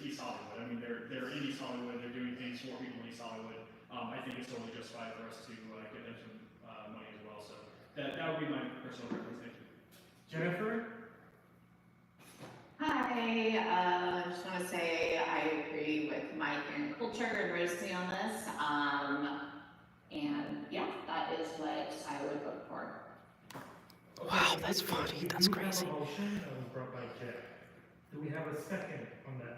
East Hollywood. I mean, they're in East Hollywood. They're doing things for people in East Hollywood. I think it's totally justified for us to give them some money as well. So that would be my personal preference. Thank you. Jennifer? Hi, I just want to say I agree with Mike and Coulter and Rosie on this. And yeah, that is what I would vote for. Wow, that's funny. That's crazy. We have a motion that was brought by Jeff. Do we have a second on that?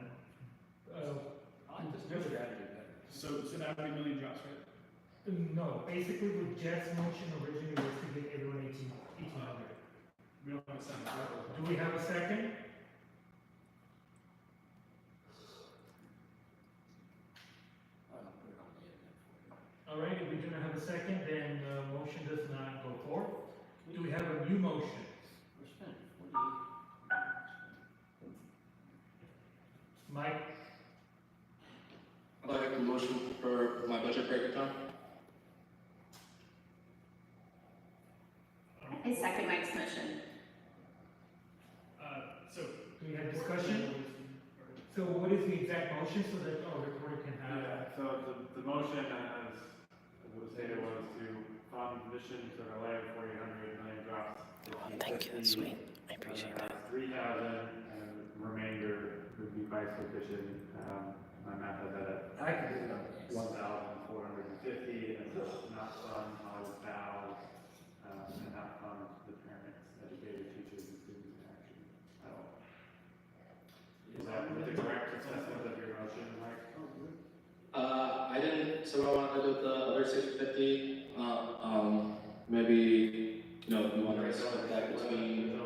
So that would be Million Drops, right? No, basically with Jeff's motion originally was to give everyone 1,800. We don't have a second. Do we have a second? All right, if we do not have a second, then the motion does not go forward. Do we have a new motion? Mike? I'd like a motion for my budget breakdown. I second Mike's motion. So Do we have discussion? So what is the exact motion so that our recorder can have. Yeah, so the motion, as was stated, was to fund the mission to allow 400 million drops. Thank you, that's sweet. I appreciate that. 3,000, and the remainder would be bicycle kitchen. My math has that at I can do it on this. 1,450, and it's not fund Hollywood Pals, and not fund the parents, educators, teachers, and students in action at all. Is that the correct assessment of your motion, Mike? I didn't, so I wanted to do the other 650, maybe, you know, if you want to split that between.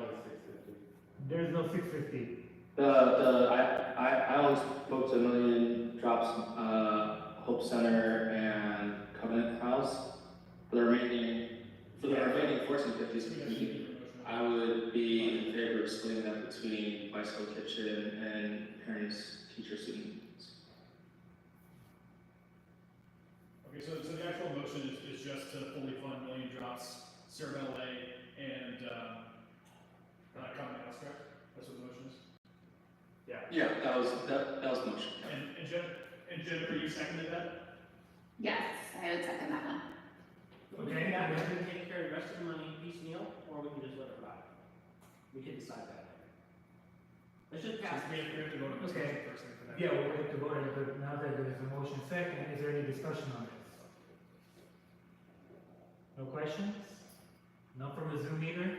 There's no 650. I only spoke to Million Drops, Hope Center and Covenant House. For the remaining 1450s, I would be in favor of splitting that between Bicycle Kitchen and parents, teachers, students. Okay, so the actual motion is just to fully fund Million Drops, Serve LA, and Common House, correct? That's what the motion is? Yeah, that was the motion. And Jennifer, you seconded that? Yes, I would second that one. Okay. Yeah, we can take care of the rest of the money piecemeal, or we can just let it ride. We can decide that later. Let's just pass We it. have to vote on this Okay. motion first. then for that. Yeah, we'll have to vote on it, but now that there is a motion second, is there any discussion on this? No questions? Not from the Zoom either?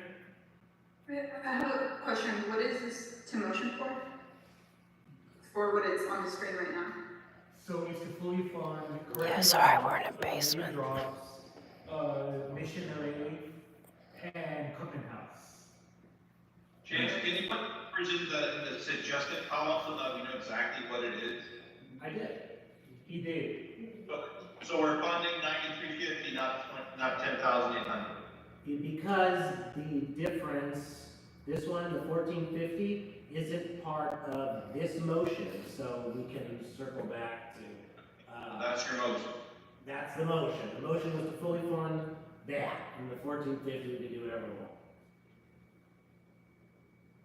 I have a question. What is this to motion for? For what is on the screen right now? So it's to fully fund. Yeah, sorry, we're in a basement. Drops, missionary, and cooking house. James, can you put numbers in the suggested column so that we know exactly what it is? I did. He did. So we're funding 9350, not 10,800. Because the difference, this one, the 1450, isn't part of this motion, so we can circle back to, That's your motion. that's the motion. The motion was to fully fund that, and the 1450, we can do whatever we want.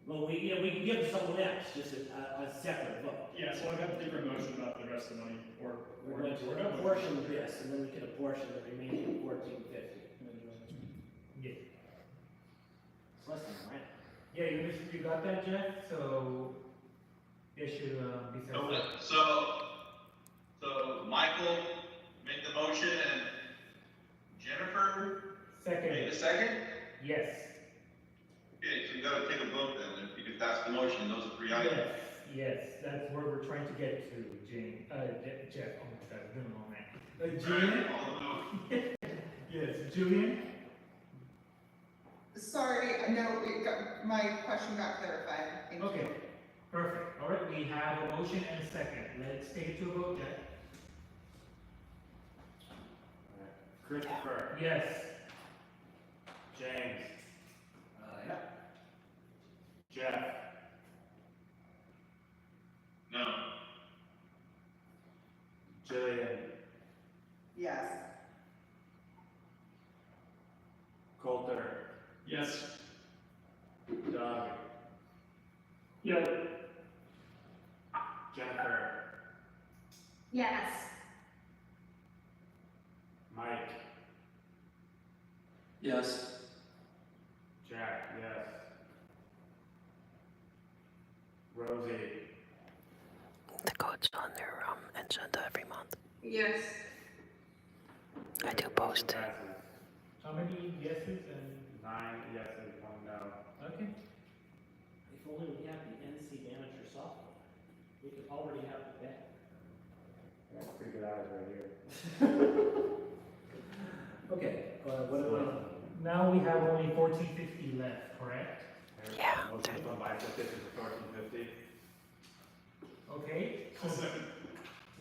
Well, we can give it to someone else, just a separate vote. Yeah, so I got a different motion about the rest of the money, or. We're going to apportion this, and then we can apportion the remaining 1450. Yeah. It's less than right. Yeah, you got that, Jeff? So it should be said. So Michael made the motion and Jennifer Second. made the second? Yes. Okay, so you gotta take a vote then, because that's the motion, those are three items. Yes, that's where we're trying to get to, Jane, Jeff, oh my God, it's been a long night. Julian? Yes, Julian? Sorry, no, my question got clarified. Thank you. Okay, perfect. All right, we have a motion and a second. Let's take it to a vote, Jeff. Christopher, Yes. James, Yeah. Jeff, No. Jillian, Yes. Coulter, Yes. Doug, Yes. Jennifer, Yes. Mike, Yes. Jack, yes. Rosie, The code's on their agenda every month. Yes. I do post it. passes. How many yeses and, 9 yeses, 1 no. okay. If only we had the NC manager software, we could already have the bet. That's pretty good eyes right here. Okay, what about? Now we have only 1450 left, correct? Yeah. Motion from bicycle kitchen for 1450. Okay, I'll so second.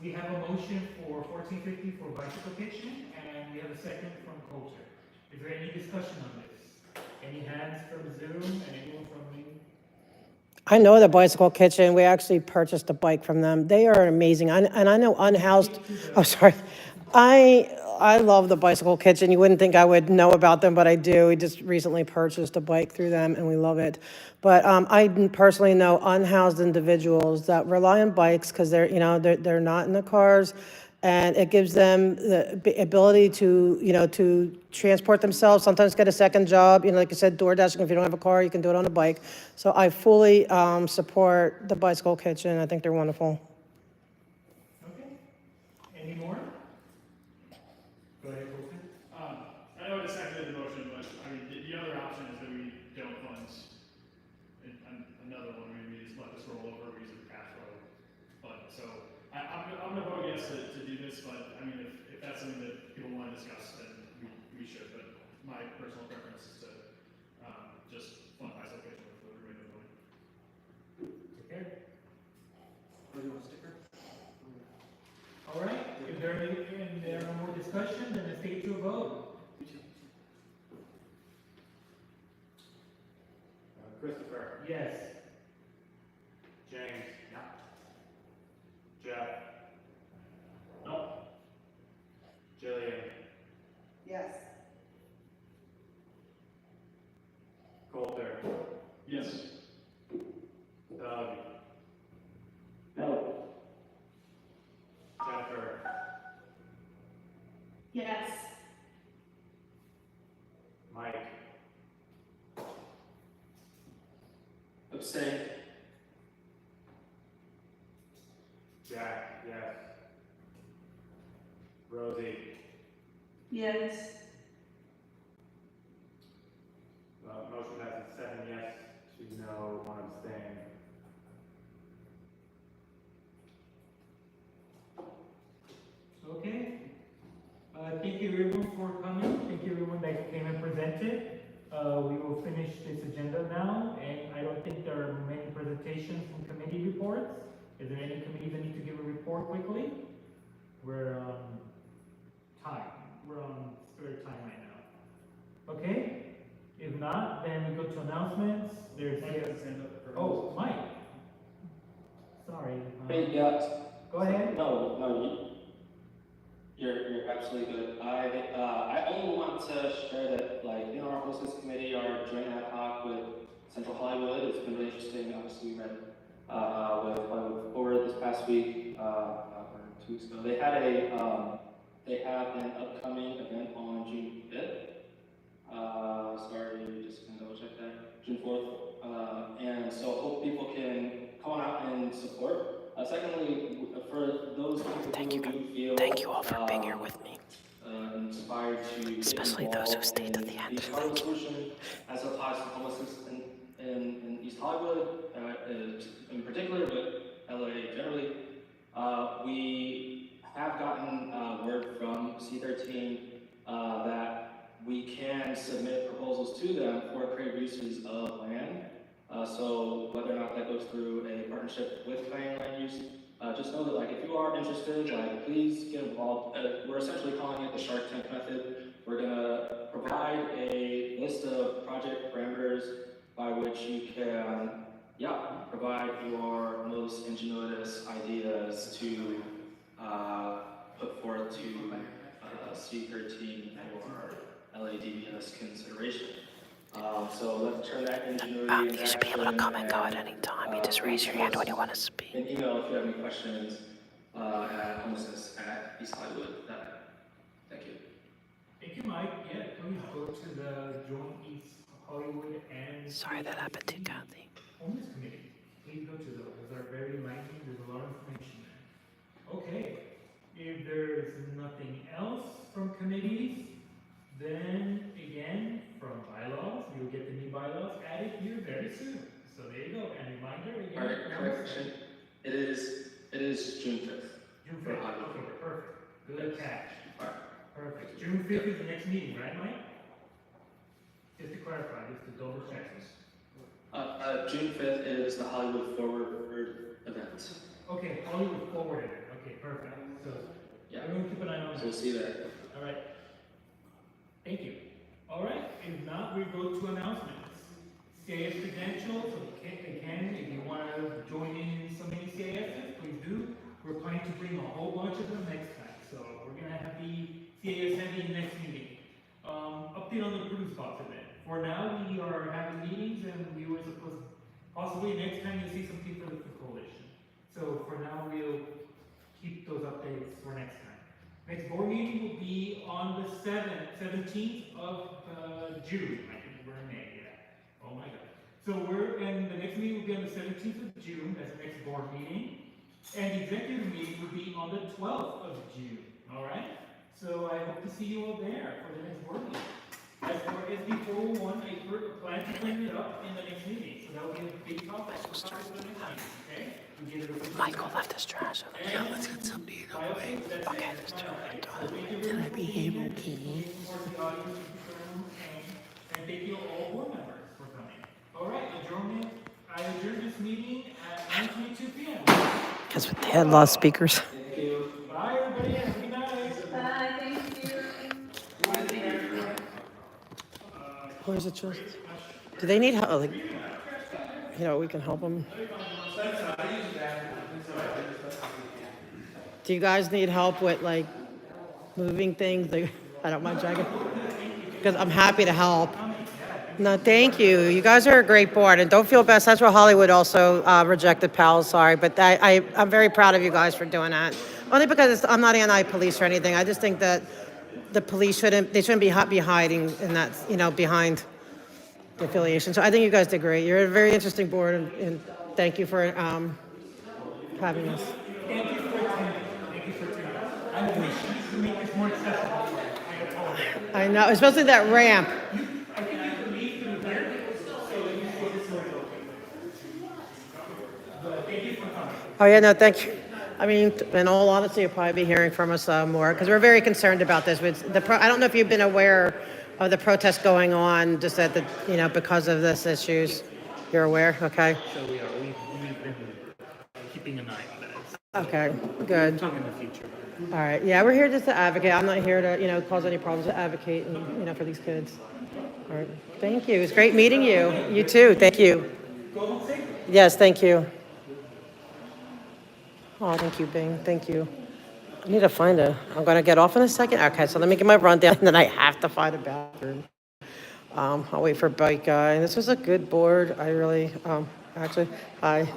we have a motion for 1450 for bicycle kitchen, and we have a second from Coulter. Is there any discussion on this? Any hands from Zoom, and anyone from me? I know the Bicycle Kitchen. We actually purchased a bike from them. They are amazing. And I know unhoused, oh, sorry, I love the Bicycle Kitchen. You wouldn't think I would know about them, but I do. We just recently purchased a bike through them, and we love it. But I personally know unhoused individuals that rely on bikes because they're not in the cars, and it gives them the ability to to transport themselves. Sometimes get a second job. Like I said, door dashing. If you don't have a car, you can do it on a bike. So I fully support the Bicycle Kitchen. I think they're wonderful. Okay. Any more? Go ahead, Colton. I know I just seconded the motion, but I mean, the other option is that we don't fund another one, maybe we just let this roll over, we use the cash flow. But, so, I'm gonna vote yes to do this, but, I mean, if that's something that people wanna discuss, then we should, but my personal preference is to, just fund Bicycle Kitchen for the remainder of the money. Okay. All right, if there are no more discussion, then let's take it to a vote. Christopher, Yes. James. Yeah. Jeff. No. Jillian, Yes. Coulter, Yes. Doug, No. Jennifer, Yes. Mike, Abstain. Jack, yes. Rosie, Yes. motion passes 7 yes to no, 1 abstain. Okay. Thank you everyone for coming. Thank you everyone that came and presented. We will finish this agenda now, and I don't think there are many presentations from committee reports. Is there any committees that need to give a report quickly? We're on time. We're on spare time right now. Okay? If not, then we go to announcements. There's Mike has his hand up for. Oh, Mike. Sorry. Hey, yeah. Go ahead. No, you're absolutely good. I only want to share that, like, in our hostess committee, our joint ad hoc with Central Hollywood, it's been really interesting. Obviously, we met with Hollywood Forward this past week, or 2 weeks ago. They have an upcoming event on June 5th. Sorry, just gonna double check that. June 4th. And so hope people can come on out and support. Secondly, for those people who do feel Thank you all for being here with me. Inspired to Especially get those who involved stayed to the in end. the Hollywood solution as it applies to homelessness in East Hollywood, in particular, but LA generally. We have gotten word from C13 that we can submit proposals to them for creative uses of land. So whether or not that goes through a partnership with planning land use, just know that, like, if you are interested, like, please get involved. We're essentially calling it the Shark Tank method. We're gonna provide a list of project parameters by which you can, provide your most ingenuous ideas to put forth to C13 for LADBS consideration. So let's turn that ingenuity into You should be able to action come and go at and, any time. You just raise your hand when you want to speak. an email if you have any questions at homelessness@easthollywood.net. Thank you. Thank you, Mike. Yeah, please go to the Joint East Hollywood and Sorry that happened to Kathy. Homeless Committee. Please go to those. Those are very enlightening. There's a lot of information there. Okay. If there's nothing else from committees, then again, from bylaws, you'll get the new bylaws added here very soon. So there you go. And reminder again. All right, correction. It is June 5th. June For 5th. Hollywood. Okay, perfect. Good catch. All right. Perfect. June 5th is the next meeting, right, Mike? Just to clarify, just to double check this. June 5th is the Hollywood Forward event. Okay, Hollywood Forward event. Okay, perfect. So, Yeah. everyone keep an eye on that. So we'll see you there. All right. Thank you. All right, if not, we go to announcements. CIS credentials, so again, if you want to join in so many CISs, please do. We're planning to bring a whole bunch of them next time. So we're going to have the CASME next meeting. Update on the Bruce Box event. For now, we are having meetings and we were supposed, possibly next time you'll see something for the coalition. So for now, we'll keep those updates for next time. Next board meeting will be on the 17th of June. I think we're in May, yeah. Oh my God. So and the next meeting will be on the 17th of June, that's the next board meeting. And the executive meeting will be on the 12th of June, all right? So I hope to see you all there for the next board meeting. As for SB 401, I plan to bring it up in the next meeting, so that will be a big topic for the next meeting, okay? Michael left his trash over there. Let's get some meat on the way. Okay, let's do it. Can I behave okay? And thank you all board members for coming. All right, I adjourn this meeting at 9:22 p.m. Because they had loudspeakers. Thank you. Bye, everybody. Have a good night. Bye, thank you. Where's the trust? Do they need help? Like, we can help them. Do you guys need help with like moving things? Like, I don't mind checking. Because I'm happy to help. No, thank you. You guys are a great board, and don't feel bad. Central Hollywood also rejected PALS, sorry, but I'm very proud of you guys for doing that. Only because I'm not anti-police or anything. I just think that the police shouldn't be hiding in that, behind the affiliation. So I think you guys did great. You're a very interesting board, and thank you for having us. Thank you for attending. Thank you for attending. I wish you could make this more accessible. I know, especially that ramp. I think you could leave through there, so that you see this more open. But thank you for coming. Oh, yeah, no, thank you. I mean, in all honesty, you'll probably be hearing from us more, because we're very concerned about this. I don't know if you've been aware of the protests going on, just at because of this issues. You're aware? Okay. So we are. We've been keeping an eye on it. Okay, good. Talk in the future. All right. Yeah, we're here just to advocate. I'm not here to, cause any problems, to advocate and, for these kids. All right. Thank you. It was great meeting you. You too. Thank you. Go home safe. Yes, thank you. Oh, thank you, Bing. Thank you. I need to find I'm going to get off in a second. Okay, so let me get my rundown, and then I have to find a bathroom. I'll wait for Bike Guy. This was a good board. I really, actually, guys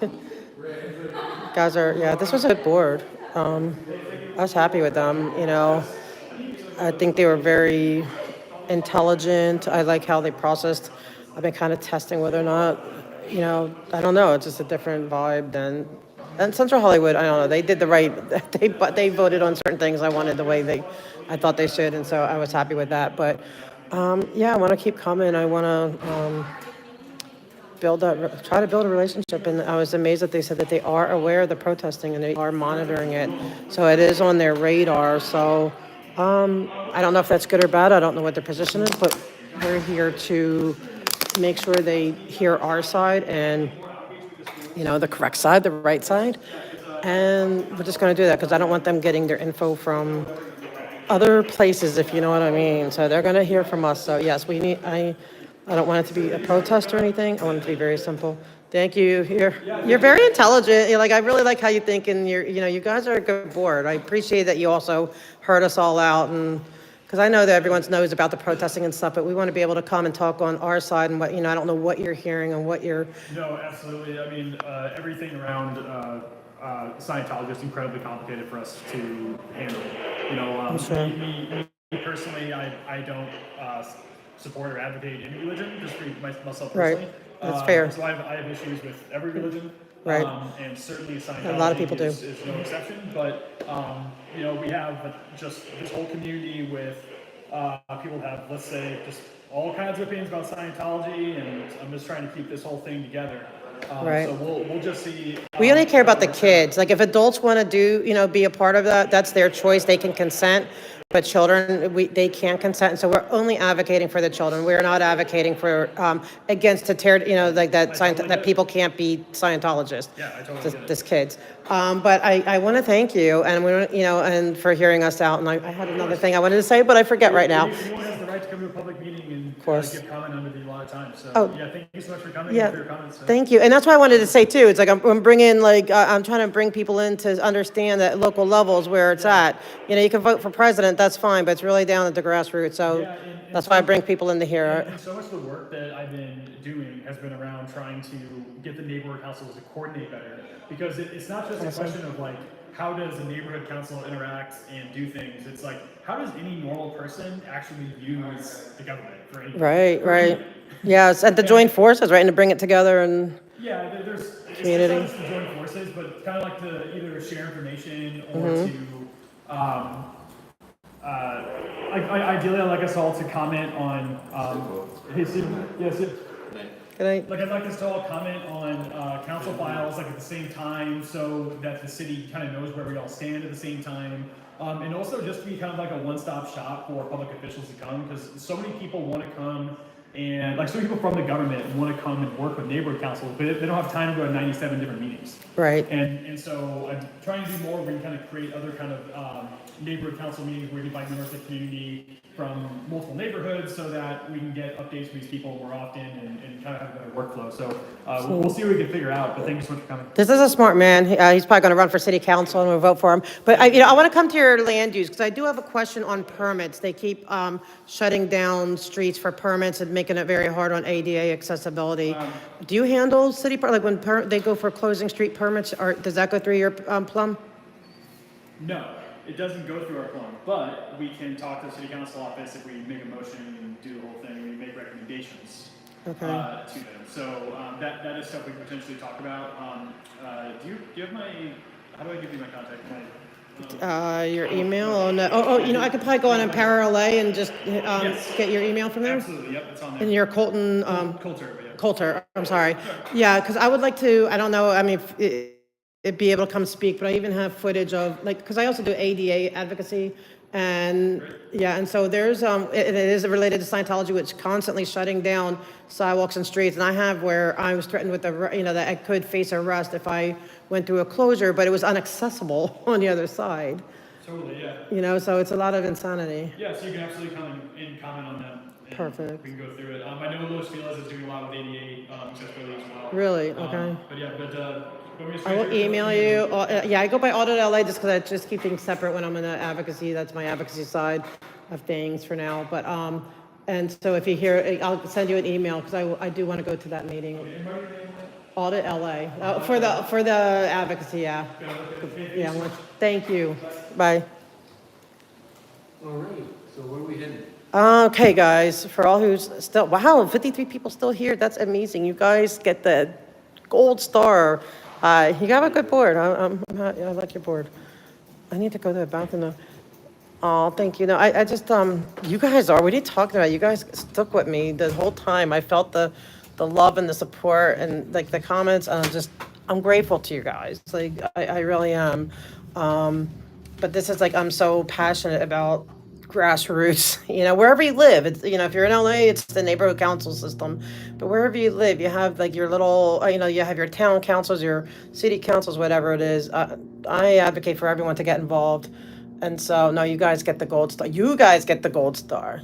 this was a good board. I was happy with them, I think they were very intelligent. I like how they processed. I've been kind of testing whether or not, I don't know, it's just a different vibe than Central Hollywood. I don't know, they did the right, they voted on certain things I wanted the way I thought they should, and so I was happy with that. But I want to keep coming. I want to try to build a relationship, and I was amazed that they said that they are aware of the protesting and they are monitoring it, so it is on their radar. So I don't know if that's good or bad. I don't know what their position is, but we're here to make sure they hear our side and the correct side, the right side, and we're just going to do that because I don't want them getting their info from other places, if you know what I mean. So they're going to hear from us. So yes, I don't want it to be a protest or anything. I want it to be very simple. Thank you. You're very intelligent. I really like how you think, and you guys are a good board. I appreciate that you also heard us all out, and because I know that everyone knows about the protesting and stuff, but we want to be able to come and talk on our side and what I don't know what you're hearing and what you're. No, absolutely. I mean, everything around Scientology is incredibly complicated for us to handle. Me personally, I don't support or advocate any religion, just for myself personally. Right, that's fair. So I have issues with every religion, right? And certainly Scientology a lot of people do. is no exception. But we have just this whole community with people have, let's say, just all kinds of opinions about Scientology, and I'm just trying to keep this whole thing together. Right. So we'll just see. We only care about the kids. Like if adults want to do, be a part of that, that's their choice. They can consent. But children, they can't consent, and so we're only advocating for the children. We're not advocating for against to tear, that people can't be Scientologists. Yeah, I totally get it. This kids. But I want to thank you, and and for hearing us out. And I had another thing I wanted to say, but I forget right now. Everyone has the right to come to a public meeting and course. give comment under the law of time. So Oh. yeah, thank you so much for coming Yeah, and for your comments. thank you. And that's what I wanted to say too. It's like I'm bringing like, I'm trying to bring people in to understand that local levels where it's at. You know, you can vote for president, that's fine, but it's really down at the grassroots. So Yeah, and that's why I so- bring people in to hear it. And so much of the work that I've been doing has been around trying to get the neighborhood councils to coordinate better. Because it's not just a question of like, how does a neighborhood council interact and do things? It's like, how does any normal person actually use the government for anything? Right, right. Yes, and to join forces, right, and to bring it together and, Yeah, there's Community. it's not just to join forces, but kind of like to either share information or ideally, I'd like us all to comment on, hey, Sid, yeah, Sid. good night. Like, I'd like us to all comment on council files, like, at the same time, so that the city kind of knows where we all stand at the same time. And also just be kind of like a one-stop shop for public officials to come, because so many people want to come and, like, so many people from the government want to come and work with neighborhood councils, but they don't have time to go to 97 different meetings. Right. And so I'm trying to do more where you kind of create other kind of neighborhood council meetings where you invite members of the community from multiple neighborhoods so that we can get updates from these people more often and kind of have a better workflow. So we'll see what we can figure out, but thank you so much for coming. This is a smart man. He's probably going to run for city council and we'll vote for him. But I want to come to your land use because I do have a question on permits. They keep shutting down streets for permits and making it very hard on ADA accessibility. Do you handle city, like when they go for closing street permits, or does that go through your plum? No, it doesn't go through our plum, but we can talk to the city council office if we make a motion and do the whole thing, we make recommendations to them. So that is stuff we can potentially talk about. Do you have my, how do I give you my contact? Your email on I could probably go on AuditLA and just get your email from there. Absolutely, yep, it's on there. And your Colton, Coulter, yeah. Coulter, I'm sorry. Yeah, because I would like to, I don't know, I mean, it'd be able to come speak, but I even have footage of, like, because I also do ADA advocacy, and, yeah, and so there's, it is related to Scientology, which is constantly shutting down sidewalks and streets, and I have where I was threatened with that I could face arrest if I went through a closure, but it was inaccessible on the other side. Totally, yeah. You know, so it's a lot of insanity. Yeah, so you can absolutely come and comment on them. And Perfect. we can go through it. I know Louis Felix is doing a lot with ADA accessibility as well. Really? Okay. But yeah, I will email you. I go by AuditLA just because I just keep things separate when I'm in advocacy. That's my advocacy side of things for now. But and so if you hear, I'll send you an email because I do want to go to that meeting. AuditLA for the advocacy. Yeah. Yeah. Thank you. Bye. All right. So where are we headed? Okay, guys. For all who's still, wow, 53 people still here. That's amazing. You guys get the gold star. You got a good board. I like your board. I need to go to the bathroom though. Oh, thank you. No, I just, you guys are, what are you talking about? You guys stuck with me the whole time. I felt the love and the support and like the comments. And I'm grateful to you guys. Like, I really am. But this is like, I'm so passionate about grassroots, wherever you live. It's, if you're in LA, it's the neighborhood council system. But wherever you live, you have like your little, you have your town councils, your city councils, whatever it is. I advocate for everyone to get involved. And so, no, you guys get the gold star. You guys get the gold star,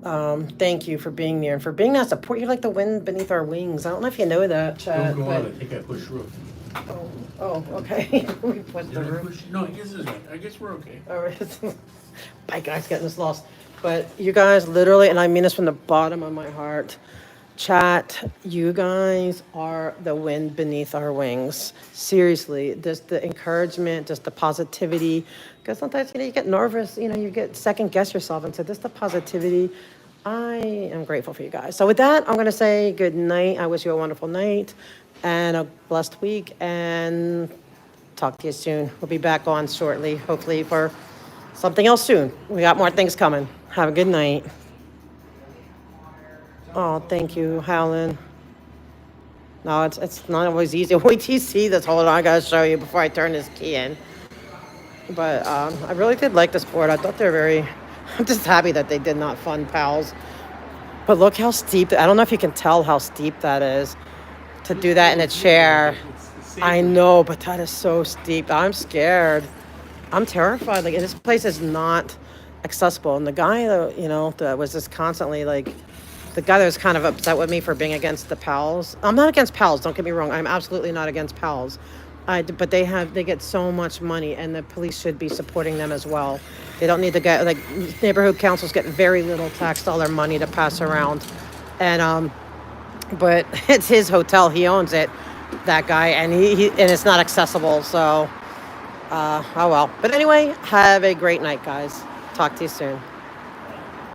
Thank you for being there and for being that support. You're like the wind beneath our wings. I don't know if you know that, Chad. Don't go out. I think I pushed roof. Oh, okay. We pushed the Did I roof. push? No, I guess it's right. I guess we're okay. All right. Bye, guys, getting this lost. But you guys literally, and I mean this from the bottom of my heart, chat, you guys are the wind beneath our wings. Seriously, just the encouragement, just the positivity. Because sometimes, you get nervous, you get second guess yourself. And so just the positivity, I am grateful for you guys. So with that, I'm going to say good night. I wish you a wonderful night and a blessed week. And talk to you soon. We'll be back on shortly, hopefully for something else soon. We got more things coming. Have a good night. Oh, thank you, Howlin. No, it's not always easy. Wait till you see this. Hold on, I gotta show you before I turn this key in. But I really did like this board. I thought they were very, I'm just happy that they did not fund PALs. But look how steep, I don't know if you can tell how steep that is to do that in a chair. I know, but that is so steep. I'm scared. I'm terrified. Like, this place is not accessible. And the guy that, you know, that was just constantly like, the guy that was kind of upset with me for being against the PALs. I'm not against PALs, don't get me wrong. I'm absolutely not against PALs. But they get so much money, and the police should be supporting them as well. They don't need to get, like, neighborhood councils get very little tax dollar money to pass around. And, but it's his hotel. He owns it, that guy, and and it's not accessible. So, oh well. But anyway, have a great night, guys. Talk to you soon.